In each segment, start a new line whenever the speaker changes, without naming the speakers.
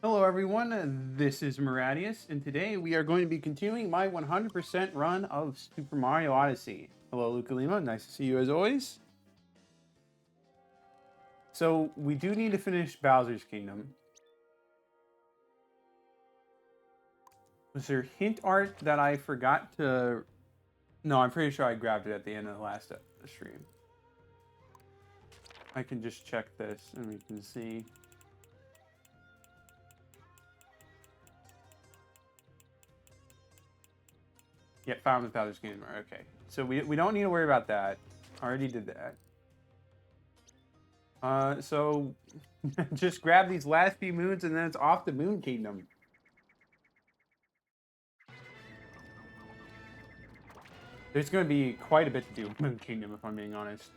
Hello everyone, this is Maradius, and today we are going to be continuing my 100% run of Super Mario Odyssey. Hello Luca Lima, nice to see you as always. So, we do need to finish Bowser's Kingdom. Was there hint art that I forgot to... No, I'm pretty sure I grabbed it at the end of the last stream. I can just check this and we can see. Yeah, found the Bowser's Kingdom. Okay, so we don't need to worry about that. I already did that. So just grab these last few moons and then it's off the Moon Kingdom. There's going to be quite a bit to do with Moon Kingdom, if I'm being honest.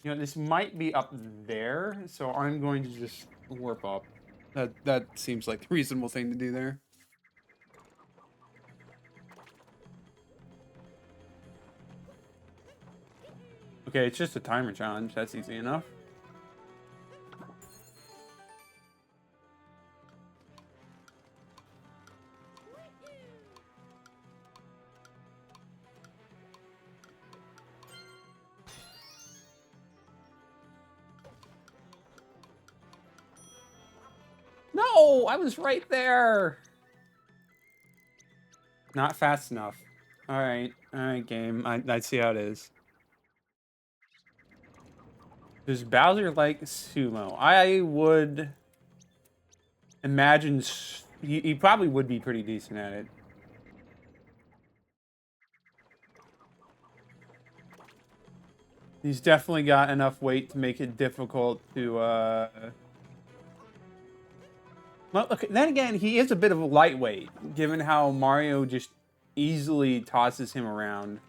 You know, this might be up there, so I'm going to just warp up. That seems like the reasonable thing to do there. Okay, it's just a timer challenge. That's easy enough. No, I was right there. Not fast enough. All right, game. I see how it is. Does Bowser like sumo? I would imagine he probably would be pretty decent at it. He's definitely got enough weight to make it difficult to, Well, okay, then again, he is a bit of a lightweight, given how Mario just easily tosses him around.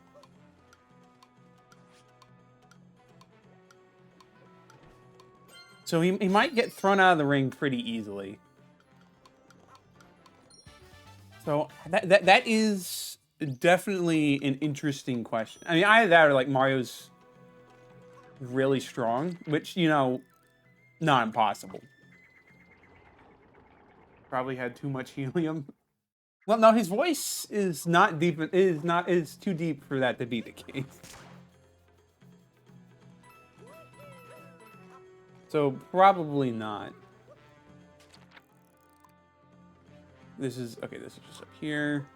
So he might get thrown out of the ring pretty easily. So that is definitely an interesting question. I mean, either that or like Mario's really strong, which, you know, not impossible. Probably had too much helium. Well, no, his voice is not deep. Is too deep for that to be the case. So probably not. This is okay. This is just up here.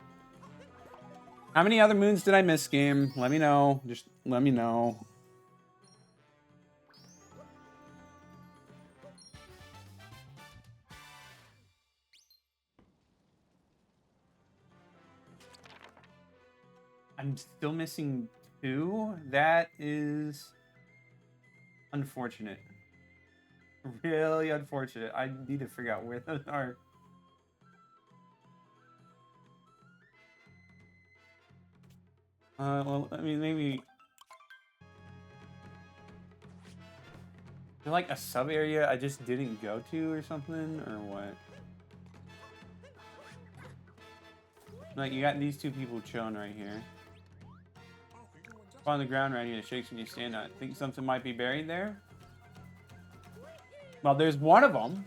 How many other moons did I miss, game? Let me know. Just let me know. I'm still missing 2. That is unfortunate. Really unfortunate. I need to figure out where those are. Well, I mean, maybe... Is there like a sub area I just didn't go to or something? Or what? Like, you got these 2 people chilling right here. Up on the ground right here, it shakes when you stand on it. Think something might be buried there? Well, there's one of them.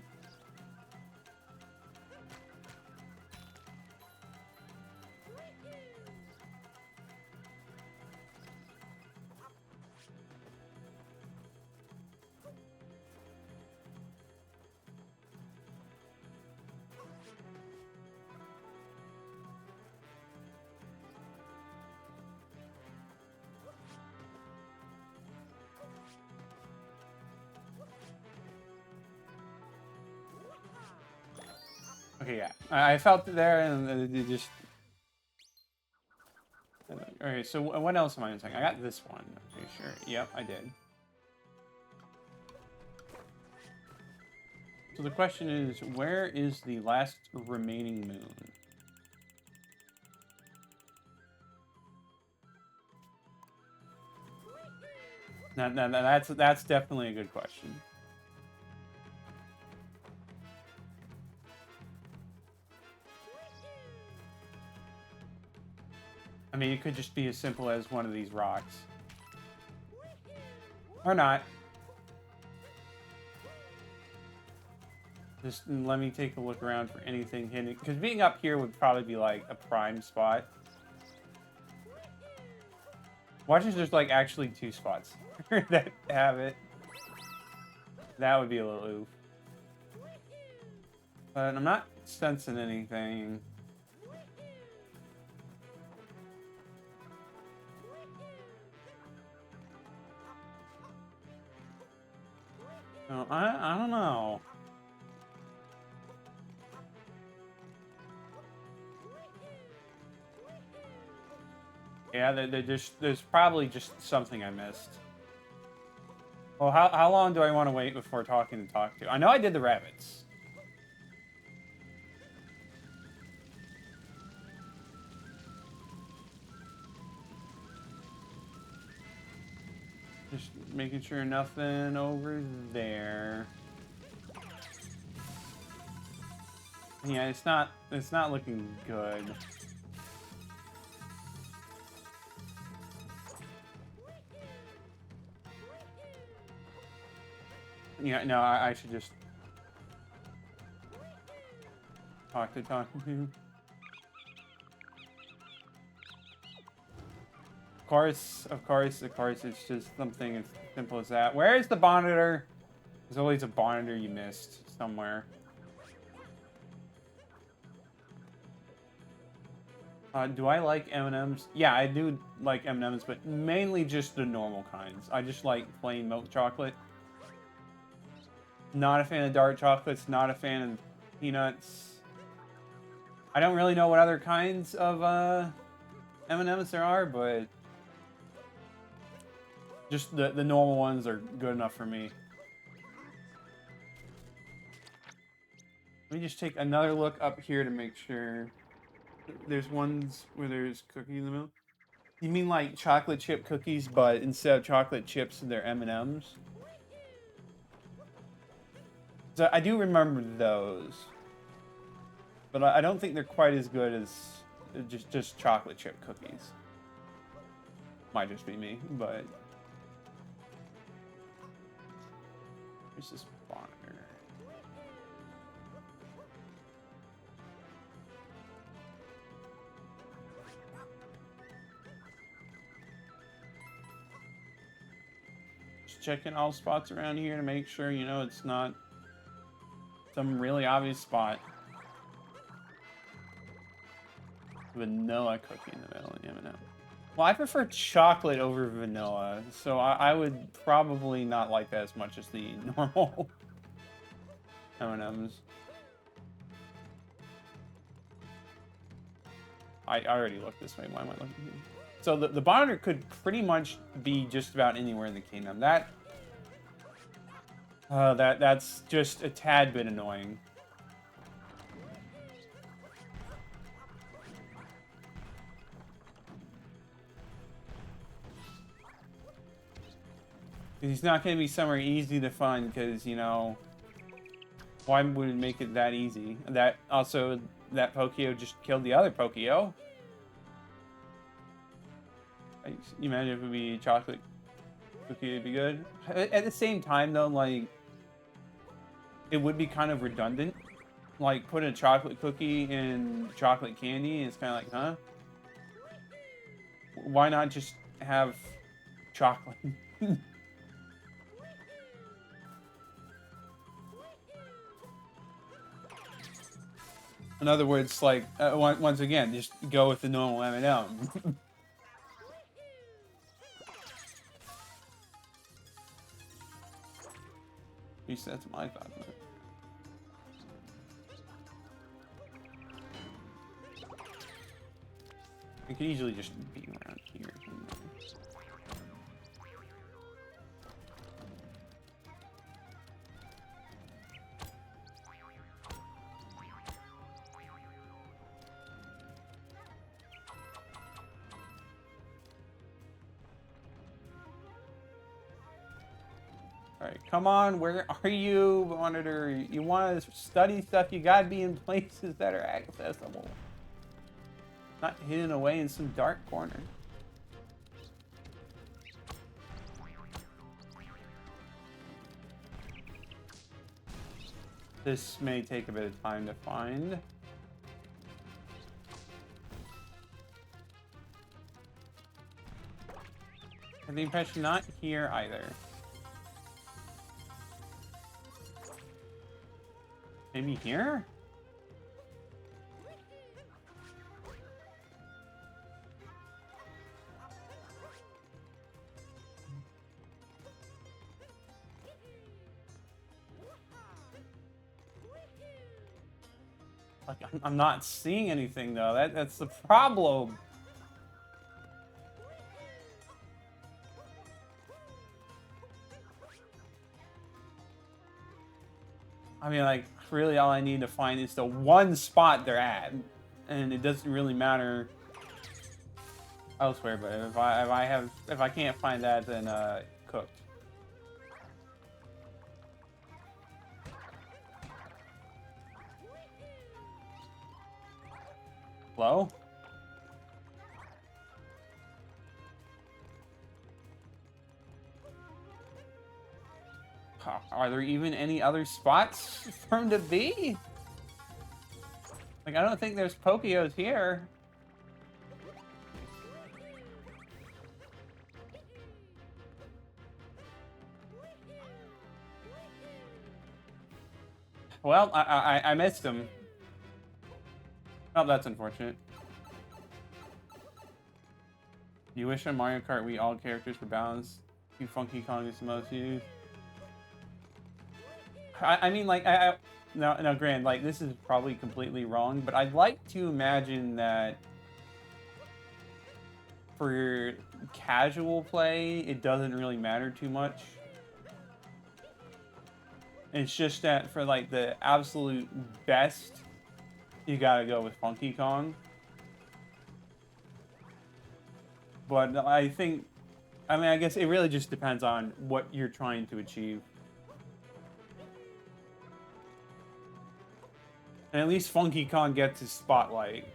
Okay, yeah. I felt it there, and it just... Okay, so what else am I missing? I got this one. Pretty sure. Yep, I did. So the question is, where is the last remaining moon? That's definitely a good question. I mean, it could just be as simple as one of these rocks. Or not. Just let me take a look around for anything hidden. Because being up here would probably be like a prime spot. Watch if there's like actually 2 spots that have it. That would be a little oof. But I'm not sensing anything. No, I don't know. Yeah, there's probably just something I missed. Well, how long do I want to wait before talking to talk to? I know I did the rabbits. Just making sure nothing over there. Yeah, it's not looking good. Yeah, no, I should just talk to him. Of course, it's just something as simple as that. Where is the monitor? There's always a monitor you missed somewhere. Do I like M&Ms? Yeah, I do like M&Ms, but mainly just the normal kinds. I just like plain milk chocolate. Not a fan of dark chocolates, not a fan of peanuts. I don't really know what other kinds of M&Ms there are, but just the normal ones are good enough for me. Let me just take another look up here to make sure. There's ones where there's cookie in the middle. You mean like chocolate chip cookies, but instead of chocolate chips, they're M&Ms? So I do remember those, but I don't think they're quite as good as just chocolate chip cookies. Might just be me, but where's this monitor? Just checking all spots around here to make sure, you know, it's not some really obvious spot. Vanilla cookie in the middle, M&M. Well, I prefer chocolate over vanilla, so I would probably not like that as much as the normal M&Ms. I already looked this way. Why am I looking here? So the monitor could pretty much be just about anywhere in the kingdom. That's just a tad bit annoying. He's not going to be somewhere easy to find because, you know, why would it make it that easy? That Pokio just killed the other Pokio. You imagine if it would be chocolate cookie, it'd be good. At the same time, though, like, it would be kind of redundant. Like, put a chocolate cookie in chocolate candy, and it's kind of like, huh? Why not just have chocolate? In other words, like, once again, just go with the normal M&M. At least that's my thought. It could easily just be around here. Alright, come on, where are you, monitor? You want to study stuff, you gotta be in places that are accessible. Not hidden away in some dark corner. This may take a bit of time to find. I think I should not here either. Maybe here? Like, I'm not seeing anything though. That's the problem. I mean, like, really all I need to find is the one spot they're at. And it doesn't really matter elsewhere, but if I can't find that, then cooked. Hello? Are there even any other spots for him to be? Like, I don't think there's Pokeos here. Well, I missed him. Oh, that's unfortunate. You wish on Mario Kart Wii all characters were balanced. You Funky Kong is the most used. I mean, like, no, Grant, like, this is probably completely wrong, but I'd like to imagine that for casual play, it doesn't really matter too much. It's just that for, like, the absolute best, you gotta go with Funky Kong. But I think, I mean, I guess it really just depends on what you're trying to achieve. And at least Funky Kong gets his spotlight.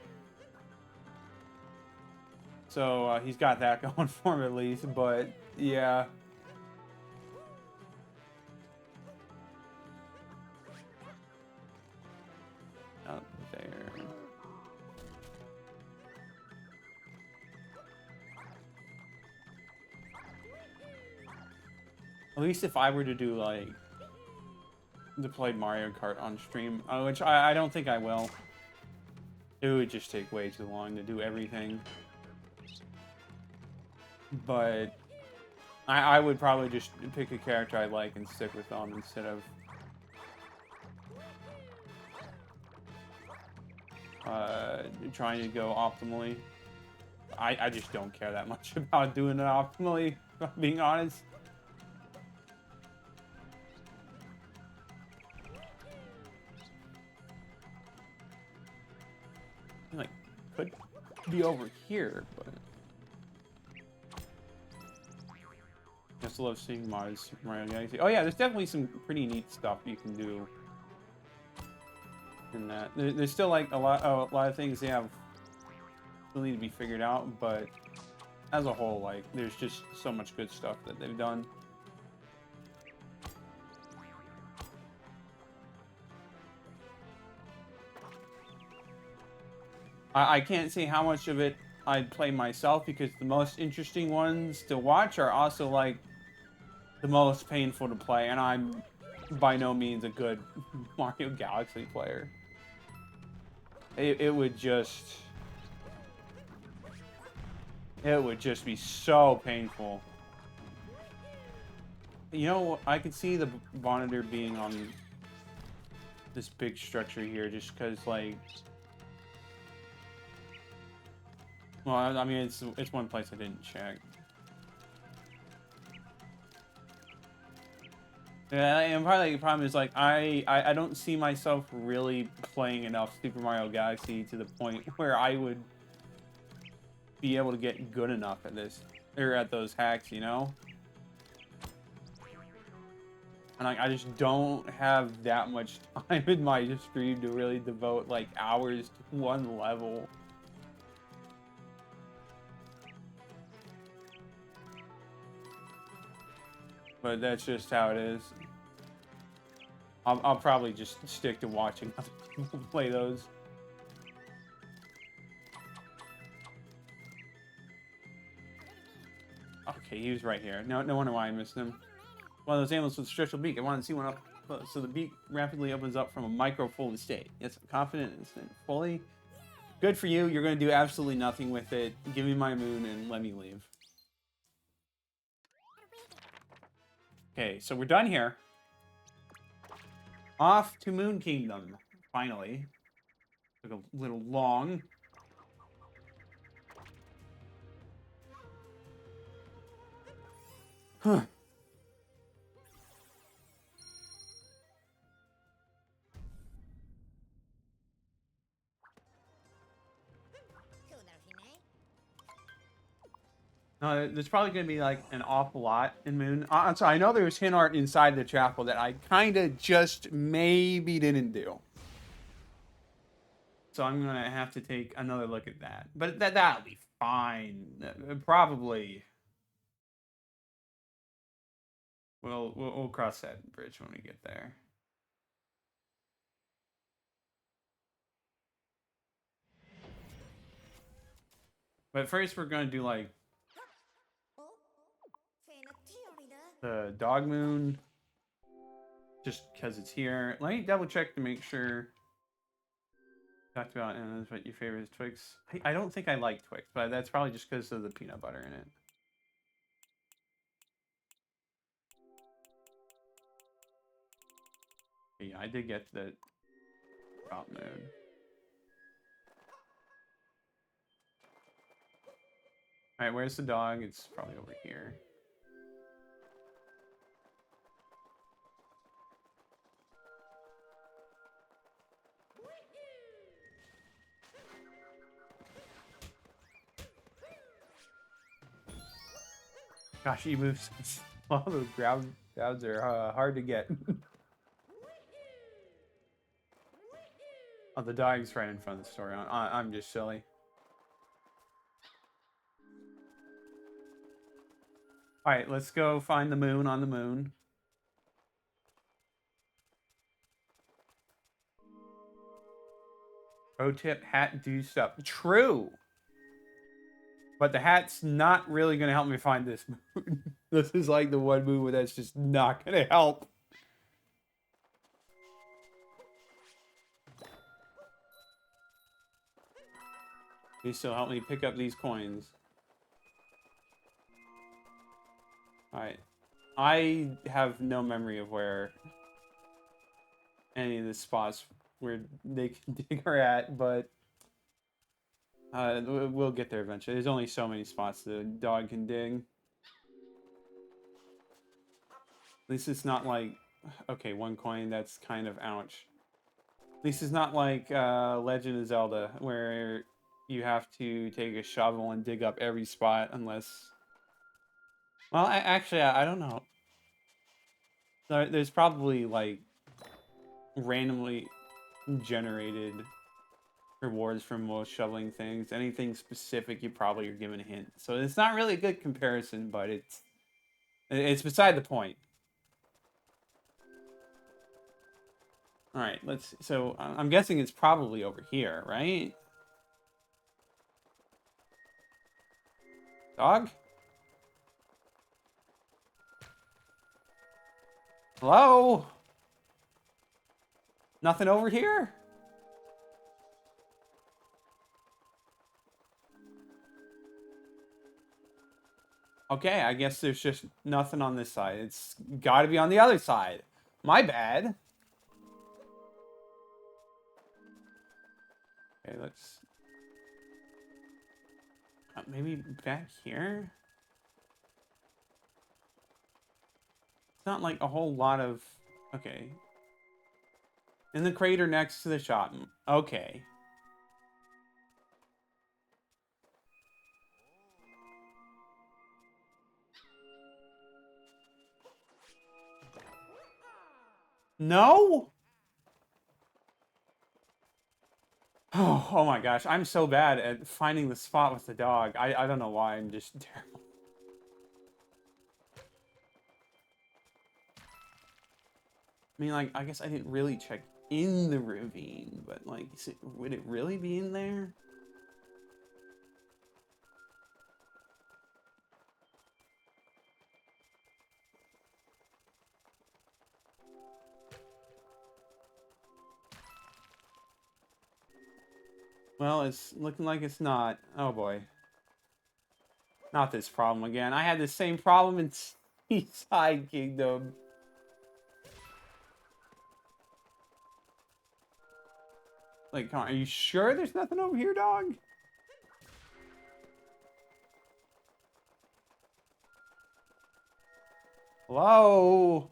So he's got that going for him at least, but yeah. Out there. At least if I were to do, like, to play Mario Kart on stream, which I don't think I will. It would just take way too long to do everything. But I would probably just pick a character I like and stick with them instead of trying to go optimally. I just don't care that much about doing it optimally, if I'm being honest. Like, could be over here, but I just love seeing mods Super Mario Odyssey. Oh yeah, there's definitely some pretty neat stuff you can do in that. There's still like a lot of things they have still need to be figured out, but as a whole, like, there's just so much good stuff that they've done. I can't say how much of it I'd play myself because the most interesting ones to watch are also, like, the most painful to play, and I'm by no means a good Mario Galaxy player. It would just be so painful. You know, I could see the monitor being on this big structure here just because, like, well, I mean, it's one place I didn't check. Yeah, and probably the problem is, like, I don't see myself really playing enough Super Mario Galaxy to the point where I would be able to get good enough at this, or at those hacks, you know? And I just don't have that much time in my stream to really devote, like, hours to one level. But that's just how it is. I'll probably just stick to watching other people play those. Okay, he was right here. No wonder why I missed him. One of those animals with a stretchable beak. I wanted to see one up close. So the beak rapidly opens up from a micro-folded state. Yes, I'm confident and fully. Good for you. You're going to do absolutely nothing with it. Give me my moon and let me leave. Okay, so we're done here. Off to Moon Kingdom. Finally. Took a little long. Huh. There's probably going to be like an awful lot in Moon. I'm sorry, I know there was hint art inside the chapel that I kind of just maybe didn't do. So I'm going to have to take another look at that. But that'll be fine. Probably. We'll cross that bridge when we get there. But first we're going to do like the dog moon. Just because it's here. Let me double check to make sure. Talked about and that's what your favorite is Twix. I don't think I like Twix, but that's probably just because of the peanut butter in it. Yeah, I did get the top moon. Alright, where's the dog? It's probably over here. Gosh, he moves slow. Those grabs are hard to get. Oh, the dog's right in front of the store. I'm just silly. Alright, let's go find the moon on the moon. Pro tip, hat do stuff. True! But the hat's not really going to help me find this moon. This is like the one moon where that's just not going to help. Please still help me pick up these coins. Alright. I have no memory of where any of the spots where they can dig are at, but we'll get there eventually. There's only so many spots the dog can dig. At least it's not like... Okay, one coin, that's kind of ouch. At least it's not like Legend of Zelda, where you have to take a shovel and dig up every spot unless... Well, actually, I don't know. There's probably, like, randomly generated rewards from most shoveling things. Anything specific, you probably are given a hint. So it's not really a good comparison, but it's beside the point. All right, so I'm guessing it's probably over here, right? Dog? Hello? Nothing over here? Okay, I guess there's just nothing on this side. It's got to be on the other side. My bad. Okay, let's... maybe back here? It's not like a whole lot of... Okay. In the crater next to the shop. Okay. No? Oh my gosh, I'm so bad at finding the spot with the dog. I don't know why, I'm just terrible. I mean, like, I guess I didn't really check in the ravine, but, like, would it really be in there? Well, it's looking like it's not. Oh, boy. Not this problem again. I had the same problem in Seaside Kingdom. Like, come on, are you sure there's nothing over here, dog? Hello?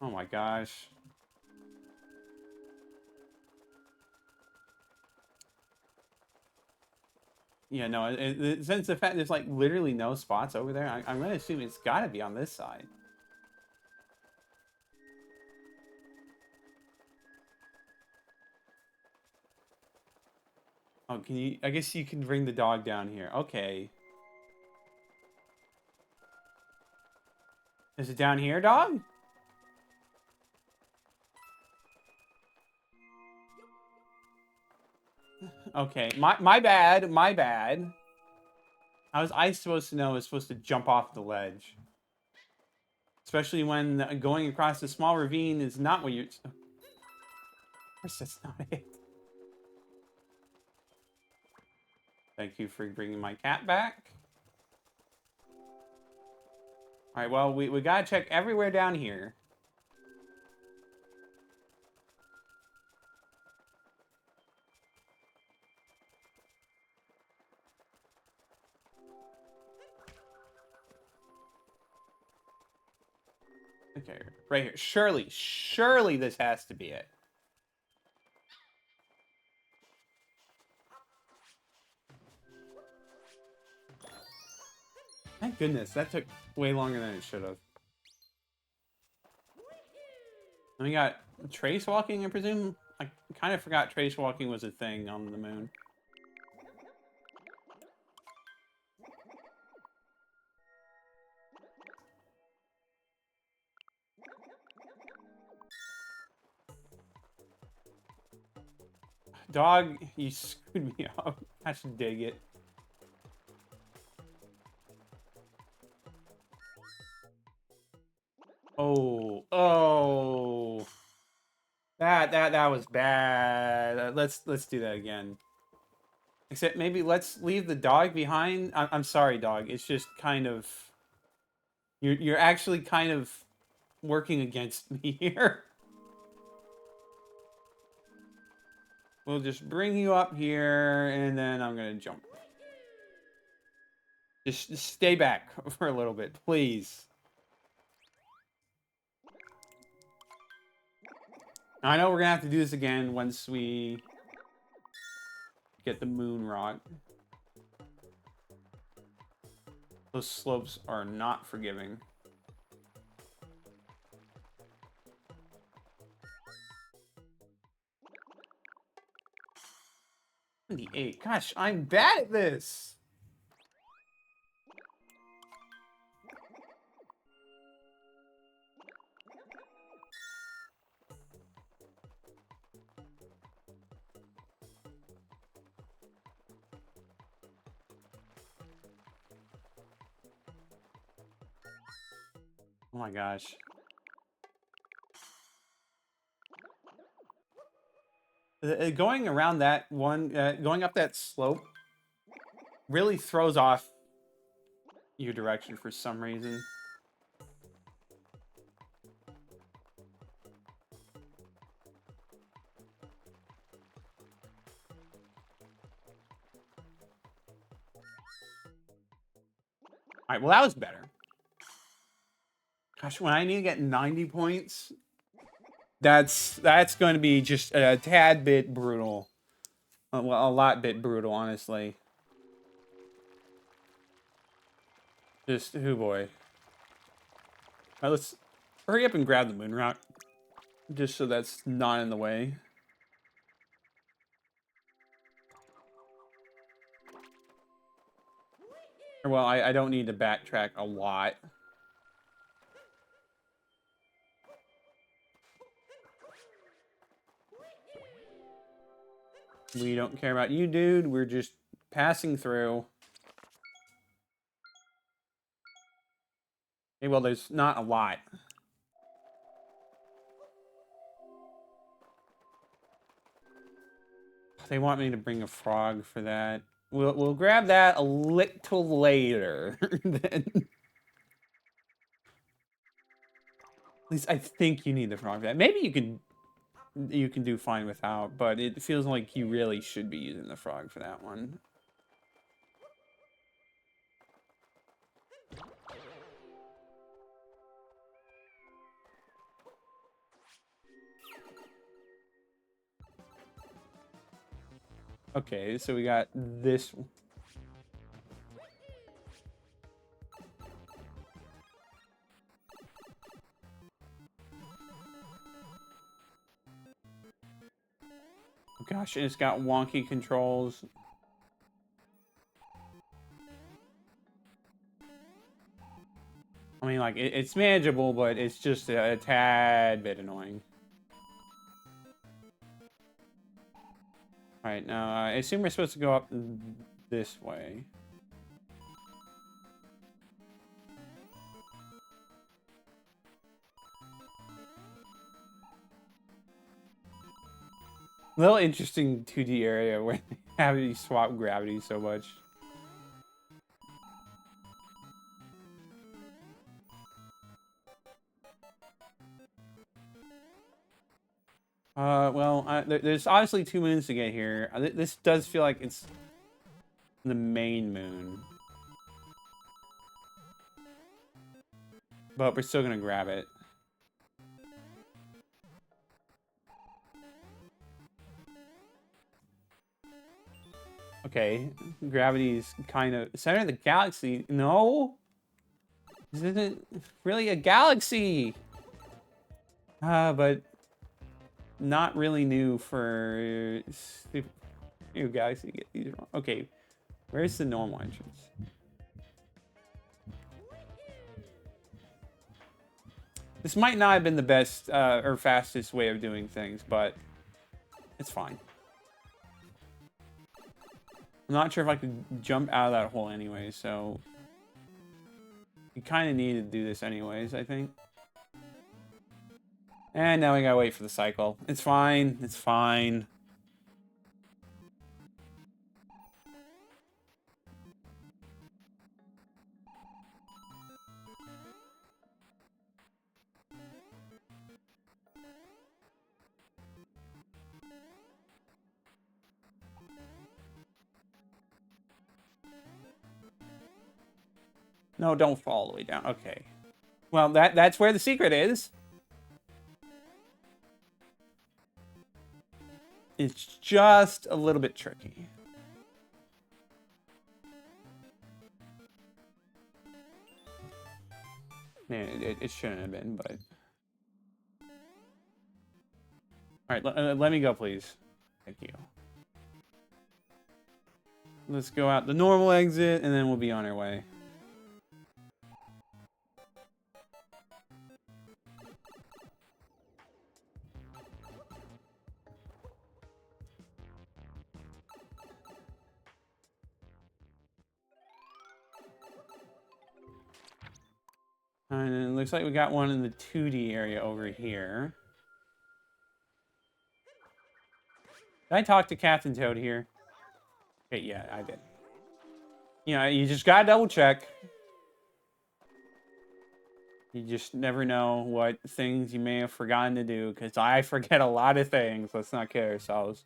Oh my gosh. Yeah, no, since the fact there's like literally no spots over there, I'm gonna assume it's gotta be on this side. Oh, can you? I guess you can bring the dog down here. Okay. Is it down here, dog? Okay, my bad, my bad. How was I supposed to know I was supposed to jump off the ledge? Especially when going across a small ravine is not what you're... Of course that's not it. Thank you for bringing my cat back. Alright, well, we gotta check everywhere down here. Okay, right here. Surely this has to be it. Thank goodness, that took way longer than it should have. And we got trace walking, I presume? I kind of forgot trace walking was a thing on the moon. Dog, you screwed me up. I should dig it. Oh. That was bad. Let's do that again. Except maybe let's leave the dog behind. I'm sorry, dog. It's just kind of you're actually kind of working against me here. We'll just bring you up here, and then I'm gonna jump. Just stay back for a little bit, please. I know we're gonna have to do this again once we get the moon rock. Those slopes are not forgiving. 78. Gosh, I'm bad at this. Oh my gosh. Going around that one, going up that slope really throws off your direction for some reason. All right, well, that was better. Gosh, when I need to get 90 points, that's going to be just a tad bit brutal. Well, a lot bit brutal, honestly. Just, oh boy. All right, let's hurry up and grab the moon rock. Just so that's not in the way. Well, I don't need to backtrack a lot. We don't care about you, dude. We're just passing through. Okay, well, there's not a lot. They want me to bring a frog for that. We'll grab that a little later. Then. At least I think you need the frog for that. Maybe you can do fine without, but it feels like you really should be using the frog for that one. Okay, so we got this. Oh gosh, it's got wonky controls. I mean, like, it's manageable, but it's just a tad bit annoying. Alright, now, I assume we're supposed to go up this way. Little interesting 2D area where they have you swap gravity so much. Well, there's obviously 2 moons to get here. This does feel like it's the main moon. But we're still gonna grab it. Okay, gravity's kind of center of the galaxy. No, this isn't really a galaxy. But not really new for new galaxy. Get these wrong. Okay, where's the normal entrance? This might not have been the best or fastest way of doing things, but it's fine. I'm not sure if I could jump out of that hole anyway, so you kind of need to do this anyways, I think. And now we gotta wait for the cycle. It's fine. It's fine. No, don't fall all the way down. Okay. Well, that's where the secret is. It's just a little bit tricky. Man, it shouldn't have been, but... Alright, let me go, please. Thank you. Let's go out the normal exit, and then we'll be on our way. And it looks like we got one in the 2D area over here. Did I talk to Captain Toad here? Okay, yeah, I did. You know, you just gotta double check. You just never know what things you may have forgotten to do, because I forget a lot of things. Let's not kid ourselves.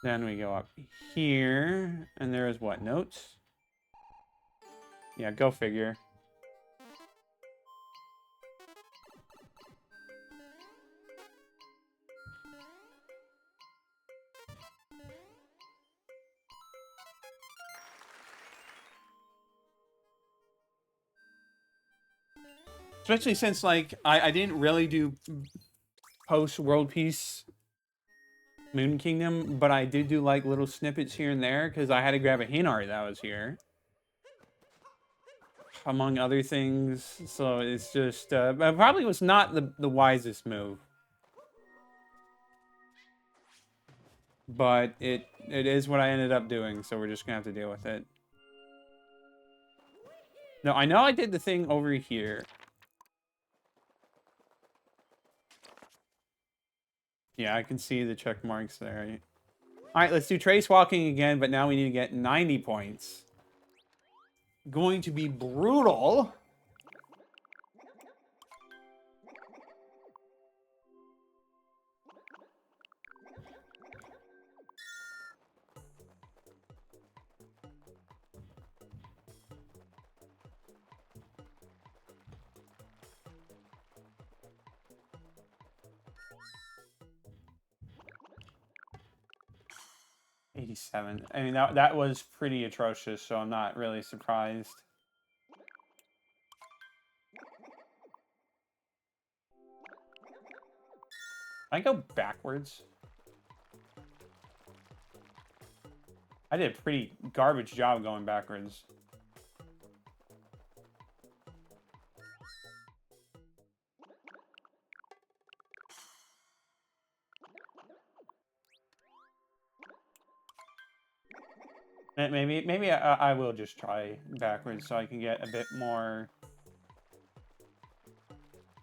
Then we go up here, and there's what, notes? Yeah, go figure. Especially since, like, I didn't really do post-World Peace Moon Kingdom, but I did do, like, little snippets here and there, because I had to grab a hint art that was here. Among other things, so it's just, it probably was not the wisest move. But it is what I ended up doing, so we're just gonna have to deal with it. No, I know I did the thing over here. Yeah, I can see the check marks there. Alright, let's do trace walking again, but now we need to get 90 points. Going to be brutal. $87. I mean, that was pretty atrocious, so I'm not really surprised. I go backwards. I did a pretty garbage job going backwards. Maybe I will just try backwards so I can get a bit more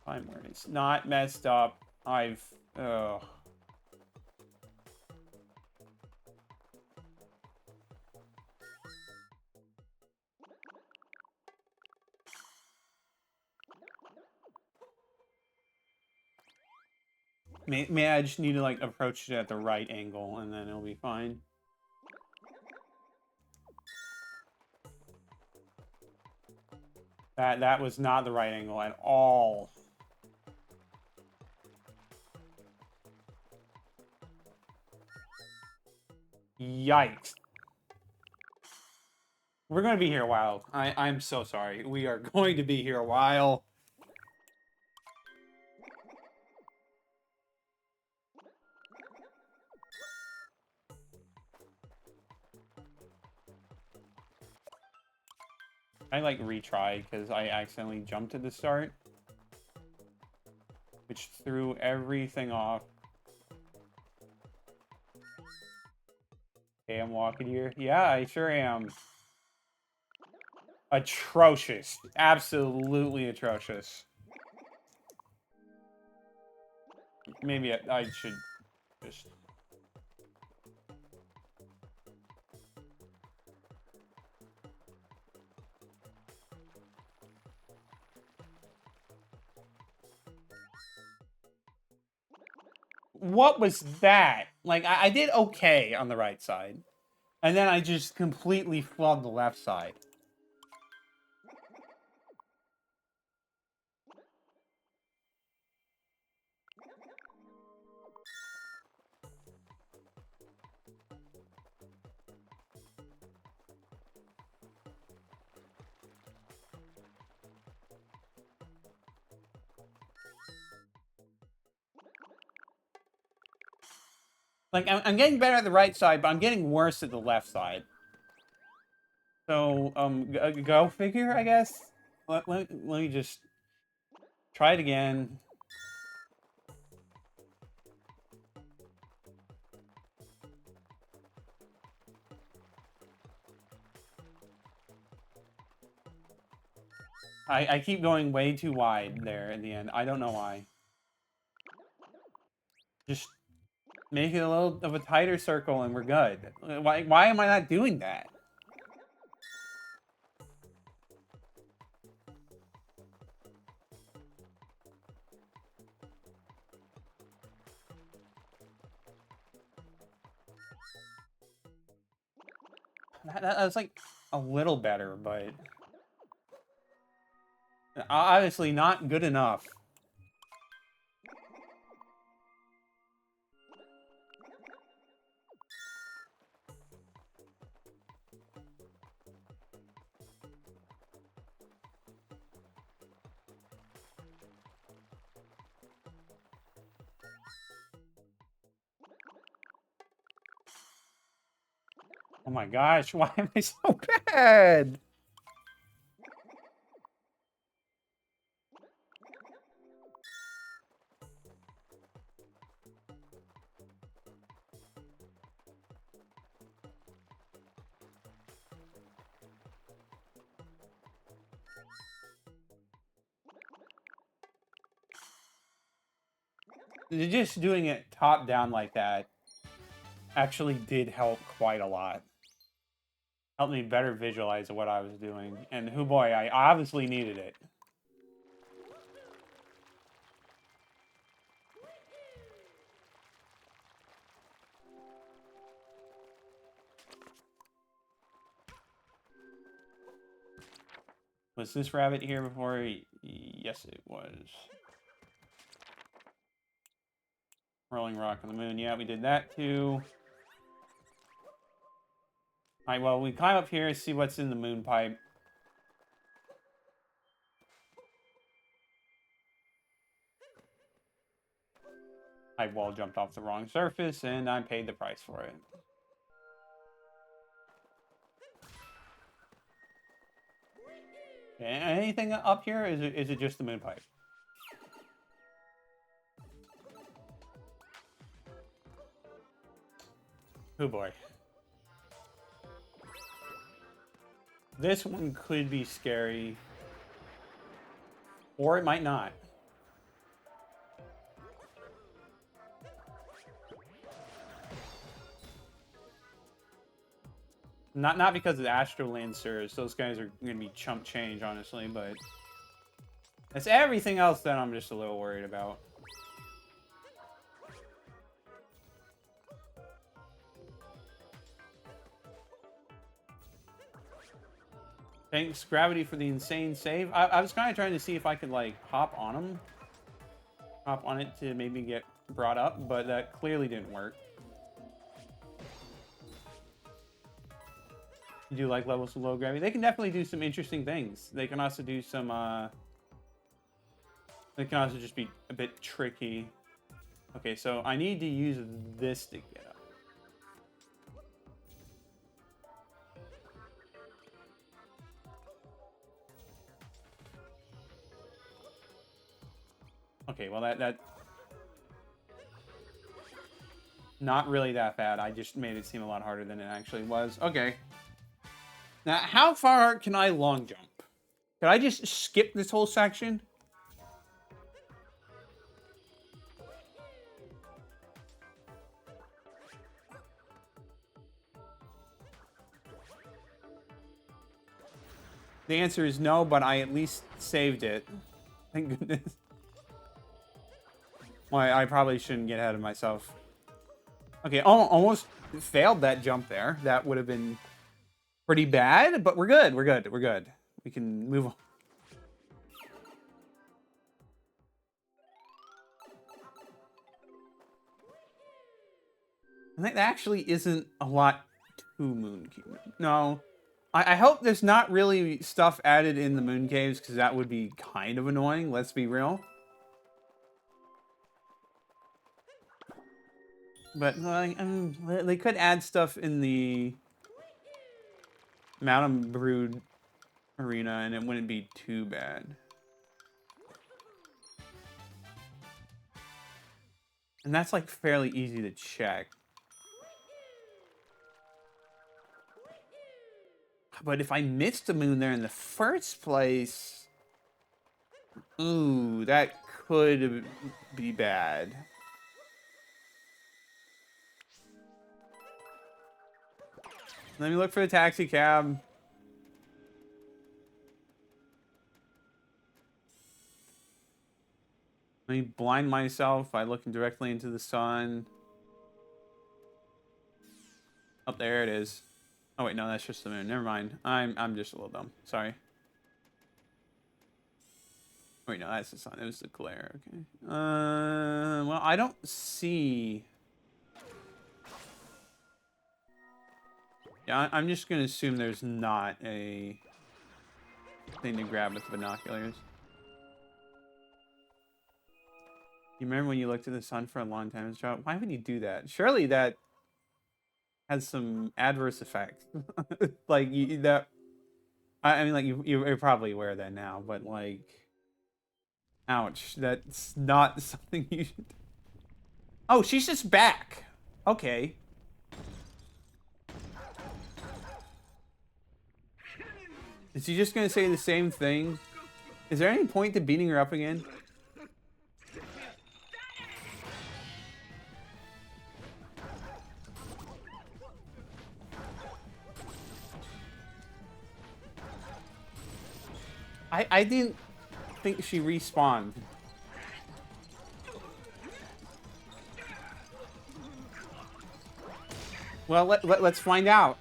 time where it's not messed up. Ugh. May I just need to, like, approach it at the right angle, and then it'll be fine. That was not the right angle at all. Yikes. We're going to be here a while. I'm so sorry. We are going to be here a while. I, like, retry because I accidentally jumped at the start, which threw everything off. Okay, I'm walking here. Yeah, I sure am. Atrocious. Absolutely atrocious. Maybe I should just... What was that? Like, I did okay on the right side. And then I just completely flubbed the left side. Like, I'm getting better at the right side, but I'm getting worse at the left side. So, go figure, I guess? Let me just try it again. I keep going way too wide there in the end. I don't know why. Just make it a little of a tighter circle and we're good. Why am I not doing that? That's like a little better, but obviously not good enough. Oh my gosh, why am I so bad? Just doing it top down like that actually did help quite a lot. Helped me better visualize what I was doing. And oh boy, I obviously needed it. Was this rabbit here before? Yes, it was. Rolling rock on the moon. Yeah, we did that too. Alright, well, we climb up here and see what's in the moon pipe. I wall jumped off the wrong surface, and I paid the price for it. Okay, anything up here? Is it just the moon pipe? Oh boy. This one could be scary. Or it might not. Not because of the Astro Lancers. Those guys are going to be chump change, honestly, but... It's everything else that I'm just a little worried about. Thanks, Gravity, for the insane save. I was kind of trying to see if I could, like, hop on him. Hop on it to maybe get brought up, but that clearly didn't work. You do like levels with low gravity? They can definitely do some interesting things. They can also do some, they can also just be a bit tricky. Okay, so I need to use this to get up. Okay, well that not really that bad. I just made it seem a lot harder than it actually was. Okay. Now, how far can I long jump? Can I just skip this whole section? The answer is no, but I at least saved it. Thank goodness. Well, I probably shouldn't get ahead of myself. Okay, almost failed that jump there. That would have been pretty bad, but we're good. We're good. We're good. We can move on. I think that actually isn't a lot to Moon Cube. No. I hope there's not really stuff added in the Moon Caves, because that would be kind of annoying, let's be real. But, like, I mean, they could add stuff in the Mountain Brood arena, and it wouldn't be too bad. And that's, like, fairly easy to check. But if I missed the moon there in the first place... Ooh, that could be bad. Let me look for the taxi cab. Let me blind myself by looking directly into the sun. Oh, there it is. Oh wait, no, that's just the moon. Never mind. I'm just a little dumb. Sorry. Wait, no, that's the sun. It was the glare. Okay. Well, I don't see. Yeah, I'm just gonna assume there's not a thing to grab with the binoculars. You remember when you looked at the sun for a long time? Why would you do that? Surely that has some adverse effects. Like that. I mean, like you're probably aware of that now, but like, ouch. That's not something you should. Oh, she's just back. Okay. Is he just gonna say the same thing? Is there any point to beating her up again? I didn't think she respawned. Well, let's find out.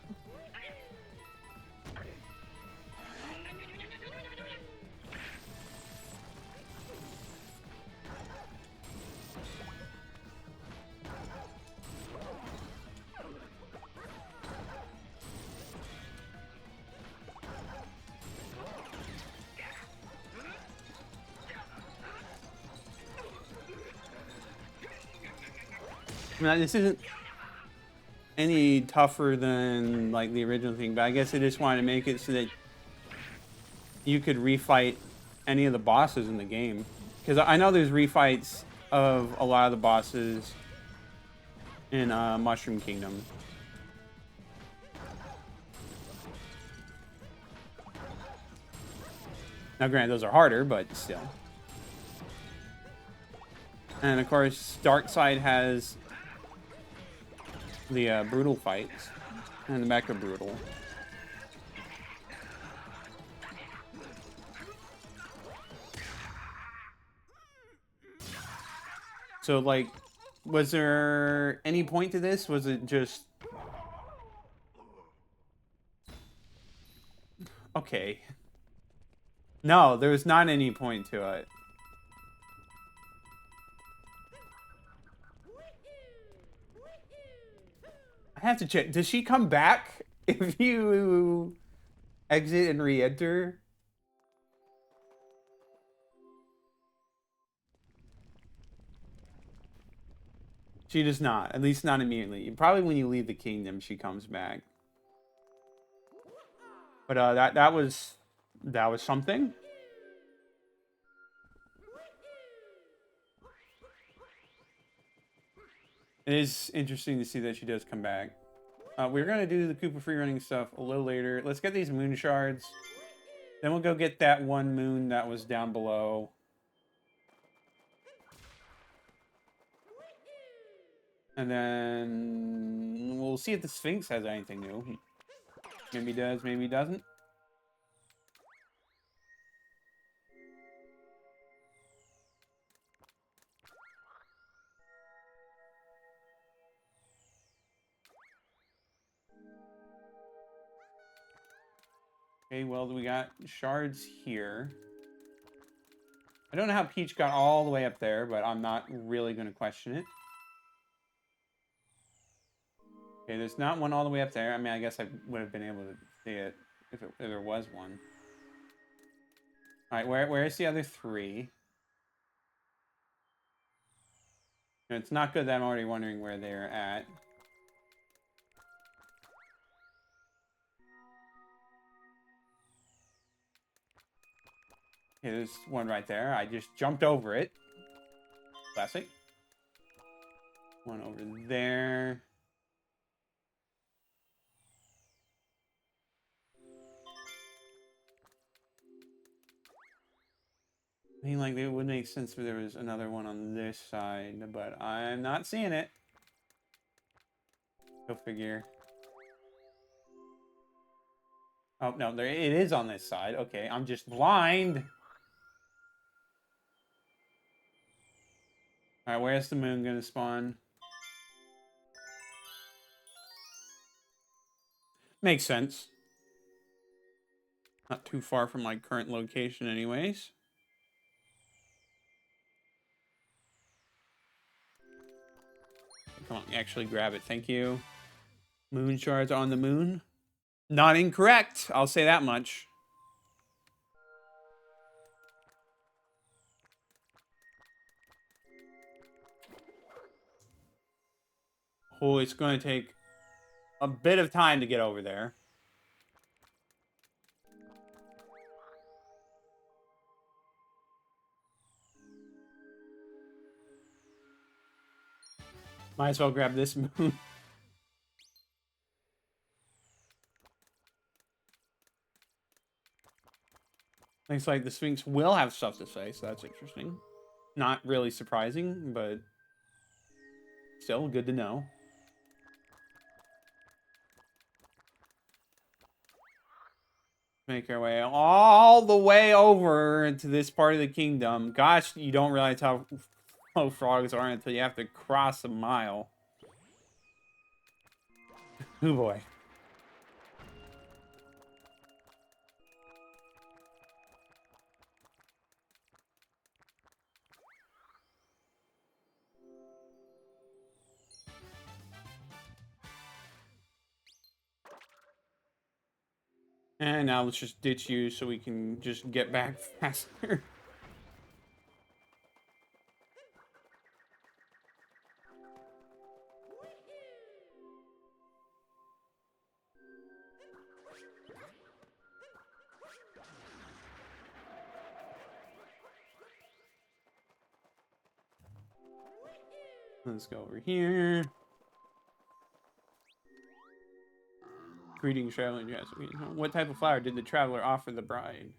I mean, this isn't any tougher than like the original thing, but I guess they just wanted to make it so that you could refight any of the bosses in the game. Because I know there's refights of a lot of the bosses in Mushroom Kingdom. Now, granted, those are harder, but still. And of course, Dark Side has the brutal fights and the Mecha Brutal. So, like, was there any point to this? Was it just... Okay. No, there was not any point to it. I have to check. Does she come back if you exit and re-enter? She does not. At least not immediately. Probably when you leave the kingdom, she comes back. But that was something. It is interesting to see that she does come back. We're gonna do the Koopa free running stuff a little later. Let's get these moon shards. Then we'll go get that one moon that was down below. And then we'll see if the Sphinx has anything new. Maybe does, maybe doesn't. Okay, well, we got shards here. I don't know how Peach got all the way up there, but I'm not really going to question it. Okay, there's not one all the way up there. I mean, I guess I would have been able to see it if there was one. All right, where's the other three? It's not good that I'm already wondering where they're at. Okay, there's one right there. I just jumped over it. Classic. One over there. I mean, like, it would make sense if there was another one on this side, but I'm not seeing it. Go figure. Oh, no, there it is on this side. Okay, I'm just blind. All right, where's the moon gonna spawn? Makes sense. Not too far from my current location anyways. Come on, actually grab it. Thank you. Moon shards on the moon. Not incorrect. I'll say that much. Oh, it's going to take a bit of time to get over there. Might as well grab this moon. Looks like the Sphinx will have stuff to say, so that's interesting. Not really surprising, but still good to know. Make our way all the way over into this part of the kingdom. Gosh, you don't realize how low frogs are until you have to cross a mile. Oh boy. And now let's just ditch you so we can just get back faster. Let's go over here. Greetings, traveling. Yes. What type of flower did the traveler offer the bride?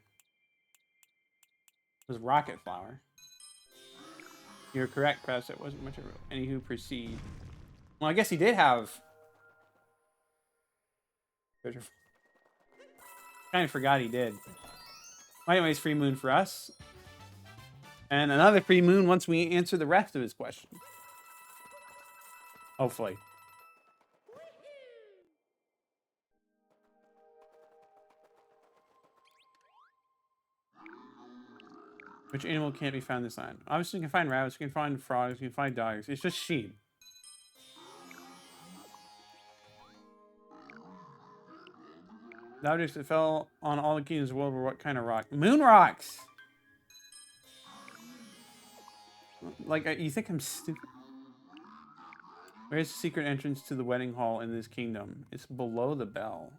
It was rocket flower. You're correct, Press. It wasn't much of a... Anywho, proceed. Well, I guess he did have... Kind of forgot he did. Well, anyways, free moon for us. And another free moon once we answer the rest of his question. Hopefully. Which animal can't be found this land? Obviously, you can find rabbits, you can find frogs, you can find dogs. It's just sheep. The objects that fell on all the kingdoms of the world were what kind of rock? Moon rocks! Like, you think I'm stupid? Where's the secret entrance to the wedding hall in this kingdom? It's below the bell.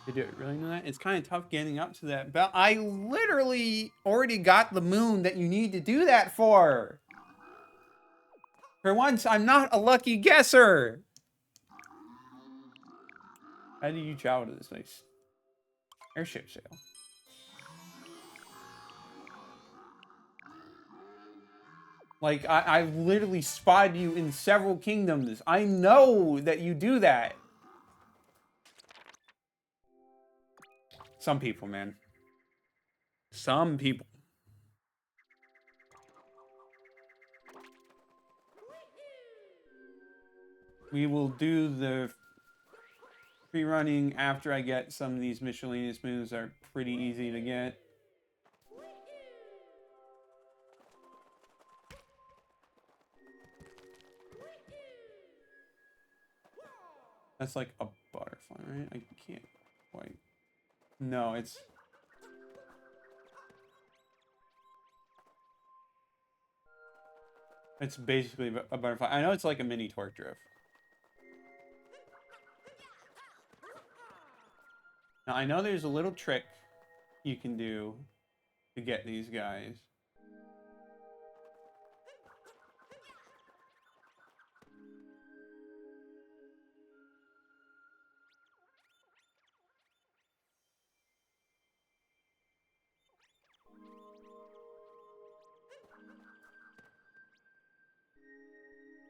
Did you really know that? It's kind of tough getting up to that bell. I literally already got the moon that you need to do that for. For once, I'm not a lucky guesser. How do you travel to this place? Airship sail. Like, I've literally spotted you in several kingdoms. I know that you do that. Some people, man. Some people. We will do the free running after I get some of these miscellaneous moves that are pretty easy to get. That's like a butterfly, right? I can't quite... No, it's... It's basically a butterfly. I know it's like a mini torque drift. Now, I know there's a little trick you can do to get these guys.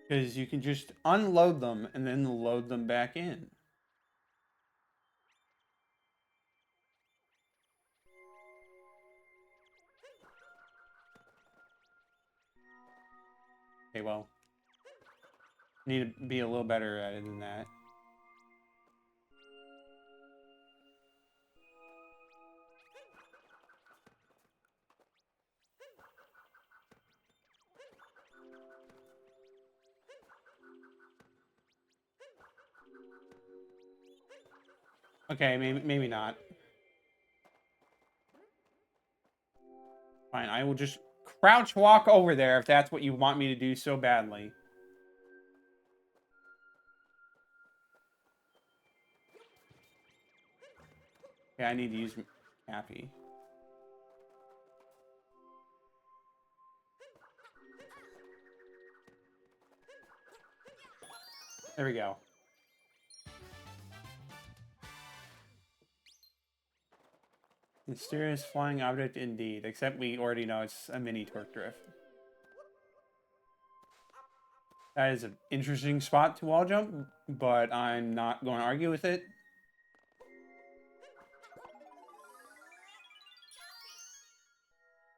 Because you can just unload them and then load them back in. Okay, well. Need to be a little better at it than that. Okay, maybe not. Fine, I will just crouch walk over there if that's what you want me to do so badly. Yeah, I need to use Cappy. There we go. Mysterious flying object indeed, except we already know it's a mini torque drift. That is an interesting spot to wall jump, but I'm not going to argue with it.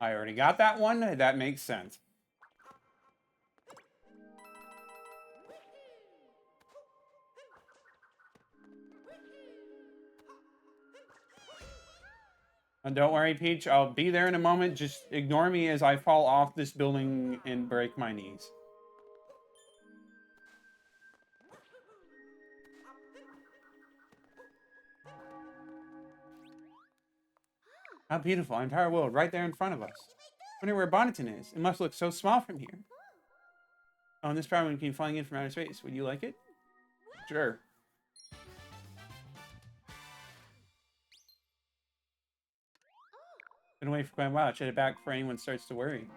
I already got that one. That makes sense. And don't worry, Peach. I'll be there in a moment. Just ignore me as I fall off this building and break my knees. How beautiful. Our entire world right there in front of us. I wonder where Bonneton is. It must look so small from here. Oh, and this probably can flying in from outer space. Would you like it? Sure. Been away for quite a while. Shut it back before anyone starts to worry.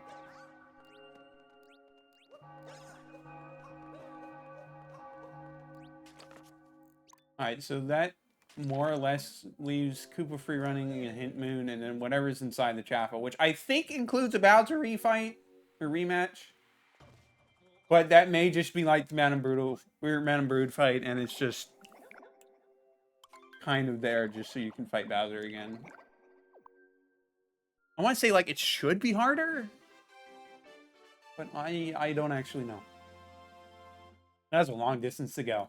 Alright, so that more or less leaves Koopa free running a Hint Moon and then whatever's inside the chapel, which I think includes a Bowser refight or rematch. But that may just be like the Madame Brood fight, and it's just kind of there just so you can fight Bowser again. I want to say like it should be harder, but I don't actually know. That's a long distance to go.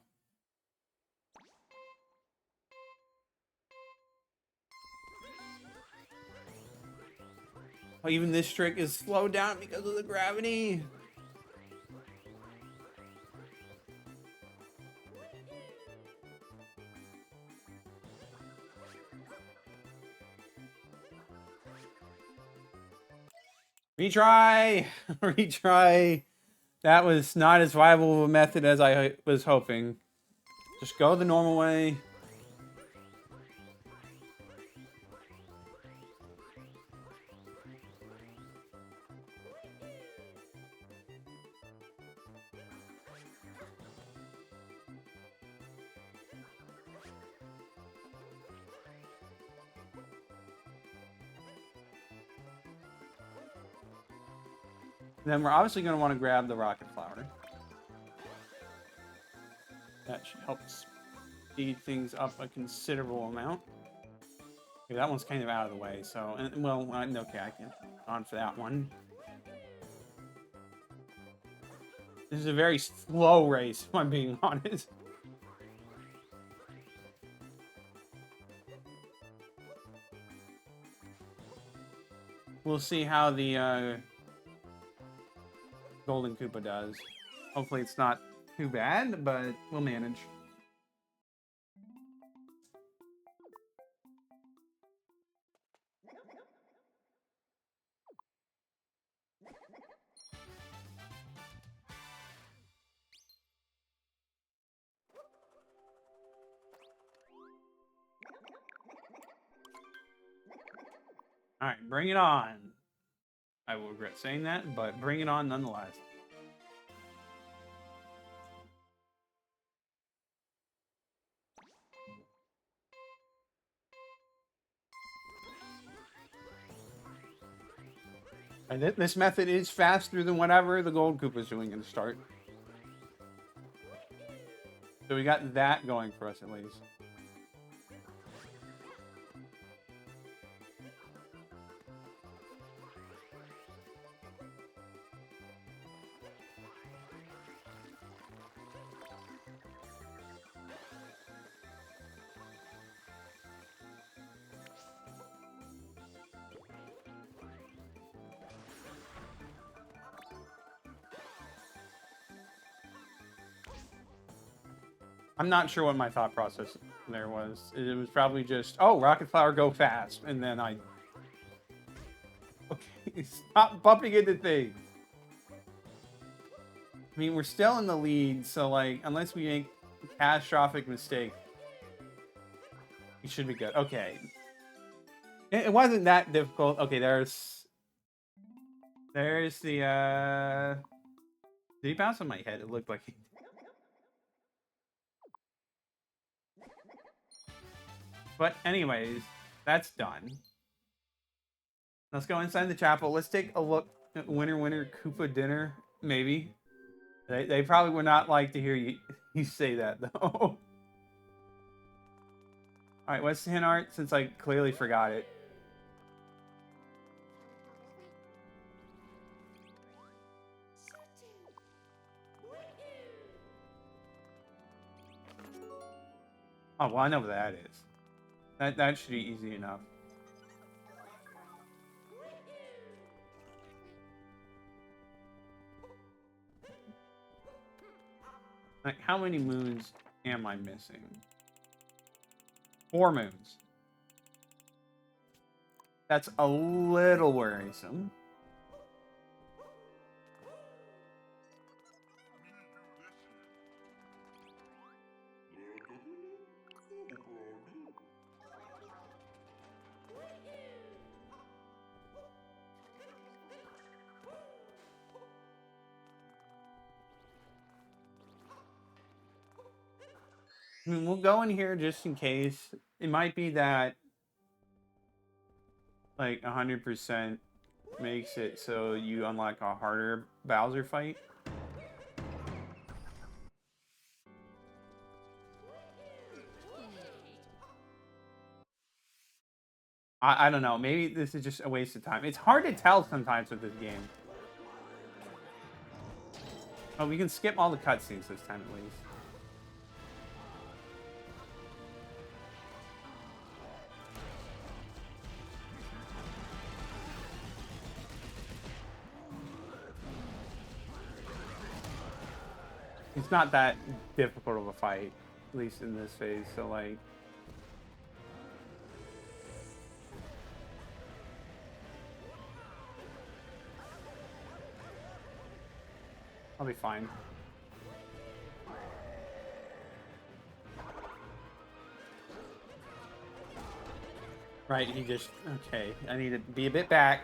Oh, even this trick is slowed down because of the gravity. Retry! Retry! That was not as viable of a method as I was hoping. Just go the normal way. Then we're obviously going to want to grab the rocket flower. That should help speed things up a considerable amount. Okay, that one's kind of out of the way, so... well, okay, I can on for that one. This is a very slow race, if I'm being honest. We'll see how the Golden Koopa does. Hopefully it's not too bad, but we'll manage. Alright, bring it on. I will regret saying that, but bring it on nonetheless. And this method is faster than whatever the Gold Koopa's doing in the start. So we got that going for us at least. I'm not sure what my thought process there was. It was probably just, oh, Rocket Flower, go fast. And then I... Okay, stop bumping into things. I mean, we're still in the lead, so, like, unless we make a catastrophic mistake, we should be good. Okay. It wasn't that difficult. Okay, there's the did he bounce on my head? It looked like he... But anyways, that's done. Let's go inside the chapel. Let's take a look at Winner Winner Koopa Dinner. Maybe. They probably would not like to hear you say that, though. Alright, what's the hint art? Since I clearly forgot it. Oh, well, I know what that is. That should be easy enough. Like, how many moons am I missing? 4 moons. That's a little worrisome. I mean, we'll go in here just in case. It might be that, like, 100% makes it so you unlock a harder Bowser fight. I don't know. Maybe this is just a waste of time. It's hard to tell sometimes with this game. Oh, we can skip all the cutscenes this time at least. It's not that difficult of a fight, at least in this phase, so like... I'll be fine. Right, he just... Okay, I need to be a bit back.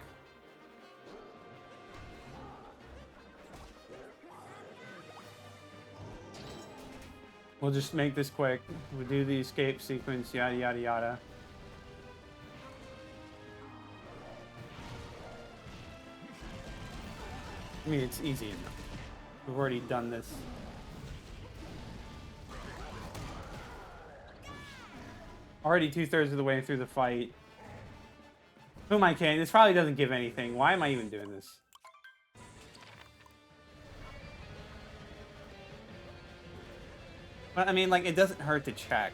We'll just make this quick. We'll do the escape sequence, yada yada yada. I mean, it's easy enough. We've already done this. Already 2/3 of the way through the fight. Who am I kidding? This probably doesn't give anything. Why am I even doing this? But I mean, like, it doesn't hurt to check.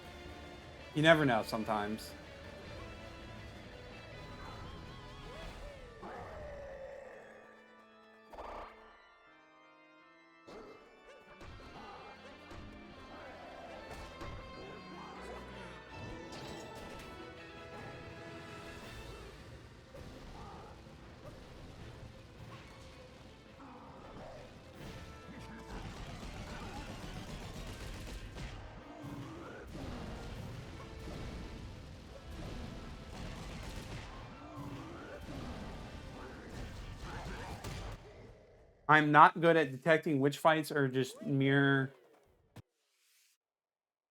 You never know sometimes. I'm not good at detecting which fights are just mere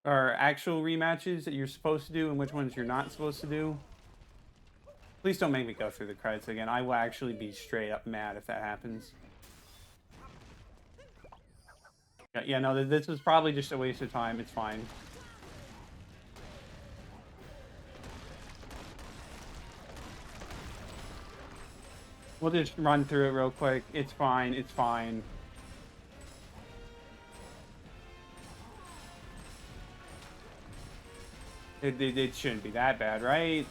or actual rematches that you're supposed to do and which ones you're not supposed to do. Please don't make me go through the credits again. I will actually be straight up mad if that happens. Yeah, no, this was probably just a waste of time. It's fine. We'll just run through it real quick. It's fine. It's fine. It shouldn't be that bad, right?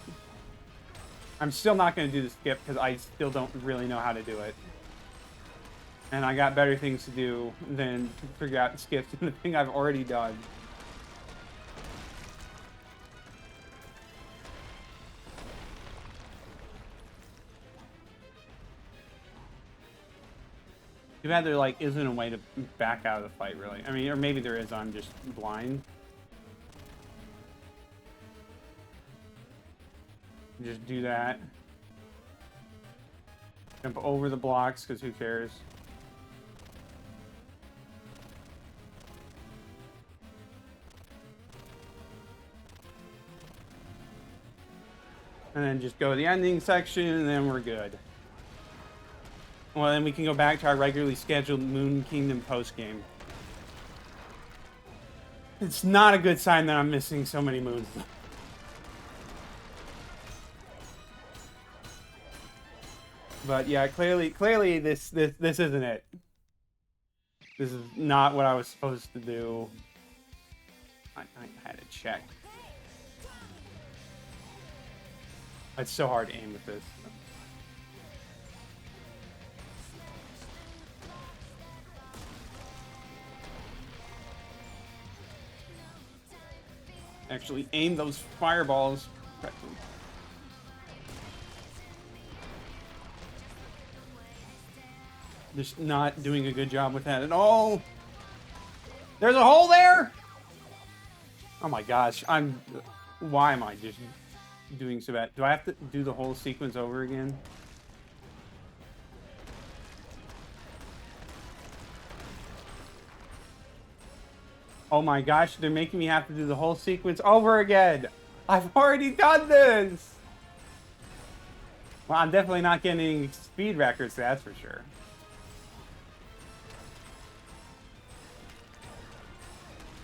I'm still not going to do the skip because I still don't really know how to do it. And I got better things to do than figure out skips in the thing I've already done. Too bad there, like, isn't a way to back out of the fight, really. I mean, or maybe there is, I'm just blind. Just do that. Jump over the blocks, because who cares? And then just go to the ending section, and then we're good. Well, then we can go back to our regularly scheduled Moon Kingdom post-game. It's not a good sign that I'm missing so many moons. But yeah, clearly this isn't it. This is not what I was supposed to do. I had to check. It's so hard to aim with this. Actually aim those fireballs correctly. Just not doing a good job with that at all. There's a hole there? Oh my gosh, why am I just doing so bad? Do I have to do the whole sequence over again? Oh my gosh, they're making me have to do the whole sequence over again. I've already done this. Well, I'm definitely not getting speed records, that's for sure.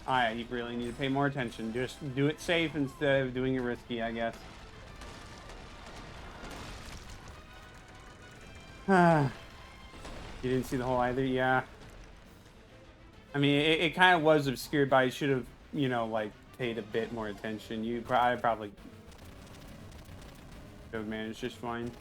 I really need to pay more attention. Just do it safe instead of doing it risky, I guess. You didn't see the hole either? Yeah. I mean, it kind of was obscured, but I should have, you know, like, paid a bit more attention. I probably could have managed just fine.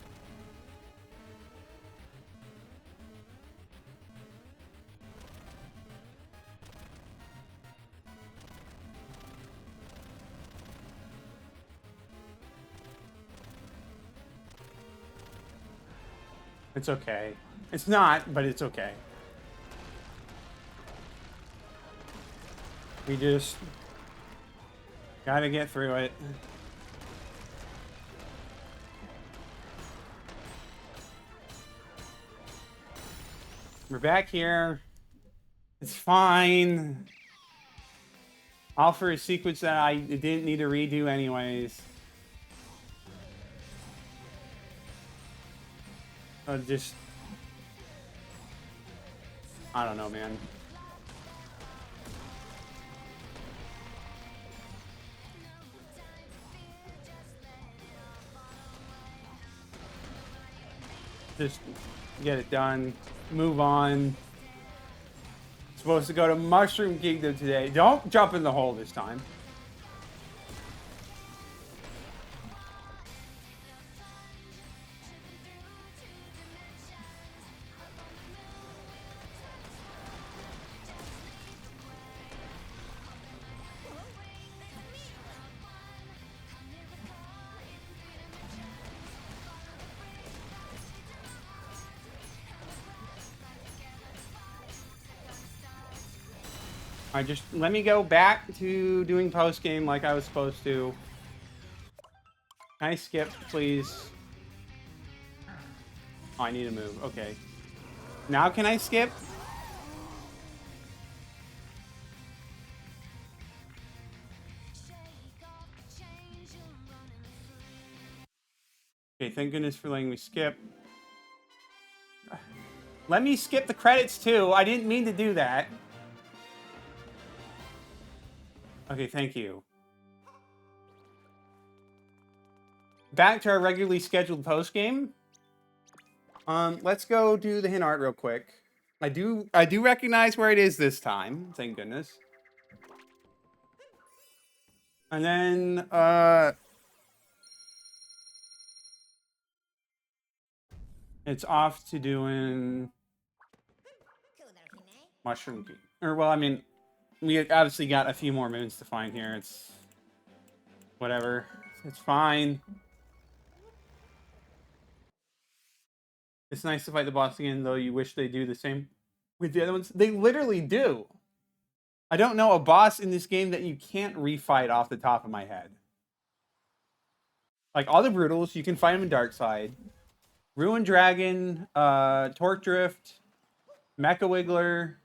It's okay. It's not, but it's okay. We just gotta get through it. We're back here. It's fine. All for a sequence that I didn't need to redo anyways. Just... I don't know, man. Just get it done. Move on. Supposed to go to Mushroom Kingdom today. Don't jump in the hole this time. Alright, just let me go back to doing post-game like I was supposed to. Can I skip, please? Oh, I need to move. Okay. Now can I skip? Okay, thank goodness for letting me skip. Let me skip the credits too. I didn't mean to do that. Okay, thank you. Back to our regularly scheduled post game. Let's go do the hint art real quick. I do recognize where it is this time. Thank goodness. And then it's off to doing Mushroom Key. Or well, I mean, we obviously got a few more moons to find here. It's whatever. It's fine. It's nice to fight the boss again, though you wish they do the same with the other ones. They literally do. I don't know a boss in this game that you can't refight off the top of my head. Like all the Brutals, you can find them in Dark Side. Ruined Dragon, Torque Drift, Mecha Wiggler,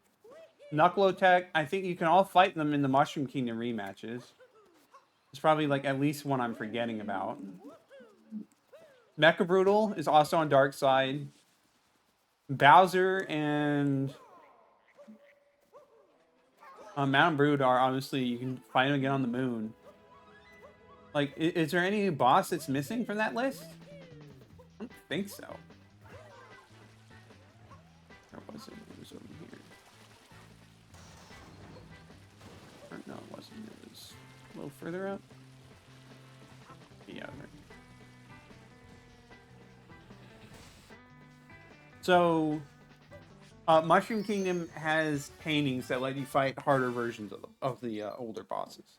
Knuckleotech. I think you can all fight them in the Mushroom Kingdom rematches. There's probably like at least one I'm forgetting about. Mecha Brutal is also on Dark Side. Bowser and Mountain Brood are honestly, you can find them again on the moon. Like, is there any boss that's missing from that list? I don't think so. Or was it? It was over here. Or, no, it wasn't. It was a little further up. Yeah. So, Mushroom Kingdom has paintings that let you fight harder versions of the older bosses.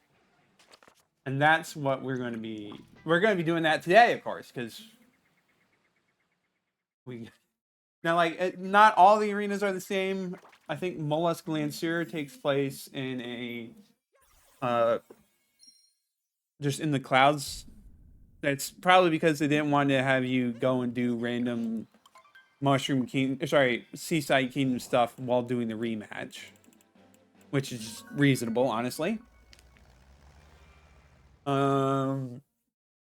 And that's what we're going to be doing that today, of course, because we now like not all the arenas are the same. I think Mollusk Lanceur takes place in a just in the clouds. That's probably because they didn't want to have you go and do random Seaside Kingdom stuff while doing the rematch, which is reasonable, honestly.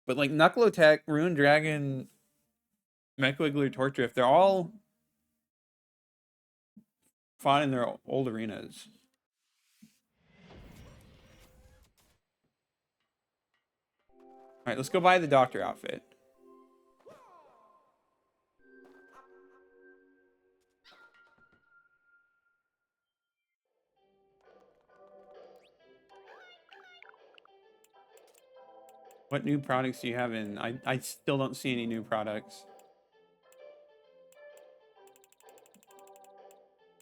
But like Knuckleotech, Ruined Dragon, Mechawiggler, Torque Drift, they're all fought in their old arenas. All right, let's go buy the doctor outfit. What new products do you have in? I still don't see any new products.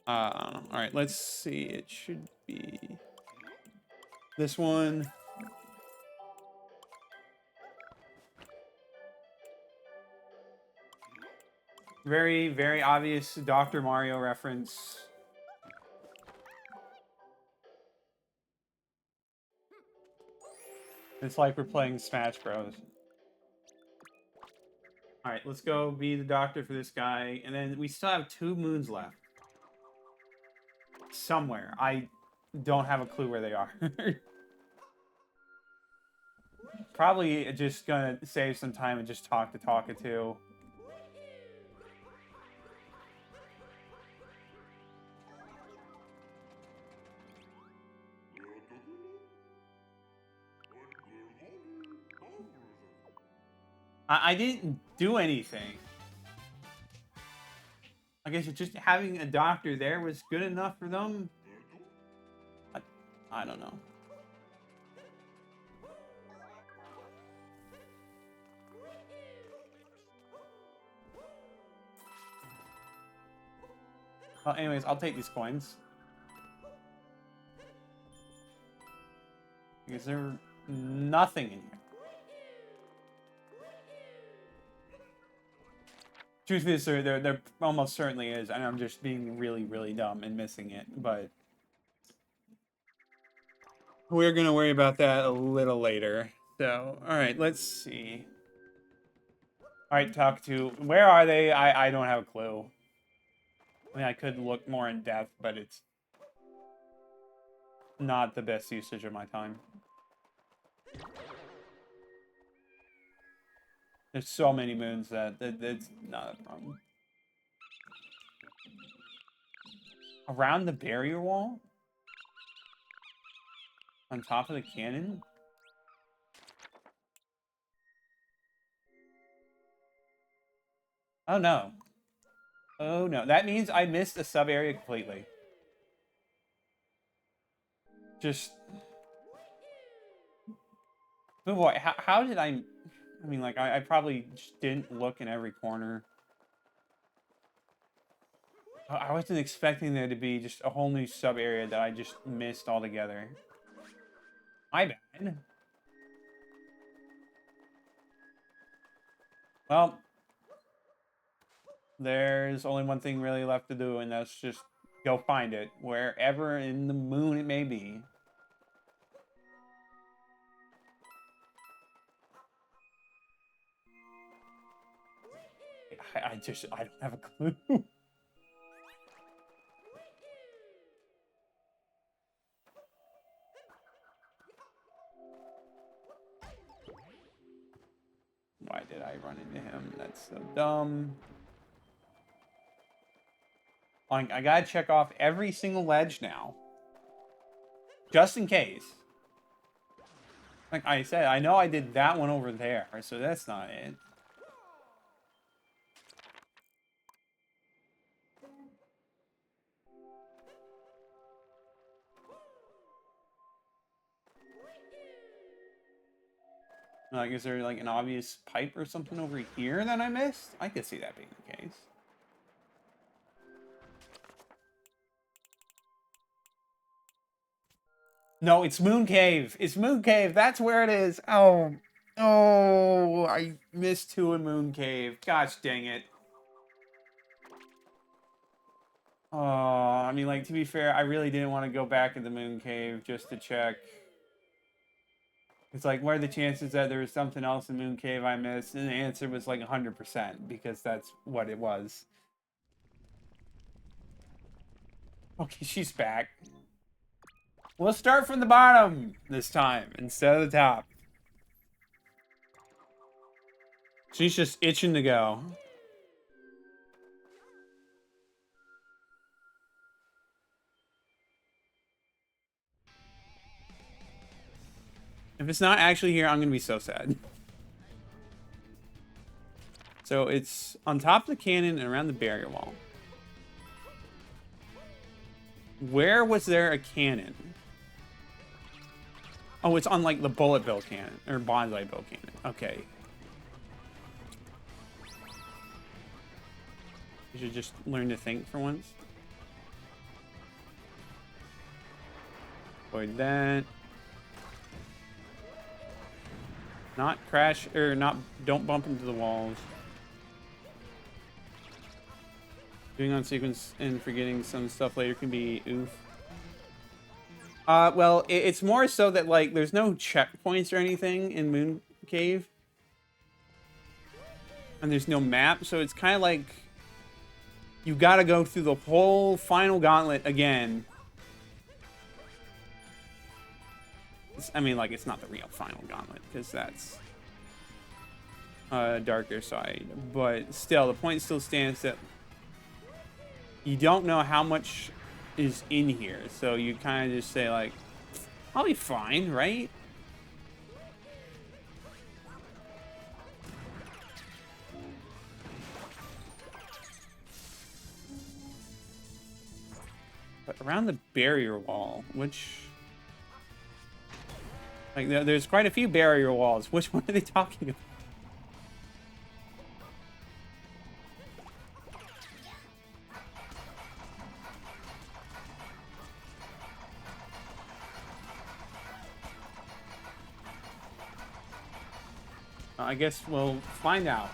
All right, let's see. It should be this one. Very, very obvious Dr. Mario reference. It's like we're playing Smash Bros. All right, let's go be the doctor for this guy. And then we still have 2 moons left. Somewhere. I don't have a clue where they are. Probably just gonna save some time and just talk to Talkatoo. I didn't do anything. I guess just having a doctor there was good enough for them. I don't know. Well, anyways, I'll take these coins. Is there nothing in here? Truth is, there almost certainly is, and I'm just being really, really dumb and missing it, but we're gonna worry about that a little later. So, alright, let's see. Alright, Talkatoo. Where are they? I don't have a clue. I mean, I could look more in depth, but it's not the best usage of my time. There's so many moons that it's not a problem. Around the barrier wall? On top of the cannon? Oh no. Oh no. That means I missed a sub area completely. Just... Oh boy, how did I mean, like, I probably just didn't look in every corner. I wasn't expecting there to be just a whole new sub area that I just missed altogether. My bad. Well, there's only one thing really left to do, and that's just go find it, wherever in the moon it may be. I don't have a clue. Why did I run into him? That's so dumb. Like, I gotta check off every single ledge now. Just in case. Like I said, I know I did that one over there, so that's not it. Like, is there like an obvious pipe or something over here that I missed? I could see that being the case. No, it's Moon Cave. It's Moon Cave. That's where it is. Oh. Oh, I missed 2 in Moon Cave. Gosh dang it. Oh, I mean, like, to be fair, I really didn't want to go back in the Moon Cave just to check. It's like, what are the chances that there was something else in Moon Cave I missed? And the answer was like 100%, because that's what it was. Okay, she's back. We'll start from the bottom this time instead of the top. She's just itching to go. If it's not actually here, I'm going to be so sad. So it's on top of the cannon and around the barrier wall. Where was there a cannon? Oh, it's on like the bullet bill cannon or bonsai bill cannon. Okay. You should just learn to think for once. Avoid that. Not crash or not. Don't bump into the walls. Doing on sequence and forgetting some stuff later can be oof. Well, it's more so that, like, there's no checkpoints or anything in Moon Cave. And there's no map, so it's kind of like you gotta go through the whole final gauntlet again. I mean, like, it's not the real final gauntlet, because that's darker side. But still, the point still stands that you don't know how much is in here, so you kind of just say, like, I'll be fine, right? But around the barrier wall, which... Like, there's quite a few barrier walls. Which one are they talking about? I guess we'll find out.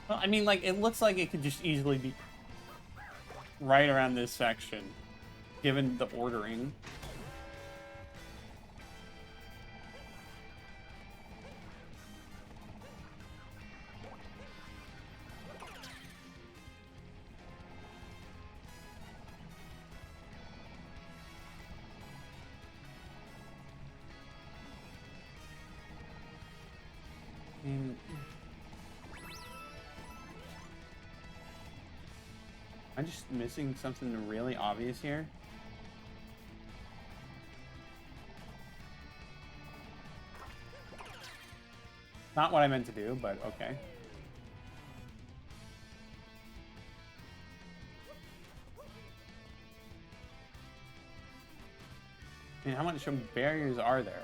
Well, I mean, like, it looks like it could just easily be right around this section, given the ordering. I'm just missing something really obvious here. Not what I meant to do, but okay. I mean, how much barriers are there?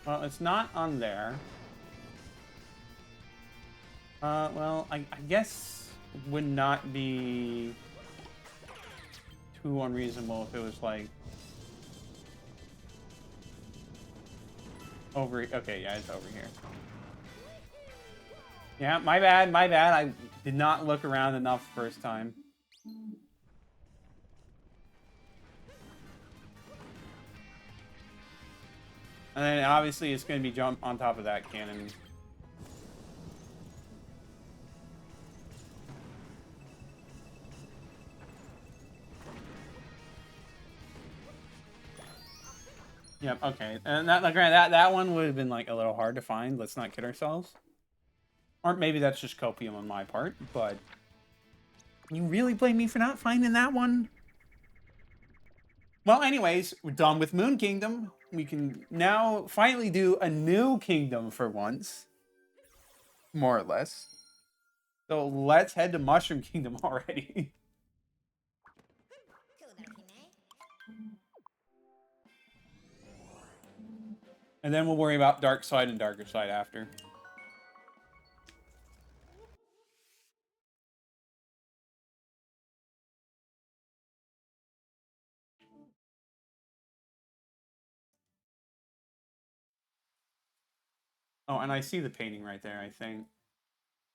Well, it's not on there. Well, I guess it would not be too unreasonable if it was like Over. Okay, yeah, it's over here. Yeah, my bad, my bad. I did not look around enough first time. And then obviously it's going to be jump on top of that cannon. Yep, okay. And that one would have been like a little hard to find. Let's not kid ourselves. Or maybe that's just copium on my part, but you really blame me for not finding that one? Well, anyways, we're done with Moon Kingdom. We can now finally do a new kingdom for once. More or less. So let's head to Mushroom Kingdom already. And then we'll worry about Dark Side and Darker Side after. Oh, and I see the painting right there, I think.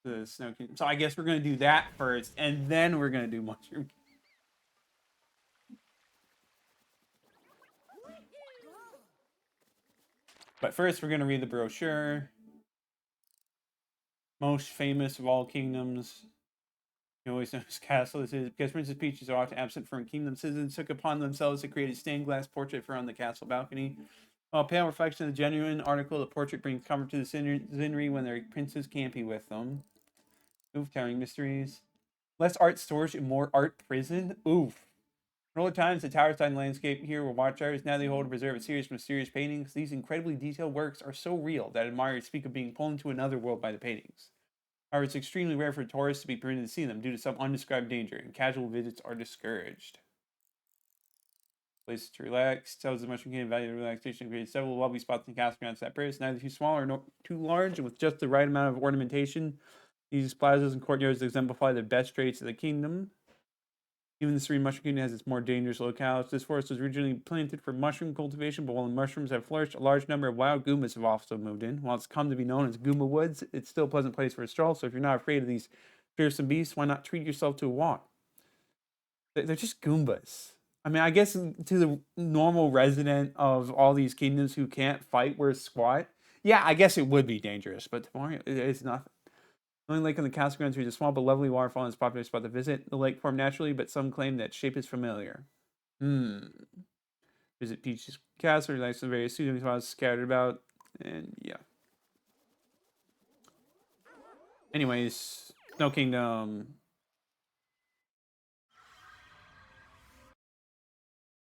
The Snow Kingdom. So I guess we're going to do that first, and then we're going to do Mushroom Kingdom. But first, we're going to read the brochure. Most famous of all kingdoms. You always know his castle. This is because Princess Peach is often absent from kingdom. Citizens took upon themselves to create a stained glass portrait for on the castle balcony. While pale reflection of the genuine article, the portrait brings comfort to the scenery when their princes can't be with them. Oof, telling mysteries. Less art storage and more art prison. Oof. In older times, the tower-side landscape here were watchtowers. Now they hold and preserve a series of mysterious paintings. These incredibly detailed works are so real that admirers speak of being pulled into another world by the paintings. However, it's extremely rare for tourists to be permitted to see them due to some undescribed danger, and casual visits are discouraged. Places to relax. Tells the Mushroom Kingdom value of relaxation. Created several lovely spots in the castle grounds that Paris. Neither too small nor too large, and with just the right amount of ornamentation. These plazas and courtyards exemplify the best traits of the kingdom. Even the serene Mushroom Kingdom has its more dangerous locales. This forest was originally planted for mushroom cultivation, but while the mushrooms have flourished, a large number of wild Goombas have also moved in. While it's come to be known as Goomba Woods, it's still a pleasant place for a stroll, so if you're not afraid of these fearsome beasts, why not treat yourself to a walk? They're just Goombas. I mean, I guess to the normal resident of all these kingdoms who can't fight worth squat, yeah, I guess it would be dangerous, but to Mario, it's nothing. The only lake on the castle grounds is a small but lovely waterfall and is a popular spot to visit. The lake formed naturally, but some claim that shape is familiar. Visit Peach's castle, relax the various soothing spots scattered about, and yeah. Anyways, Snow Kingdom.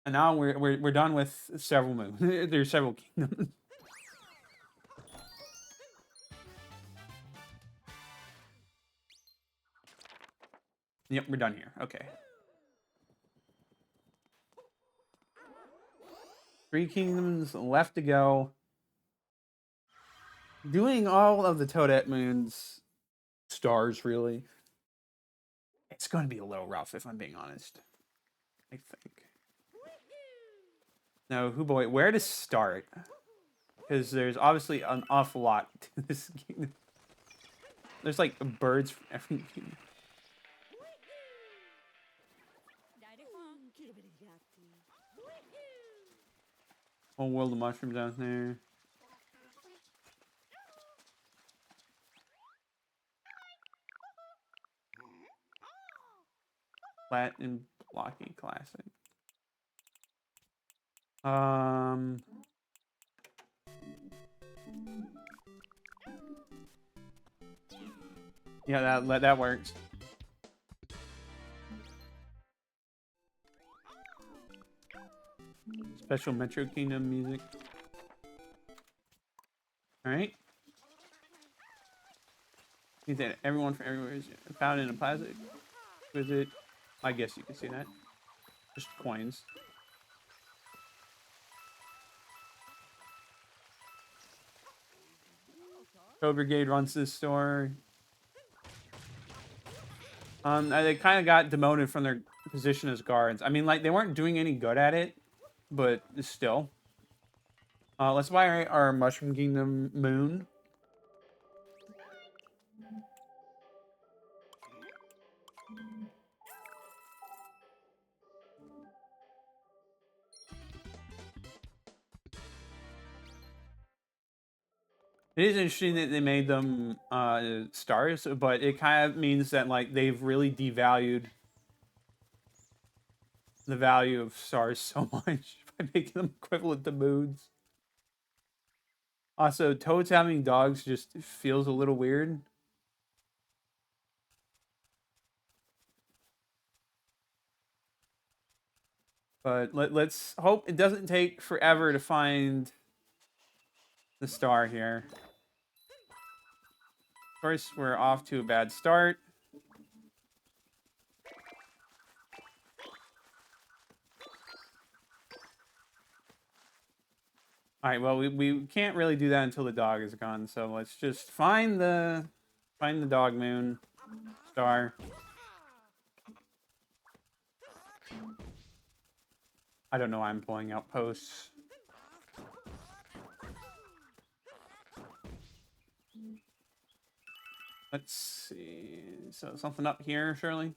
And now we're done with several moons. There's several kingdoms. Yep, we're done here. Okay. 3 kingdoms left to go. Doing all of the Toadette moons, stars really. It's going to be a little rough if I'm being honest. I think. Now, boy, where to start? Because there's obviously an awful lot to this kingdom. There's like birds from every kingdom. Whole world of mushrooms out there. Flat and blocky classic. Yeah, that works. Special Metro Kingdom music. Alright. Means that everyone from everywhere is found in a plaza. Visit. I guess you can see that. Just coins. Toad Brigade runs this store. They kind of got demoted from their position as guards. I mean, like, they weren't doing any good at it, but still. Let's buy our Mushroom Kingdom moon. It is interesting that they made them stars, but it kind of means that like they've really devalued the value of stars so much by making them equivalent to moons. Also, Toads having dogs just feels a little weird. But let's hope it doesn't take forever to find the star here. Of course, we're off to a bad start. All right, well, we can't really do that until the dog is gone. So let's just find the dog moon star. I don't know why I'm pulling out posts. Let's see. So something up here, surely.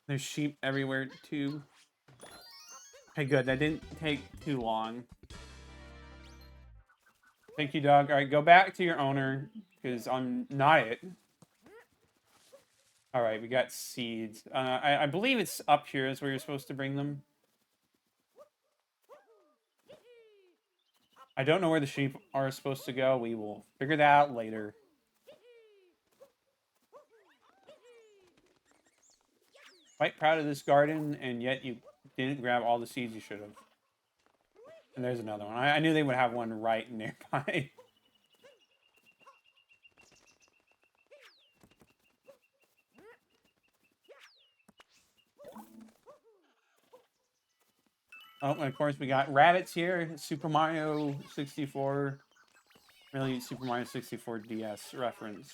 There's sheep everywhere too. Okay, good. That didn't take too long. Thank you, dog. All right, go back to your owner because I'm not it. All right, we got seeds. I believe it's up here is where you're supposed to bring them. I don't know where the sheep are supposed to go. We will figure that out later. Quite proud of this garden, and yet you didn't grab all the seeds you should have. And there's another one. I knew they would have one right nearby. Oh, and of course we got rabbits here. Super Mario 64. Really, Super Mario 64 DS reference.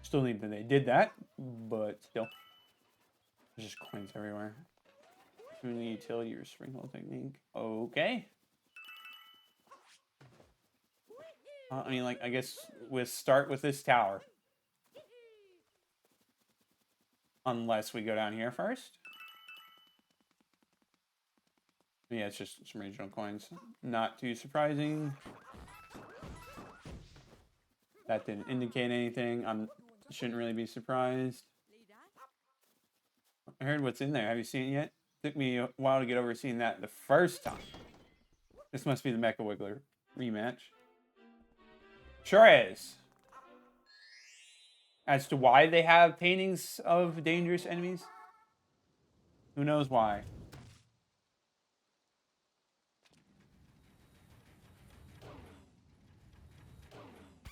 Still need that they did that, but still. There's just coins everywhere. Community utility or sprinkle technique. Okay. I mean, like, I guess we'll start with this tower. Unless we go down here first. Yeah, it's just some regional coins. Not too surprising. That didn't indicate anything. I shouldn't really be surprised. I heard what's in there. Have you seen it yet? Took me a while to get over seeing that the first time. This must be the Mecha Wiggler rematch. Sure is. As to why they have paintings of dangerous enemies? Who knows why?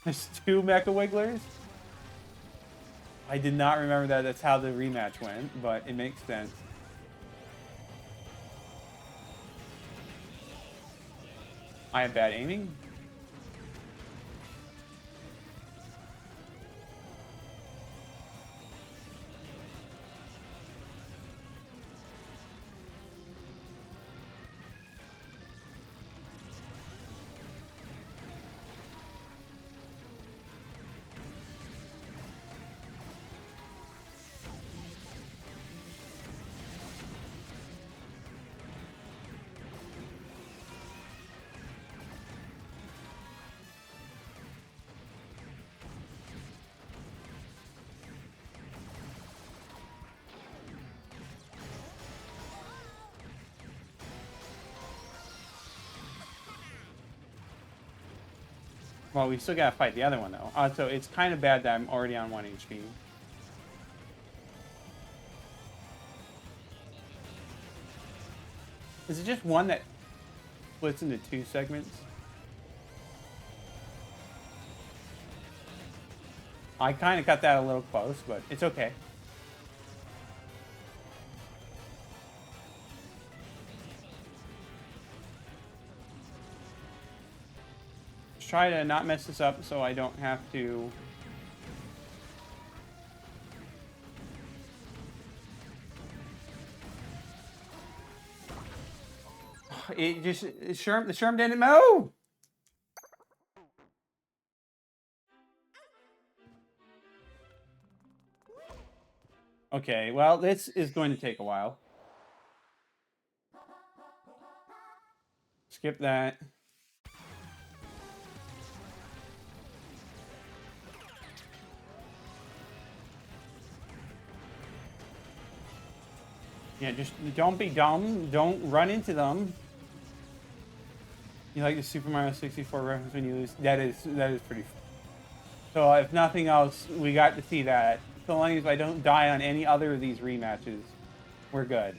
There's two Mecha Wigglers? I did not remember that that's how the rematch went, but it makes sense. I have bad aiming? Well, we still gotta fight the other one, though. So it's kind of bad that I'm already on 1 HP. Is it just one that splits into 2 segments? I kind of got that a little close, but it's okay. try to not mess this up so I don't have to... It just... the Sherm didn't move! Okay, well, this is going to take a while. Skip that. Yeah, just don't be dumb. Don't run into them. You like the Super Mario 64 reference when you lose? That is pretty fun. So if nothing else, we got to see that. So long as I don't die on any other of these rematches, we're good.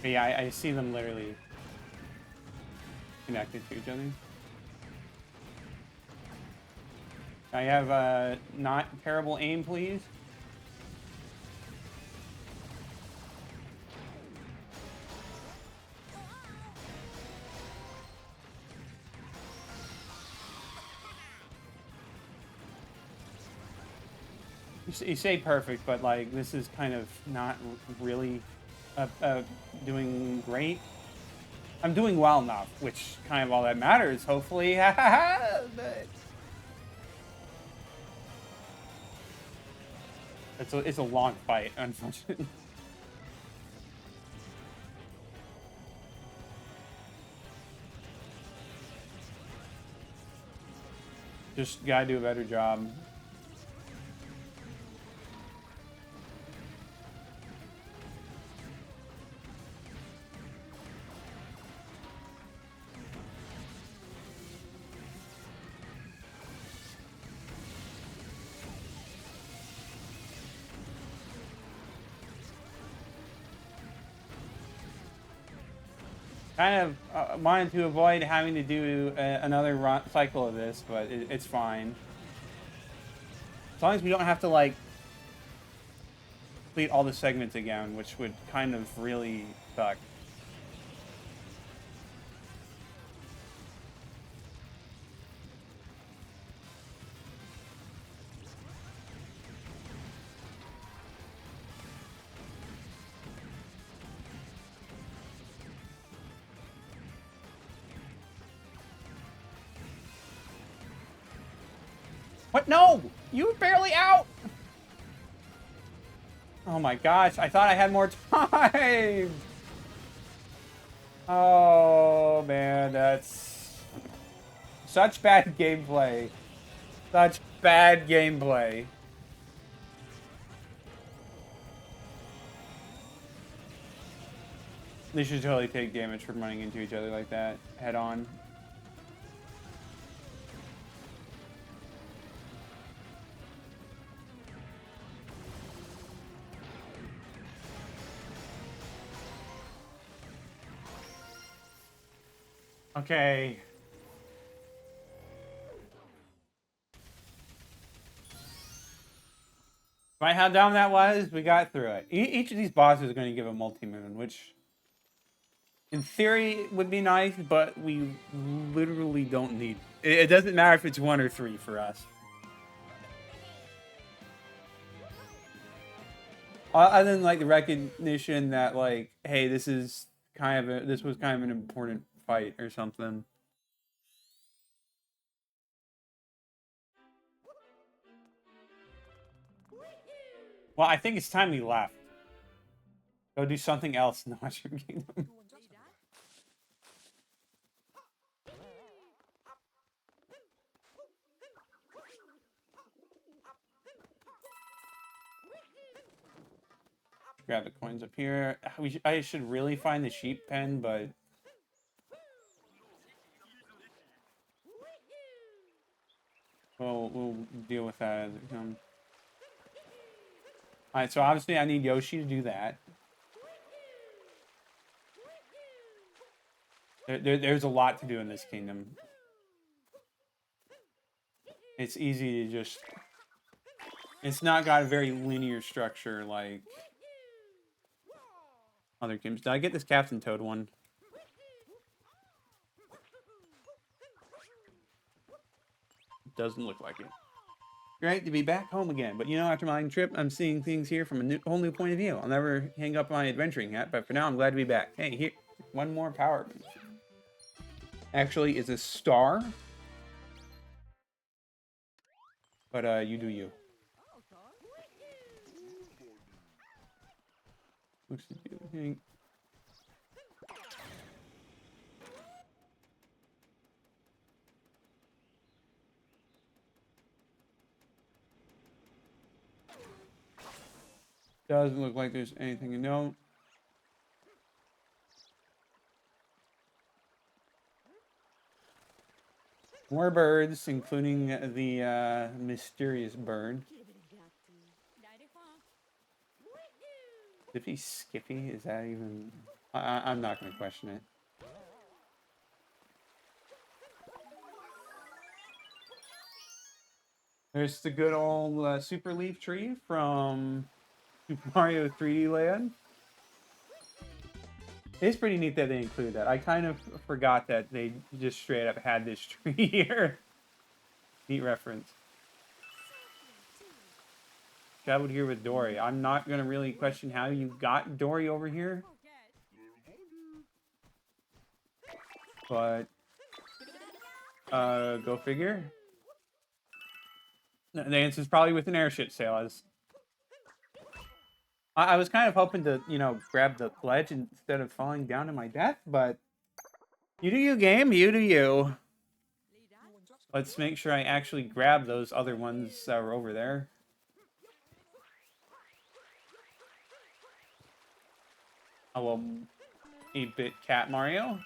But yeah, I see them literally connected to each other. I have not terrible aim, please. You say perfect, but like this is kind of not really doing great. I'm doing well enough, which kind of all that matters, hopefully. But it's a long fight, unfortunately. Just gotta do a better job. Kind of wanted to avoid having to do another cycle of this, but it's fine. As long as we don't have to, like, complete all the segments again, which would kind of really suck. What? No! You were barely out! Oh my gosh, I thought I had more time! Oh man, that's such bad gameplay. Such bad gameplay. They should totally take damage from running into each other like that, head on. Okay. Right, how dumb that was? We got through it. Each of these bosses is going to give a multi-moon, which in theory would be nice, but we literally don't need. It doesn't matter if it's 1 or 3 for us. Other than like the recognition that like, hey, this was kind of an important fight or something. Well, I think it's time we left. Go do something else in the Mushroom Kingdom. Grab the coins up here. I should really find the sheep pen, but we'll deal with that as it comes. All right, so obviously I need Yoshi to do that. There's a lot to do in this kingdom. it's easy to just... It's not got a very linear structure like other games. Did I get this Captain Toad one? Doesn't look like it. Great to be back home again, but you know, after my trip, I'm seeing things here from a whole new point of view. I'll never hang up my adventuring hat, but for now, I'm glad to be back. Hey, here, one more power boost. Actually, it's a star, but you do you. Looks to do anything. Doesn't look like there's anything to note. More birds, including the mysterious bird. Skippy Skippy? Is that even... I'm not going to question it. There's the good old Super Leaf Tree from Super Mario 3D Land. It's pretty neat that they include that. I kind of forgot that they just straight up had this tree here. Neat reference. Traveled here with Dory. I'm not going to really question how you got Dory over here. But, go figure. The answer is probably with an airship sail. I was kind of hoping to, you know, grab the ledge instead of falling down to my death, but you do you, game. You do you. Let's make sure I actually grab those other ones that were over there. Hello, 8-bit cat Mario.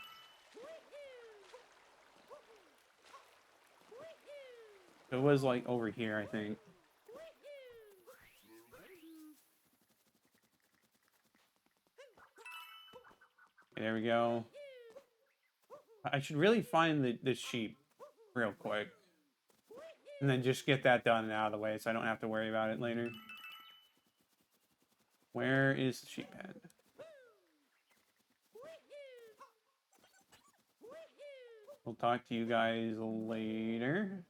It was like over here, I think. Okay, there we go. I should really find the sheep real quick. And then just get that done and out of the way so I don't have to worry about it later. Where is the sheep pen? We'll talk to you guys later.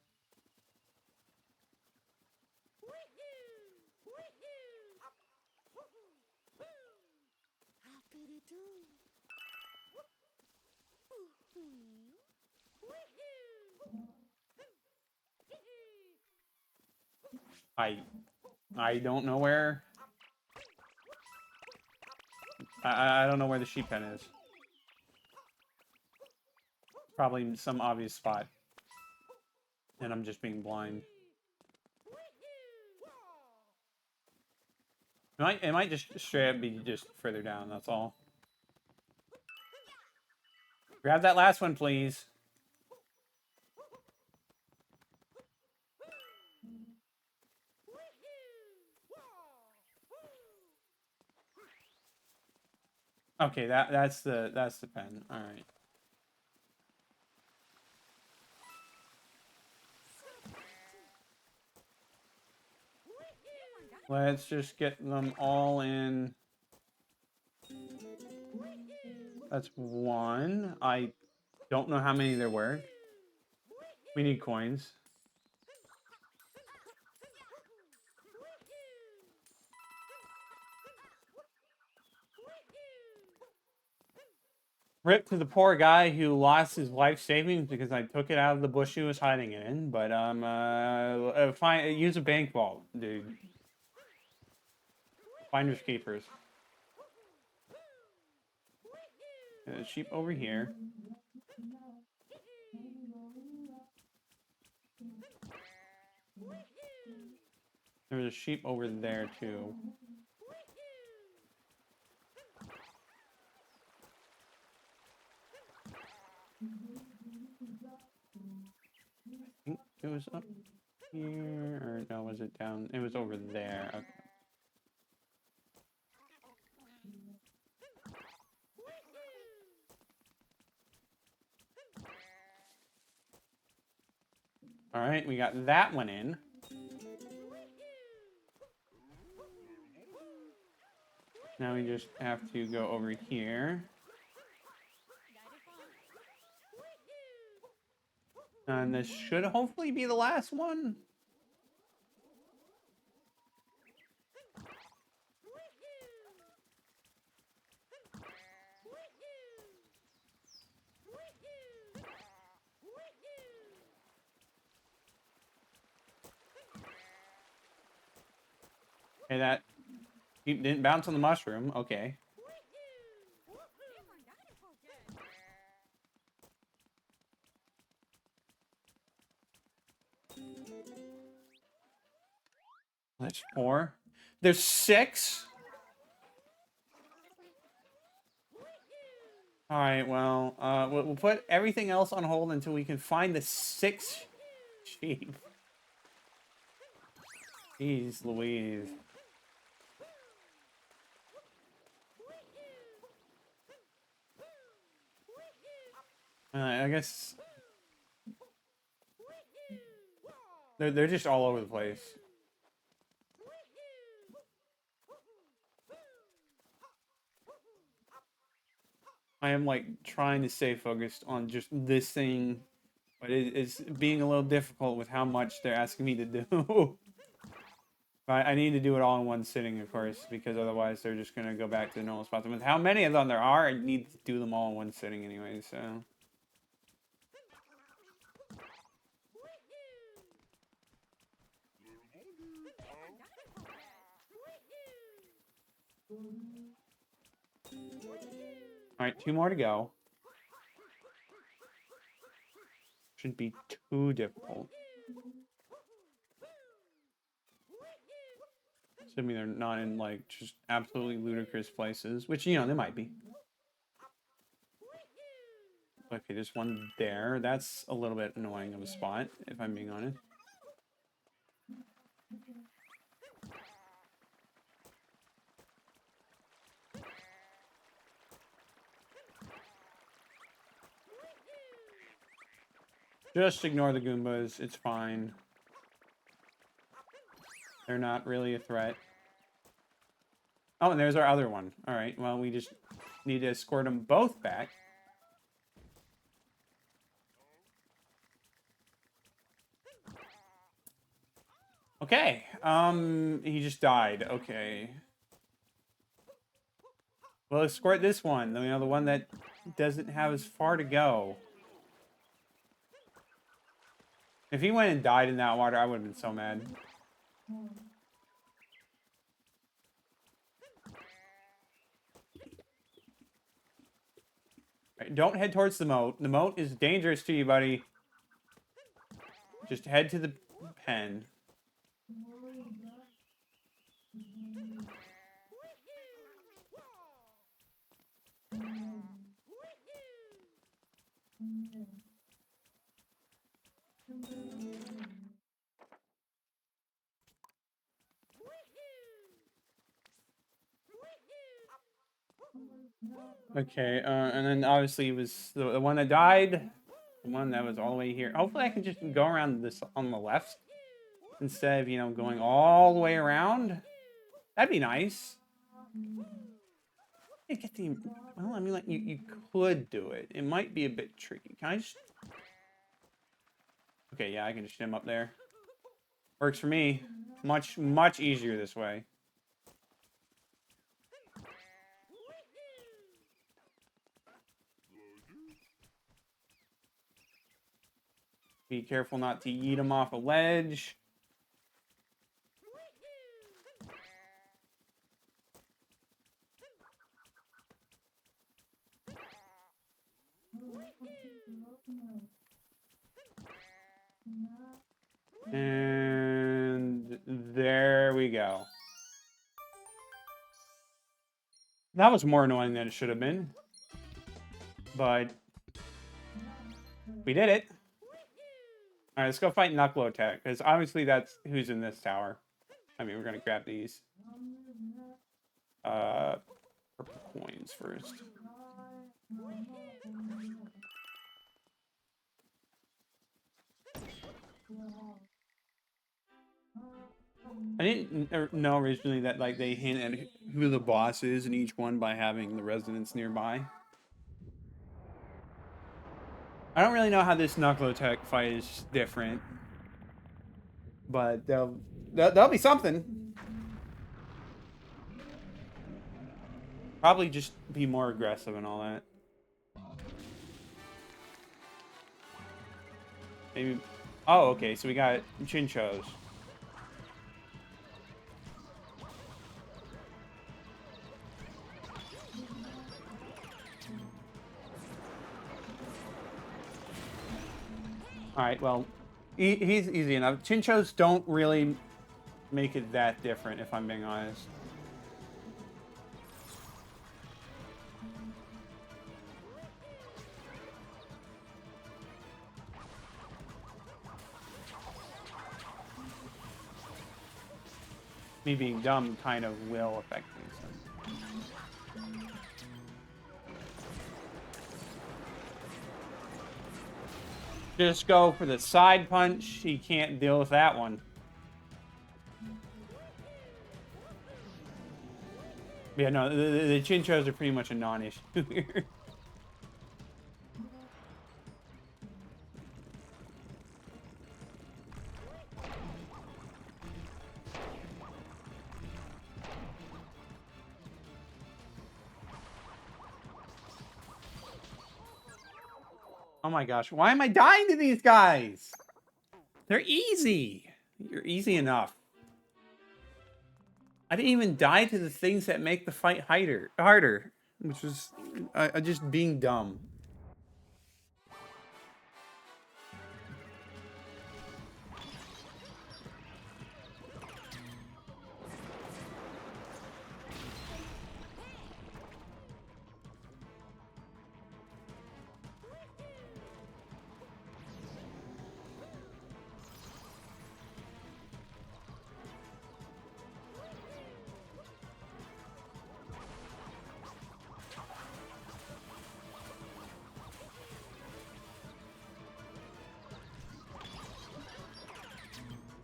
I don't know where. I don't know where the sheep pen is. Probably some obvious spot. And I'm just being blind. It might just straight up be just further down, that's all. Grab that last one, please. Okay, that's the pen. All right. Let's just get them all in. That's one. I don't know how many there were. We need coins. Rip to the poor guy who lost his life savings because I took it out of the bush he was hiding it in. But use a bank vault, dude. Finders keepers. There's a sheep over here. There's a sheep over there too. I think it was up here, or no, was it down? It was over there. Okay. All right, we got that one in. Now we just have to go over here. And this should hopefully be the last one. Okay, that didn't bounce on the mushroom. Okay. That's 4. There's 6. All right, well, we'll put everything else on hold until we can find the 6th sheep. Jeez Louise. I guess they're just all over the place. I am like trying to stay focused on just this thing, but it's being a little difficult with how much they're asking me to do. I need to do it all in one sitting, of course, because otherwise they're just gonna go back to the normal spots. With how many of them there are, I need to do them all in one sitting anyway. So. All right, 2 more to go. Shouldn't be too difficult. Assuming they're not in, like, just absolutely ludicrous places. Which, you know, they might be. Okay, there's one there. That's a little bit annoying of a spot, if I'm being honest. Just ignore the Goombas. It's fine. They're not really a threat. Oh, and there's our other one. All right, well, we just need to escort them both back. Okay, he just died. Okay. Well, escort this one. You know, the one that doesn't have as far to go. If he went and died in that water, I would have been so mad. Right, don't head towards the moat. The moat is dangerous to you, buddy. Just head to the pen. Okay, and then obviously it was the one that died, the one that was all the way here. Hopefully I can just go around this on the left instead of, you know, going all the way around. That'd be nice. Hey, get the, well, I mean, like, you could do it. It might be a bit tricky. Can I just... Okay, yeah, I can just shim up there. Works for me. Much, much easier this way. Be careful not to yeet him off a ledge. And there we go. That was more annoying than it should have been. But we did it. All right, let's go fight Knuckle Attack, because obviously that's who's in this tower. I mean, we're going to grab these. Purple coins first. I didn't know originally that like they hint at who the boss is in each one by having the residents nearby. I don't really know how this Knuckle-Tech fight is different, but there'll be something. Probably just be more aggressive and all that. Maybe. Oh, okay. So we got Chinchos. All right. Well, he's easy enough. Chinchos don't really make it that different, if I'm being honest. Me being dumb kind of will affect me. So. Just go for the side punch. He can't deal with that one. Yeah, no, the Chinchos are pretty much a non-issue here. Oh my gosh, why am I dying to these guys? They're easy. You're easy enough. I didn't even die to the things that make the fight harder, which was just being dumb.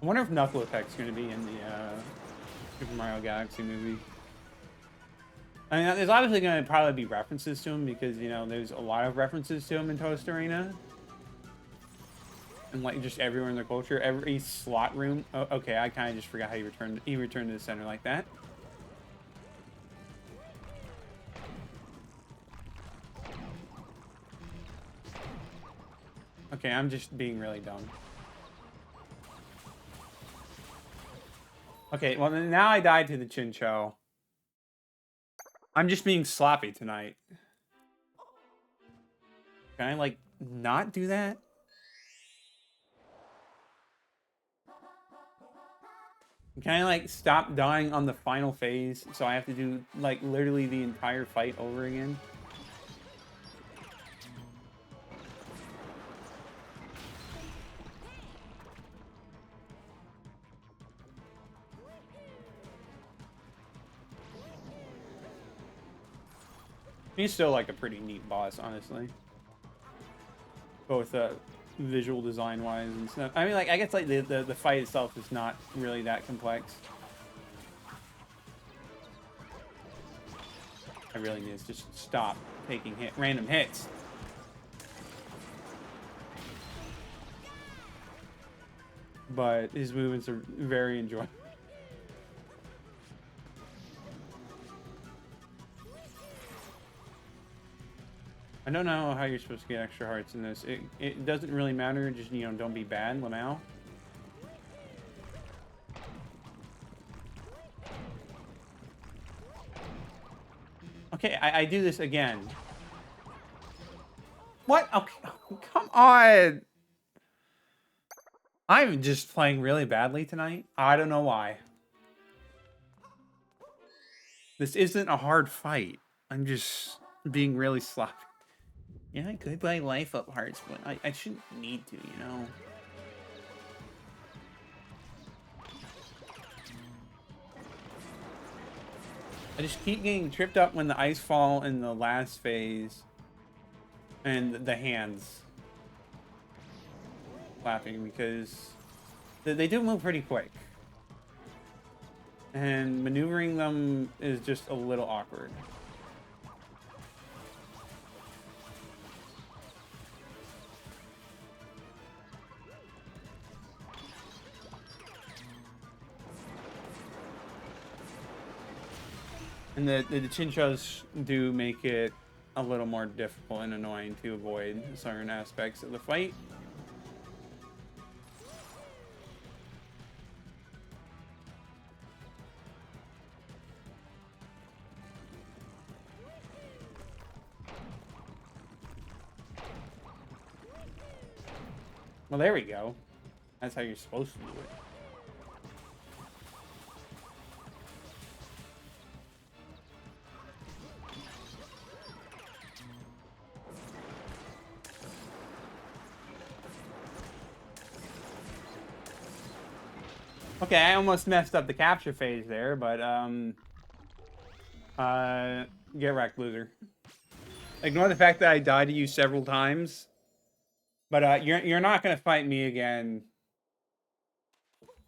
I wonder if Knuckle-Tech's going to be in the Super Mario Galaxy movie. I mean, there's obviously going to probably be references to him because, you know, there's a lot of references to him in Toast Arena. And, like, just everywhere in the culture. Every slot room. Oh, okay, I kind of just forgot how he returned to the center like that. Okay, I'm just being really dumb. Okay, well, now I died to the Chincho. I'm just being sloppy tonight. Can I, like, not do that? Can I, like, stop dying on the final phase so I have to do, like, literally the entire fight over again? He's still, like, a pretty neat boss, honestly. Both, visual design-wise and stuff. I mean, like, I guess, like, the fight itself is not really that complex. I really need to just stop taking random hits. But his movements are very enjoyable. I don't know how you're supposed to get extra hearts in this. It doesn't really matter. Just, you know, don't be bad, Lamau. Okay, I do this again. What? Okay, oh, come on. I'm just playing really badly tonight. I don't know why. This isn't a hard fight. I'm just being really sloppy. Yeah, I could buy life up hearts, but I shouldn't need to, you know? I just keep getting tripped up when the ice fall in the last phase. And the hands clapping because They do move pretty quick. And maneuvering them is just a little awkward. And the chinchos do make it a little more difficult and annoying to avoid certain aspects of the fight. Well, there we go. That's how you're supposed to do it. Okay, I almost messed up the capture phase there, but get wrecked, loser. Ignore the fact that I died to you several times, but you're not gonna fight me again.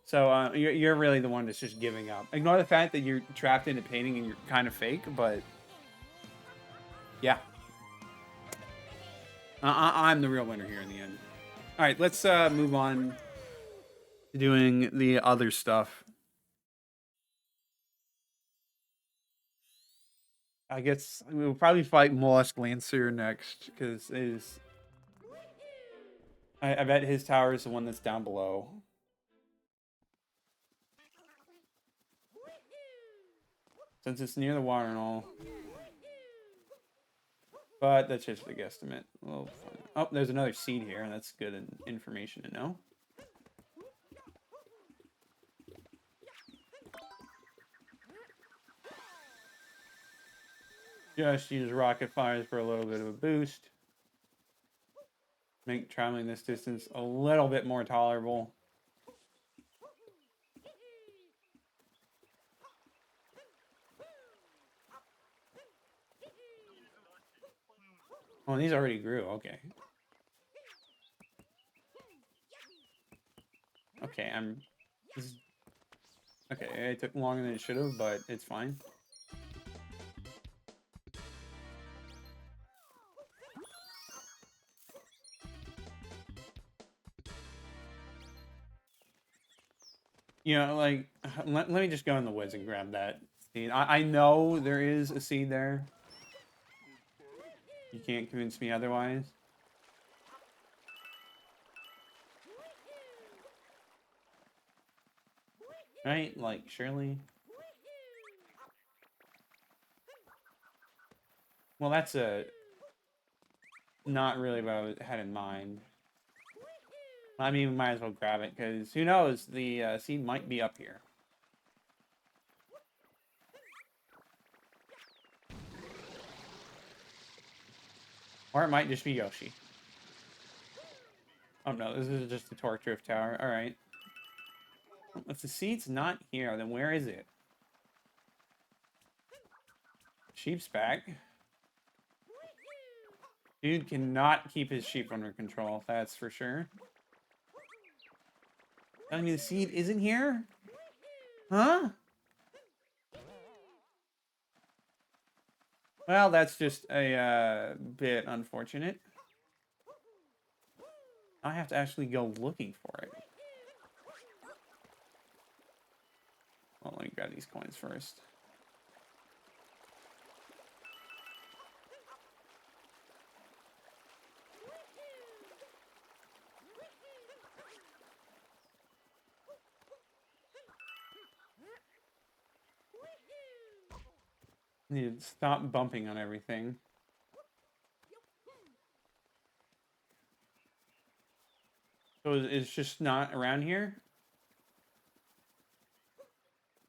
So you're really the one that's just giving up. Ignore the fact that you're trapped in a painting and you're kind of fake, but yeah, I'm the real winner here in the end. All right, let's move on to doing the other stuff. I guess we'll probably fight Mollusk Lancer next because I bet his tower is the one that's down below. Since it's near the water and all. But that's just a guesstimate. Well, oh, there's another seed here. That's good information to know. Just use rocket fires for a little bit of a boost. Make traveling this distance a little bit more tolerable. Oh, these already grew. Okay. Okay, okay, it took longer than it should have, but it's fine. You know, like, let me just go in the woods and grab that seed. I know there is a seed there. You can't convince me otherwise. Right? Like, surely. Well, that's not really what I had in mind. I mean, we might as well grab it, because who knows? The seed might be up here. Or it might just be Yoshi. Oh no, this is just the Torque Drift Tower. Alright. If the seed's not here, then where is it? Sheep's back. Dude cannot keep his sheep under control, that's for sure. I mean, the seed isn't here? Huh? Well, that's just a bit unfortunate. I have to actually go looking for it. Well, let me grab these coins first. Need to stop bumping on everything. So it's just not around here?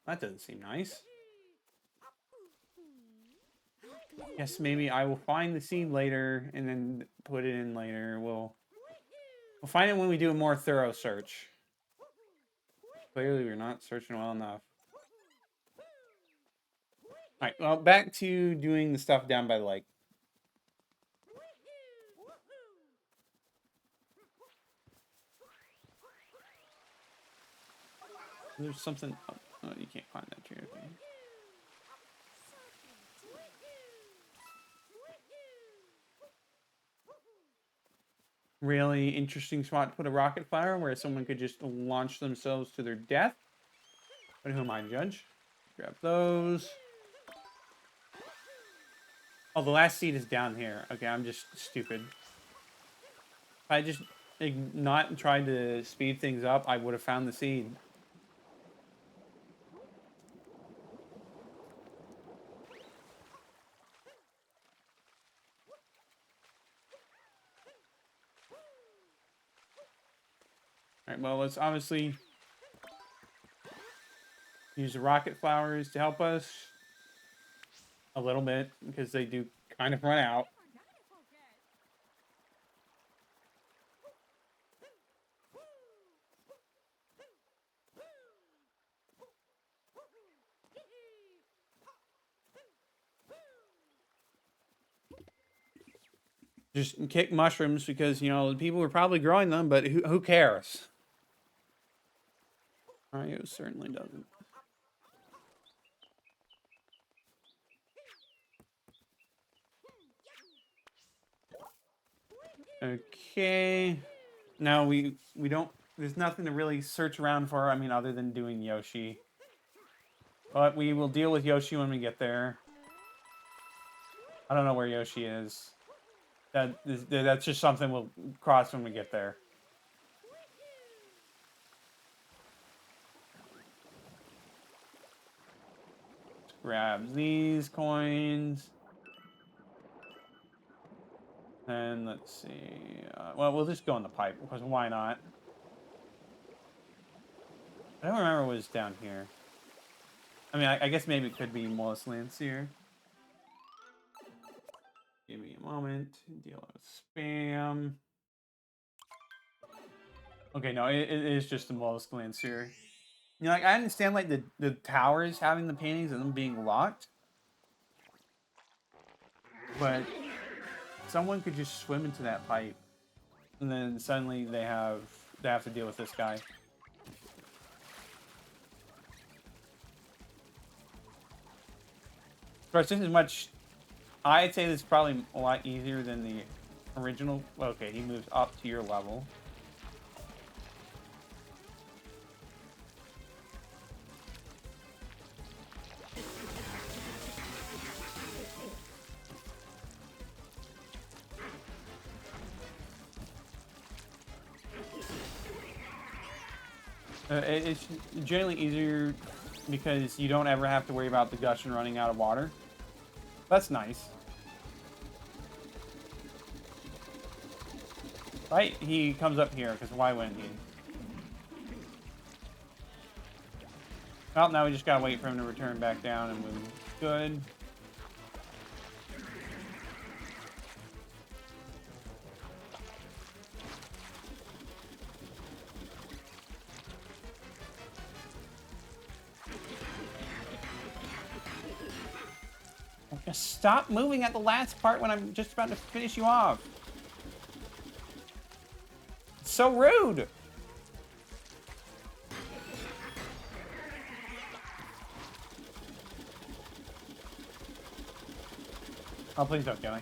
That doesn't seem nice. Yes, maybe I will find the seed later and then put it in later. We'll find it when we do a more thorough search. Clearly, we're not searching well enough. Alright, well, back to doing the stuff down by the lake. There's something. Oh, you can't climb that tree. Okay. Really interesting spot to put a rocket fire where someone could just launch themselves to their death. But who am I to judge? Grab those. Oh, the last seed is down here. Okay, I'm just stupid. If I just not tried to speed things up, I would have found the seed. Alright, well, let's obviously use the rocket flowers to help us a little bit, because they do kind of run out. Just kick mushrooms because, you know, people are probably growing them, but who cares? Mario certainly doesn't. Okay. No, we don't. There's nothing to really search around for. I mean, other than doing Yoshi. But we will deal with Yoshi when we get there. I don't know where Yoshi is. That's just something we'll cross when we get there. Let's grab these coins. And let's see. Well, we'll just go in the pipe, because why not? I don't remember what was down here. I mean, I guess maybe it could be Mollis Lancier. Give me a moment. Deal with spam. Okay, no, it is just the Mollis Lancier. You know, like, I understand, like, the towers having the paintings and them being locked. But someone could just swim into that pipe. And then suddenly they have to deal with this guy. Of course, this is much... I'd say this is probably a lot easier than the original. Okay, he moves up to your level. It's generally easier because you don't ever have to worry about the Gushing running out of water. That's nice. Right? He comes up here, because why wouldn't he? Well, now we just gotta wait for him to return back down and move. Good. Just stop moving at the last part when I'm just about to finish you off. It's so rude. Oh, please don't kill me.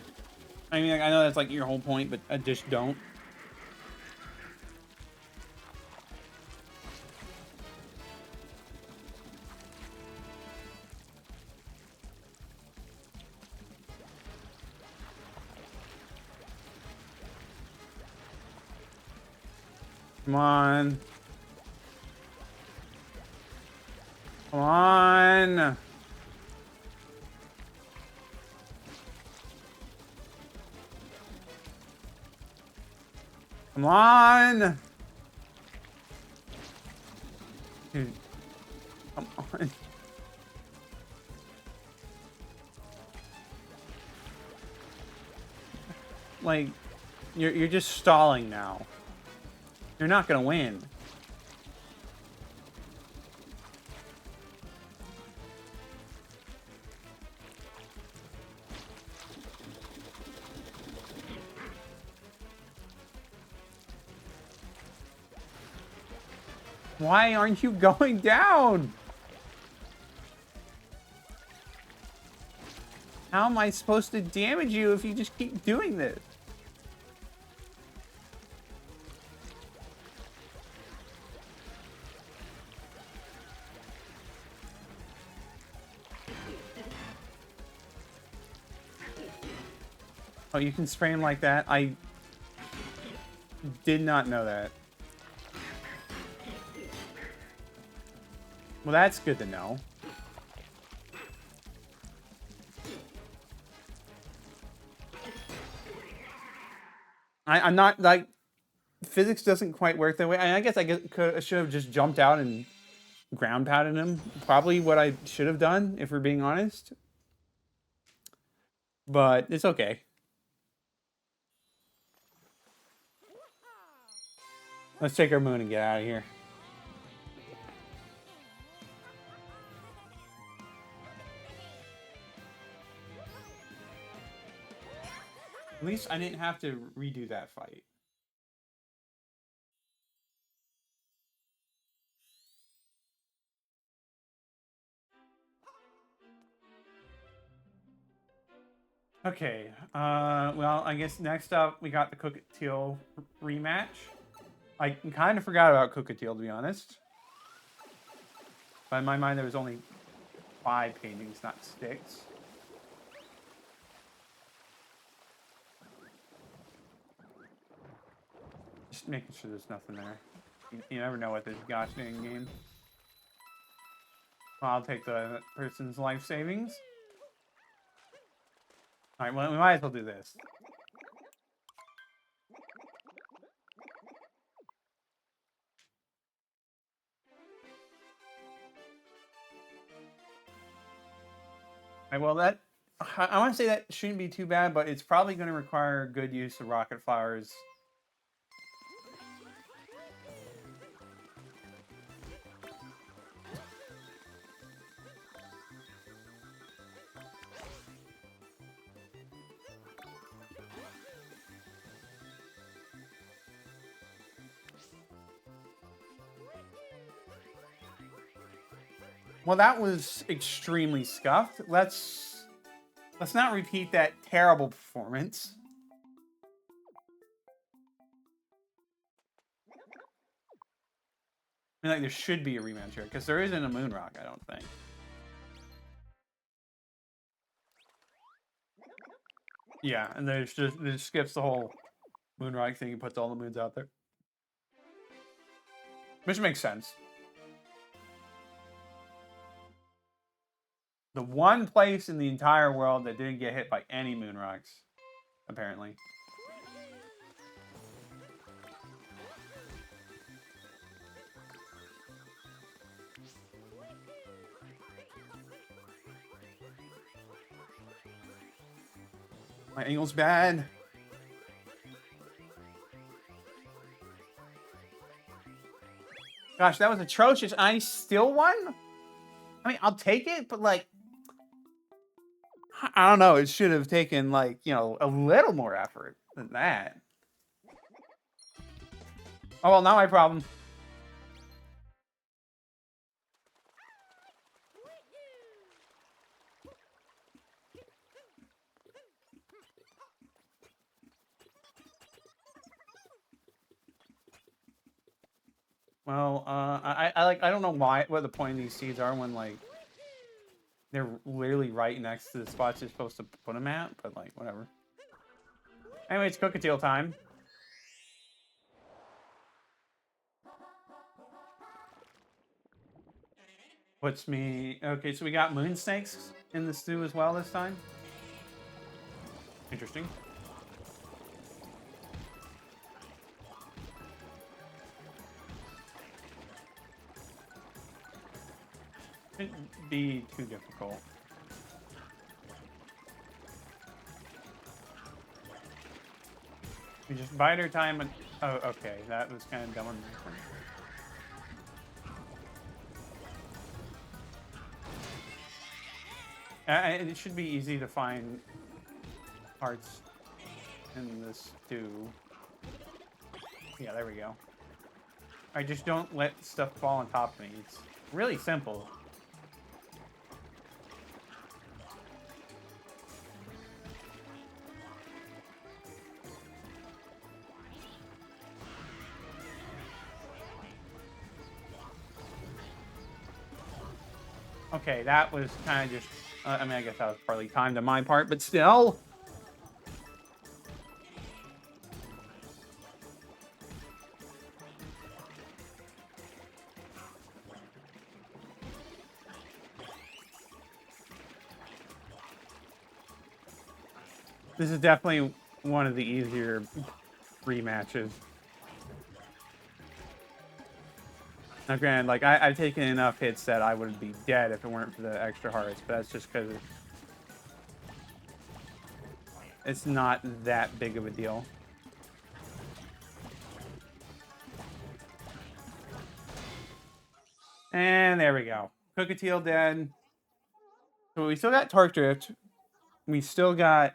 I mean, I know that's like your whole point, but I just don't. Come on. Come on. Come on. Dude. Come on. Like, you're just stalling now. You're not gonna win. Why aren't you going down? How am I supposed to damage you if you just keep doing this? Oh, you can spray him like that? I did not know that. Well, that's good to know. I'm not, like, physics doesn't quite work that way. I guess I should have just jumped out and ground pounded him. Probably what I should have done, if we're being honest. But it's okay. Let's take our moon and get out of here. At least I didn't have to redo that fight. Okay, well, I guess next up we got the Cookatiel rematch. I kind of forgot about Cookatiel, to be honest. But in my mind, there was only 5 paintings, not 6. Just making sure there's nothing there. You never know what this gosh dang game. Well, I'll take the person's life savings. Alright, well, we might as well do this. Alright, well, that... I want to say that shouldn't be too bad, but it's probably going to require good use of rocket flowers. Well, that was extremely scuffed. Let's not repeat that terrible performance. I mean, like, there should be a rematch here, because there isn't a moon rock, I don't think. Yeah, and there's just, it skips the whole moon rock thing and puts all the moons out there. Which makes sense. The one place in the entire world that didn't get hit by any moon rocks, apparently. My angle's bad. Gosh, that was atrocious. I still won? I mean, I'll take it, but, like, I don't know. It should have taken, like, you know, a little more effort than that. Oh, well, not my problem. Well, I don't know what the point of these seeds are when, like, they're literally right next to the spots you're supposed to put them at, but, like, whatever. Anyway, it's Cookatiel time. Puts me... Okay, so we got moon snakes in the stew as well this time. Interesting. Shouldn't be too difficult. We just bide our time and... Oh, okay. That was kind of dumb on my part. It should be easy to find parts in this too. Yeah, there we go. I just don't let stuff fall on top of me. It's really simple. Okay, that was kind of just... I mean, I guess that was partly timed on my part, but still... This is definitely one of the easier rematches. Now, granted, like, I've taken enough hits that I would be dead if it weren't for the extra hearts, but that's just because it's not that big of a deal. And there we go. Cookatiel dead. So we still got Tark Drift. We still got